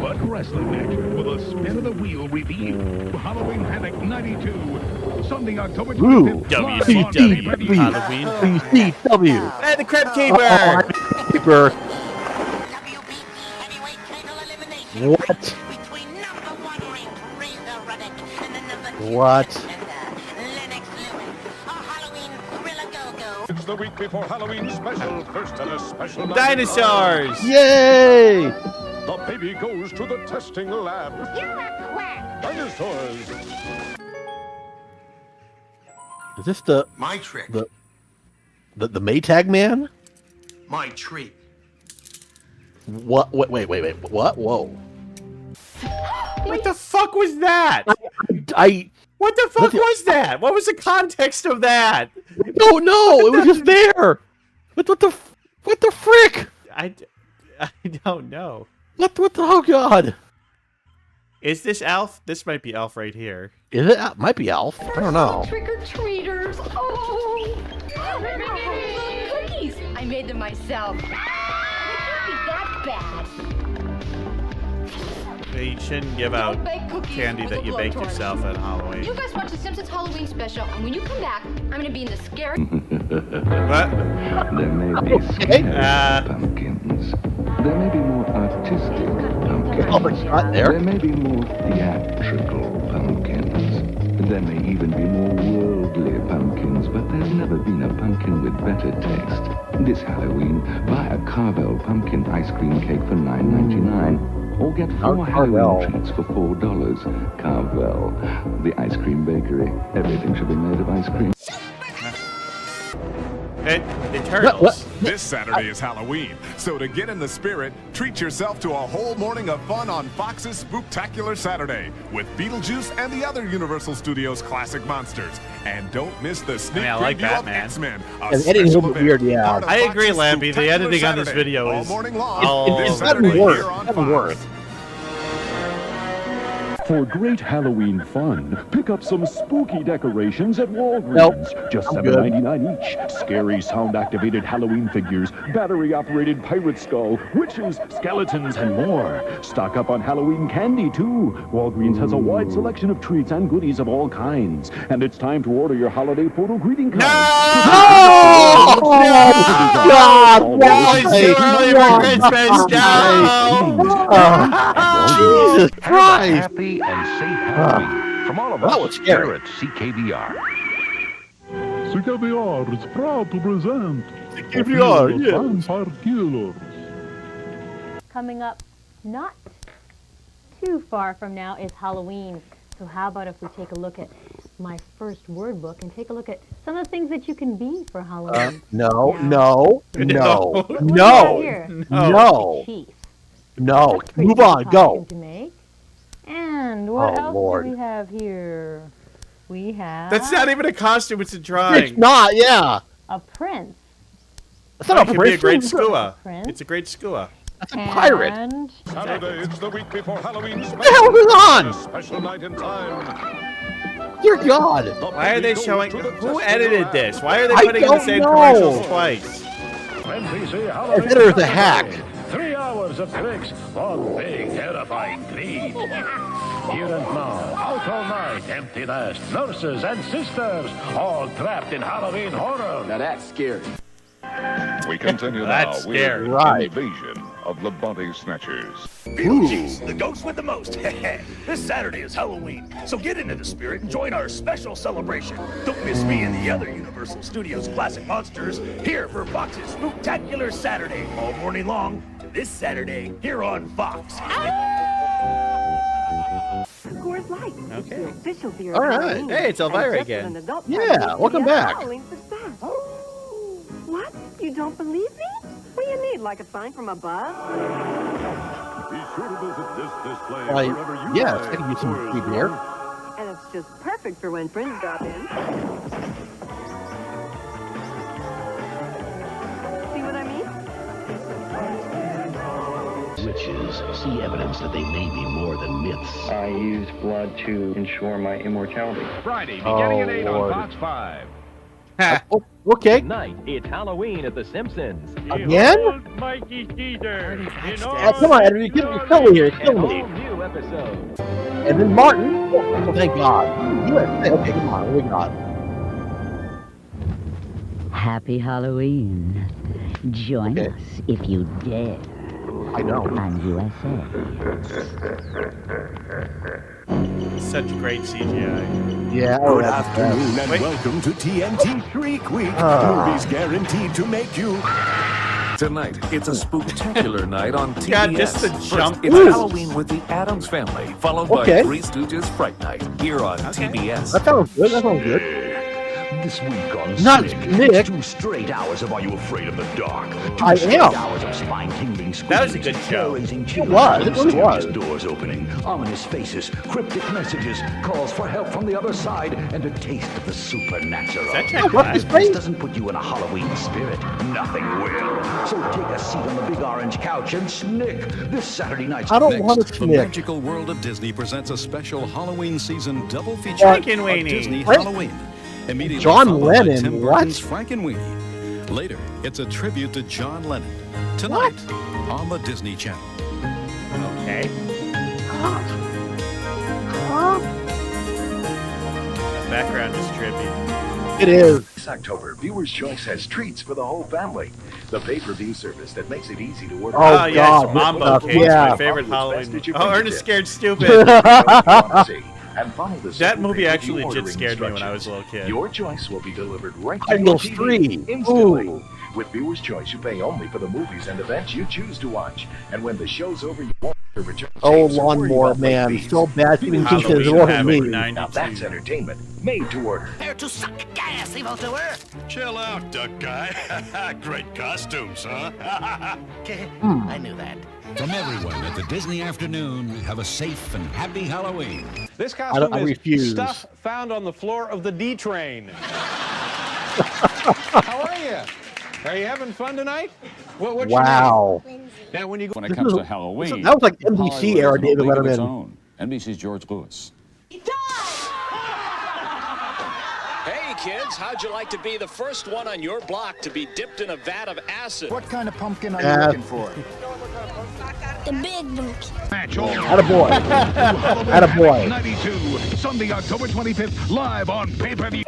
What wrestling action will the spin of the wheel reveal? Halloween Panic 92. Sunday, October Ooh. 25th. WCW Halloween. WCW. Hey, the Crypt Keeper. Keeper. What? What? It's the week before Halloween special. First and a special Dinosaurs. Yay! The baby goes to the testing lab. You're a quack. Dinosaurs. Is this the My trick. the Maytag man? My treat. What? Wait. What? Whoa. What the fuck was that? I What the fuck was that? What was the context of that? don't know. It was just there. What the frick? I don't know. What the? Oh God. Is this Alf? This might be Alf right here. Is it? Might be Alf. I don't know. Trick-or-treaters! Oh! Little cookies! I made them myself. They can't be that bad. You shouldn't give out Don't bake cookies candy with that a you baked blowtorch. yourself at Halloween. You guys watch the Simpsons Halloween special, and when you come back, I'm gonna be in the scary... What? There may be scary pumpkins. There may be more artistic pumpkins. Oh, it's not there. There may be more theatrical pumpkins. There may even be more worldly pumpkins, but there's never been a pumpkin with better taste. This Halloween, buy a Carvel pumpkin ice cream cake for $9.99. Or get 4 Halloween treats for $4. Carvel, the ice cream bakery. Everything should be made of ice cream. The turtles. This Saturday is Halloween, so to get in the spirit, treat yourself to a whole morning of fun on Fox's Spooktacular Saturday with Beetlejuice and the other Universal Studios classic monsters. And don't miss the sneak I like preview that, of man. X-Men. And the editing's a little bit weird, yeah. Part of I agree, Fox's Lampy. The Spooktacular editing on this Saturday, video all is morning long. all This It's Saturday gotten worse. here on It's gotten Fox. worse. For great Halloween fun, pick up some spooky decorations at Walgreens. Nope. Just I'm good. $7.99 each. Scary sound-activated Halloween figures, battery-operated pirate skull, witches, skeletons, and more. Stock up on Halloween candy, too. Walgreens has a wide selection of treats and goodies of all kinds. And it's time to order your holiday photo greeting cards. Oh, God! No, it's too early for Christmas. No! Jesus Christ! Happy and safe Halloween from all of That us was scary. here at CKBR. CKBR is proud to present CKBR, yes. Vampire Killers. Coming up not too far from now is Halloween. So how about if we take a look at my first word book and take a look at some of the things that you can be for Halloween. No. Chief. No. Pretty Move good on. Go. costume to make. And what Oh, else Lord. do we have here? We have That's not even a costume, it's a drawing. It's not. Yeah. a prince. It's not It a could be a great prince. skua. Prince. It's a great skua. That's a pirate. And Saturday, it's the week before Halloween What the hell special. is on? A special night in time. Dear God. Why are they showing? Who edited this? Why are they I putting in the don't same know. commercials twice? This editor's a hack. 3 hours of tricks, one big terrifying treat. Here and now, out all night, empty nest, nurses and sisters, all trapped in Halloween horror. Now that's scary. We continue now with Invasion of the Body Snatchers. Beetlejuice, the ghost with the most. This Saturday is Halloween, so get into the spirit and join our special celebration. Don't miss me and the other Universal Studios classic monsters here for Fox's Spooktacular Saturday, all morning long. This Saturday here on Fox. Coors Light. Okay. Official beer. All right. Hey, it's Elvira again. Yeah, welcome back. What? You don't believe me? What do you need? Like a sign from above? Be sure to visit this display wherever you yes, buy I can use some Coors free beer. Light. And it's just perfect for when friends drop in. See what I mean? Witches see evidence that they may be more than myths. I use blood to ensure my immortality. Friday, beginning at 8 Lord. on Fox 5. Okay. Tonight, it's Halloween at The Simpsons. Again? Mikey Caesar. Come on, Edward, you're killing me here. Kill me. New episode. And then Martin. Oh, thank God. USA. Okay, come on. What we got? Happy Halloween. Join us if you dare. I know. On USA. Such great CGI. Yeah. Good afternoon and Wait. welcome to TNT Shriek Week. Movies guaranteed to make you. Tonight, it's a spooktacular night on TBS. God, just the First, jump. it's Ooh. Halloween with the Addams Family, followed Okay. by Three Stooges Fright Night here on TBS. That sounds good. That sounds good. This week on Not Snick, Nick. 2 straight hours of Are You Afraid of the Dark? 2 I straight am. hours of spine-tingling That was a good screams, show. hair-raising It chills, was. It really mysterious was. doors opening, ominous faces, cryptic messages, calls for help from the other side, and a taste of the supernatural. Is that Jack What's Black? his If this face? doesn't put you in a Halloween spirit, nothing will. So take a seat on the big orange couch and snick this Saturday night. I don't want to The snick. magical world of Disney presents a special Halloween season double feature Frankenweenie. of Disney What? Halloween. Immediately John followed by Lennon, Tim what? Burton's Frankenweenie. Later, it's a tribute to John Lennon. Tonight on the Disney Channel. Okay. The background is trippy. It is. This October, Viewer's Choice has treats for the whole family. The pay-per-view service that makes it easy to order. Oh, yes, God. Mambo Cake, Yeah. my favorite Halloween. Oh, Ernest Scared Stupid. And follow the That simple movie pay-per-view actually legit ordering scared me when I was instructions. a little kid. Your choice will be delivered right to I your know TV 3. instantly. Ooh. With Viewer's Choice, you pay only for the movies and events you choose to watch. And when the show's over, you won't have to return Oh, tapes or worry Lawnmower about late Man. fees. So bad. Stephen King says Halloween it wasn't Havoc me. 92. Now that's entertainment made to order. There to suck gas, evildoer. Chill out, Duck Guy. Great costumes, huh? I knew that. From everyone at the Disney Afternoon, have a safe and happy Halloween. This I costume is refuse. stuff found on the floor of the D train. How are you? Are you having fun tonight? What's Wow. your name? Now, when you go, When it This comes was- to Halloween, that was like NBC Hollywood era has a David league of its Letterman. own. NBC's George Lewis. Hey kids, how'd you like to be the first one on your block to be dipped in a vat of acid? What kind of pumpkin are Yeah. you looking for? The big monkey. Match all. Attaboy. Attaboy. 92, Sunday, October 25th, live on pay-per-view.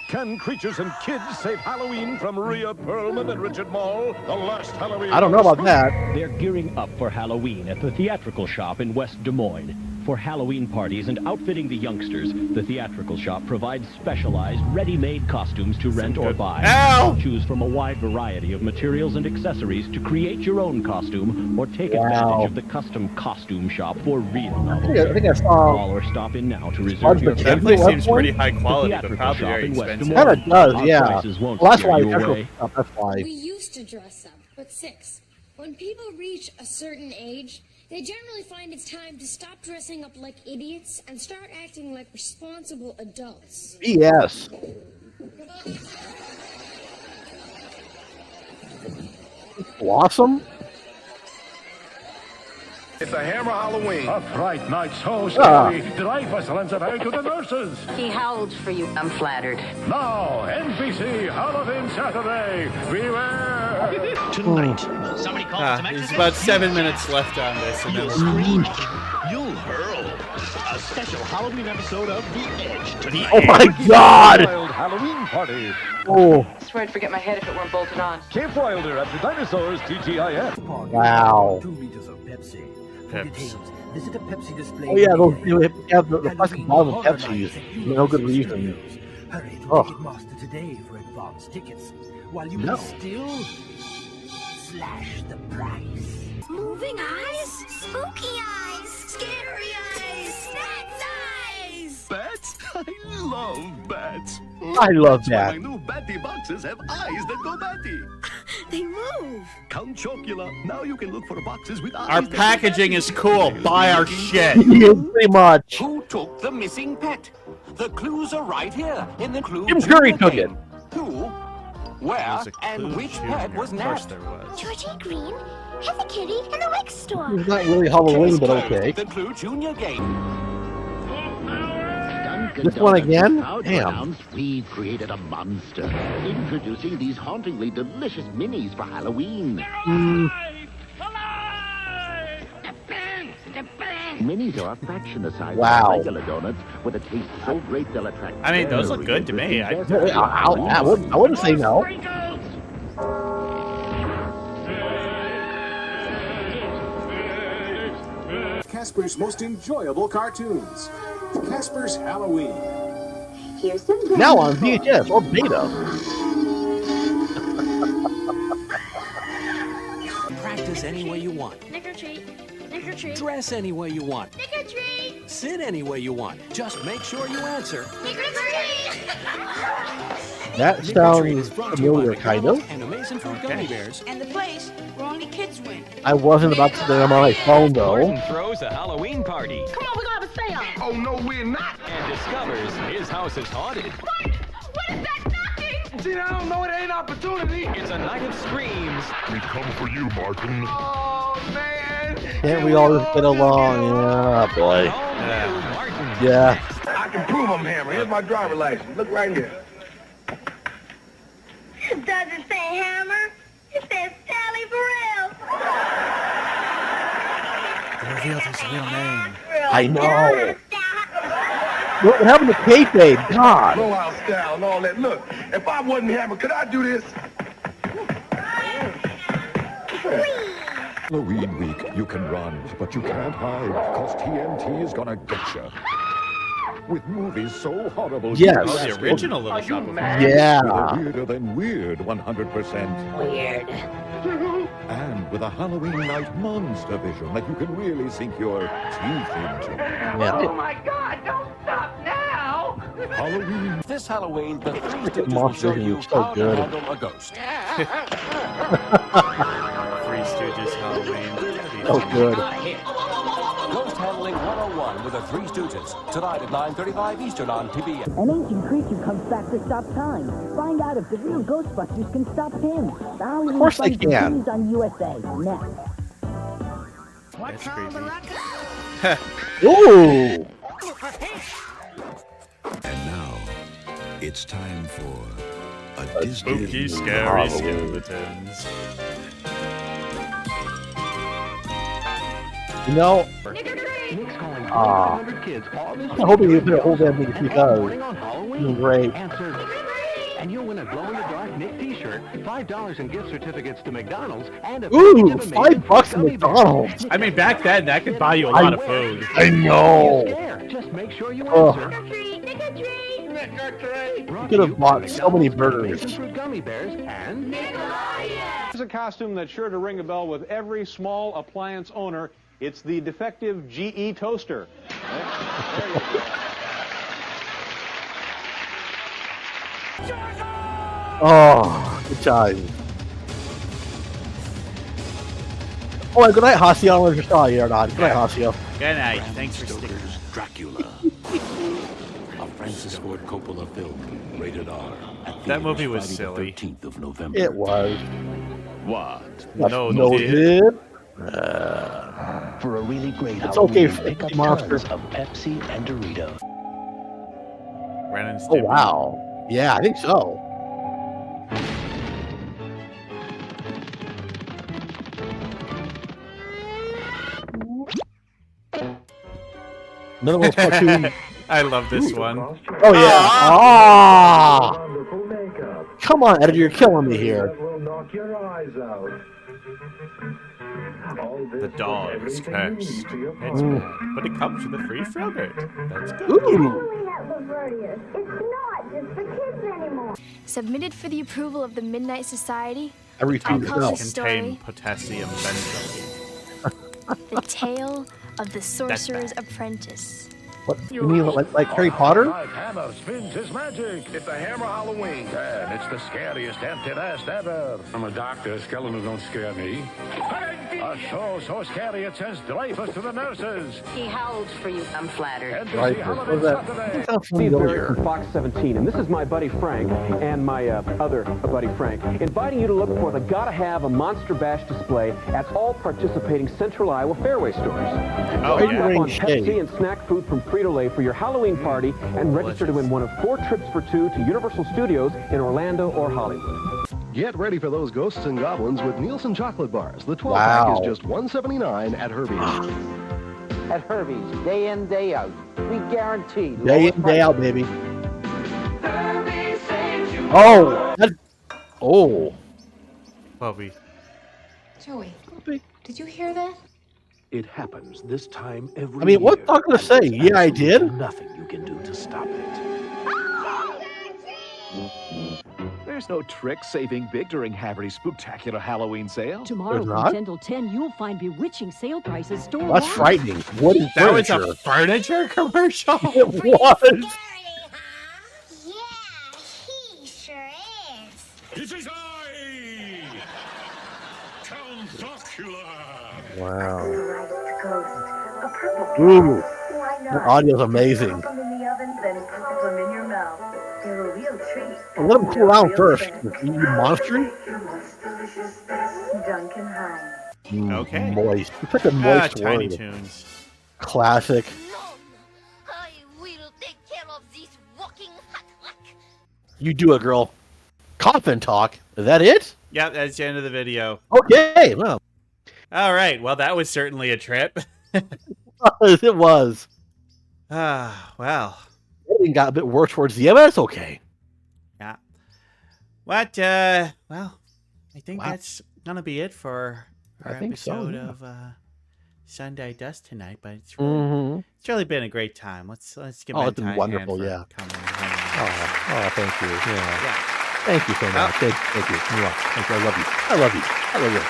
Can creatures and kids save Halloween from Rhea Perlman and Richard Mall? The last Halloween. I don't know about that. They're gearing up for Halloween at the theatrical shop in West Des Moines. For Halloween parties and outfitting the youngsters, the theatrical shop provides specialized, ready-made costumes to rent or buy. Ow! Choose from a wide variety of materials and accessories to create your own costume or take Wow. advantage of the custom costume shop for real I novelty. think I saw. Call or stop in now to reserve Sponge your Potato Definitely at one seems point? pretty high quality, The but theatrical probably shop very in West Des expensive. Moines. Kind of does, Our yeah. prices won't Well, that's scare why. you away. That's why. We used to dress up, but 6. When people reach a certain age, they generally find it's time to stop dressing up like idiots and start acting like responsible adults. BS. Blossom? It's a Hammer Halloween. A fright night so scary, Dreyfus lends a hand to the nurses. He howled for you. I'm flattered. Now, NBC Halloween Saturday, beware! Tonight, somebody call some There's about 7 minutes left on this, and then You'll we're scream. You'll hurl. A special Halloween episode of The Edge tonight. Oh my God! Wild Halloween party. Oh, I swear I'd forget my head if it weren't bolted on. Camp Wilder at the Dinosaurs TGIF. wow. 2 liters of Pepsi. For Peps. details, visit a Pepsi display. Oh yeah, those, near they have the plastic bottle of Pepsi. For no good reason. Hurry to Oh. Ticketmaster today for advance tickets. While you No. can still slash the price. Moving eyes, spooky eyes, scary eyes, snacks eyes. Bats? I love bats. I love That's that. why my new Batty boxes have eyes that go Batty. They move. Count Chocula. Now you can look for boxes with eyes. our that go packaging Batty. is cool. Buy our shit. Yeah, pretty much. Who took the missing pet? The clues are right here in the clue. Jim Curry Junior took game. Who, where, There's a and Clue which Junior. pet was Of course nabbed? there was. Georgie Green has a kitty in the Rick store. It's not really Halloween, but okay. The Clue Junior game. This one again? Proud to Damn. announce we've created a monster. Introducing these hauntingly delicious minis for Halloween. Minis are a fraction the size Wow. of regular donuts with a taste so great they'll attract. I mean, those look good to me. I wouldn't say no. Casper's most enjoyable cartoons. Casper's Halloween. Here's some Now on VHS or beta. Practice any way you want. Trick or treat. Trick or treat. Dress any way you want. Trick or treat. Sit any way you want. Just make sure you answer. Trick or treat. That Trick or Treat sounds is brought to you by familiar, kind of. McDonald's and Amazing Fruit Gummy Bears. And the place where only kids win. I wasn't about to say them on my phone though. Throws a Halloween party Come on, we're gonna have a seance. Oh, no, we're not. and discovers his house is haunted. What is that knocking? See, I don't know. It ain't opportunity. It's a night of screams. We come for you, Martin. Oh, man. Can't we all just get along? Yeah, boy. Yeah. I can prove I'm Hammer. Here's my driver license. Look right here. It doesn't say Hammer. It says Sally Burrell. They revealed his real name. I know. What happened to kayfabe? God. Blowout style and all that. Look, if I wasn't Hammer, could I do this? Halloween week, you can run, but you can't hide, cause TNT is gonna get you. With movies so horrible. Yes. Oh, the original Little Shop of Horrors. Yeah. Weirder than weird, 100%. Weird. And with a Halloween night monster vision that you can really sink your teeth into. Oh my God, don't stop now! Halloween. This Halloween, the Three Look at Stooges will Monster show Vision, you it's so how good. to handle a ghost. Three Stooges Halloween. Oh, good. Ghost Handling 101 with the Three Stooges. Tonight at 9:35 Eastern on PBS. An ancient creature comes back to stop time. Find out if the real Ghostbusters can stop him. The Halloween Of course they fight can. continues on USA next. That's creepy. Ooh. And now, it's time for a Disney Spooky, scary Halloween. skeletons. You know, Nick's calling Ah. 200 kids all this I'm hoping you put a whole damn thing and because every morning on Halloween. it's great. Answer. And you'll win a glow-in-the-dark Nick t-shirt, $5 in gift certificates to McDonald's, and a Ooh, package of amazing $5 at gummy bears. McDonald's. I mean, back then, that could buy you a lot of food. I know. Just make sure you Ugh. answer. You could have bought so many burgers. Amazing Fruit Gummy Bears and It's a costume that's sure to ring a bell with every small appliance owner. It's the defective GE toaster. There you go. Oh, good time. Oh, and good night, Hasio. I don't know if you saw you or not. Good night, Hasio. Good night. Thanks for sticking. Dracula. A Francis Ford Coppola film, rated R. at That movie theaters was Friday the silly. 13th of November. It was. What? No, no, did. did. For a really great It's Halloween, okay, pick up monster. tons of Pepsi and Doritos. Ren and Oh Stimpy. wow. Yeah, I think so. Another one's cartoon. I love this one. Oh yeah. Ah! Come on, editor, you're killing me here. The dog is cursed. It's Mm. bad, but it comes with a free frogurt. That's good. Ooh. Submitted for the approval of the Midnight Society, Every I two call no. this Contain story potassium benzoate. The Tale of the Sorcerer's Apprentice. What? You mean like Harry Potter? Hammer spins his magic. It's a hammer Halloween. And it's the scariest empty nest ever. I'm a doctor. Skeletons don't scare me. A show so scary it sends Dreyfus to the nurses. He howled for you. I'm flattered. Dreyfus. What was that? That sounds Steve Barrett familiar. from Fox 17, and this is my buddy Frank and my other buddy Frank, inviting you to look for the Gotta Have a Monster Bash display at all participating Central Iowa Fairway stores. Oh, Stock yeah. up on Pepsi and snack food from Frito-Lay for your Halloween party and register to win one of 4 trips for 2 to Universal Studios in Orlando or Hollywood. Get ready for those ghosts and goblins with Nielsen chocolate bars. The 12 Wow. pack is just $179 at Herbie's. At Herbie's, day in, day out. We guarantee. Day in, day out, baby. Oh. Oh. Bobby. Joey, did you hear that? It happens this time every I mean, what's year, not gonna and say? there's Yeah, I did. absolutely nothing you can do to stop it. There's no trick saving big during Haverty's spectacular Halloween sale. Tomorrow There's from not? 10 till 10, you'll find bewitching sale prices store That's frightening. Wooden That was furniture. a furniture commercial. It was. He sure is. This is I, Count Dracula. Wow. Ooh. The audio's amazing. Well, let him cool down first. You monster. Okay. Moist. It's like a moist Tiny word. Toons. Classic. I will take care of this walking hut. You do it, girl. Coffin talk. Is that it? Yep, that's the end of the video. Okay. Well, All right. Well, that was certainly a trip. it was. Well. It got a bit worse towards the end, but it's okay. Yeah. What? Well, I think Wow. that's gonna be it for our I think so, episode yeah. of Sunday Dust tonight. But it's really been a great time. Let's give Oh, it's Bentai been a wonderful, hand for yeah. coming and hanging out. Oh, thank you. Yeah. Yeah. Thank you so much. Well- Thank you. Mwah. Thank you. I love you. I love you. I love you.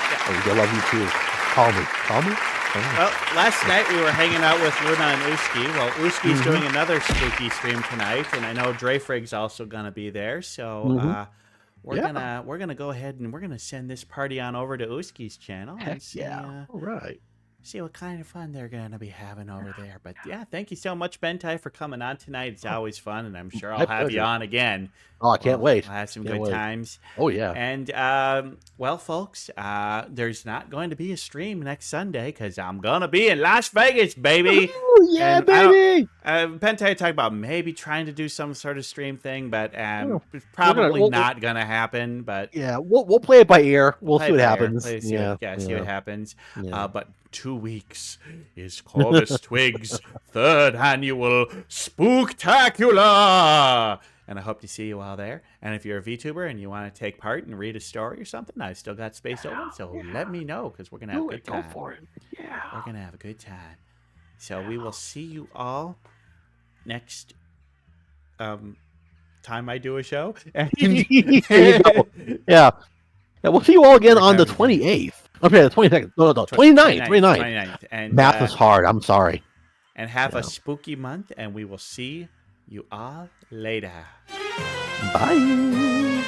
I love you too. Call me. Call me. Well, last night we were hanging out with Luna and Uski. Well, Uski's Mhm. doing another spooky stream tonight, and I know Dreyfrig's also gonna be there. So Mhm. we're Yeah. gonna go ahead and we're gonna send this party on over to Uski's channel Heck and see, yeah. All right. see what kind of fun they're gonna be having over there. But yeah, thank you so much, Bentai, for coming on tonight. It's always fun, and I'm sure I'll My have you pleasure. on again. Oh, I can't wait. We'll have some Can't good wait. times. Oh, yeah. And well, folks, there's not going to be a stream next Sunday because I'm gonna be in Las Vegas, baby. Ooh, yeah, And I don't- baby. Bentai talked about maybe trying to do some sort of stream thing, but it's We're gonna- probably we'll- not gonna happen. But Yeah, we'll play it by ear. We'll play see what it by ear, happens. play it, see Yeah. what, see what happens. Yeah. But 2 weeks is Corvus Twig's 3rd annual Spooktacular. And I hope to see you all there. And if you're a VTuber and you want to take part and read a story or something, I've still got space open. So let me know because we're going to have a good time. Go for it. Yeah. We're going to have a good time. So we will see you all next time I do a show. There you go. Yeah. Yeah, we'll see you all again on the 28th. Okay, the 22nd. No, 29th. 29th. And Math is hard. I'm sorry. And have a spooky month, and we will see you all later. Bye.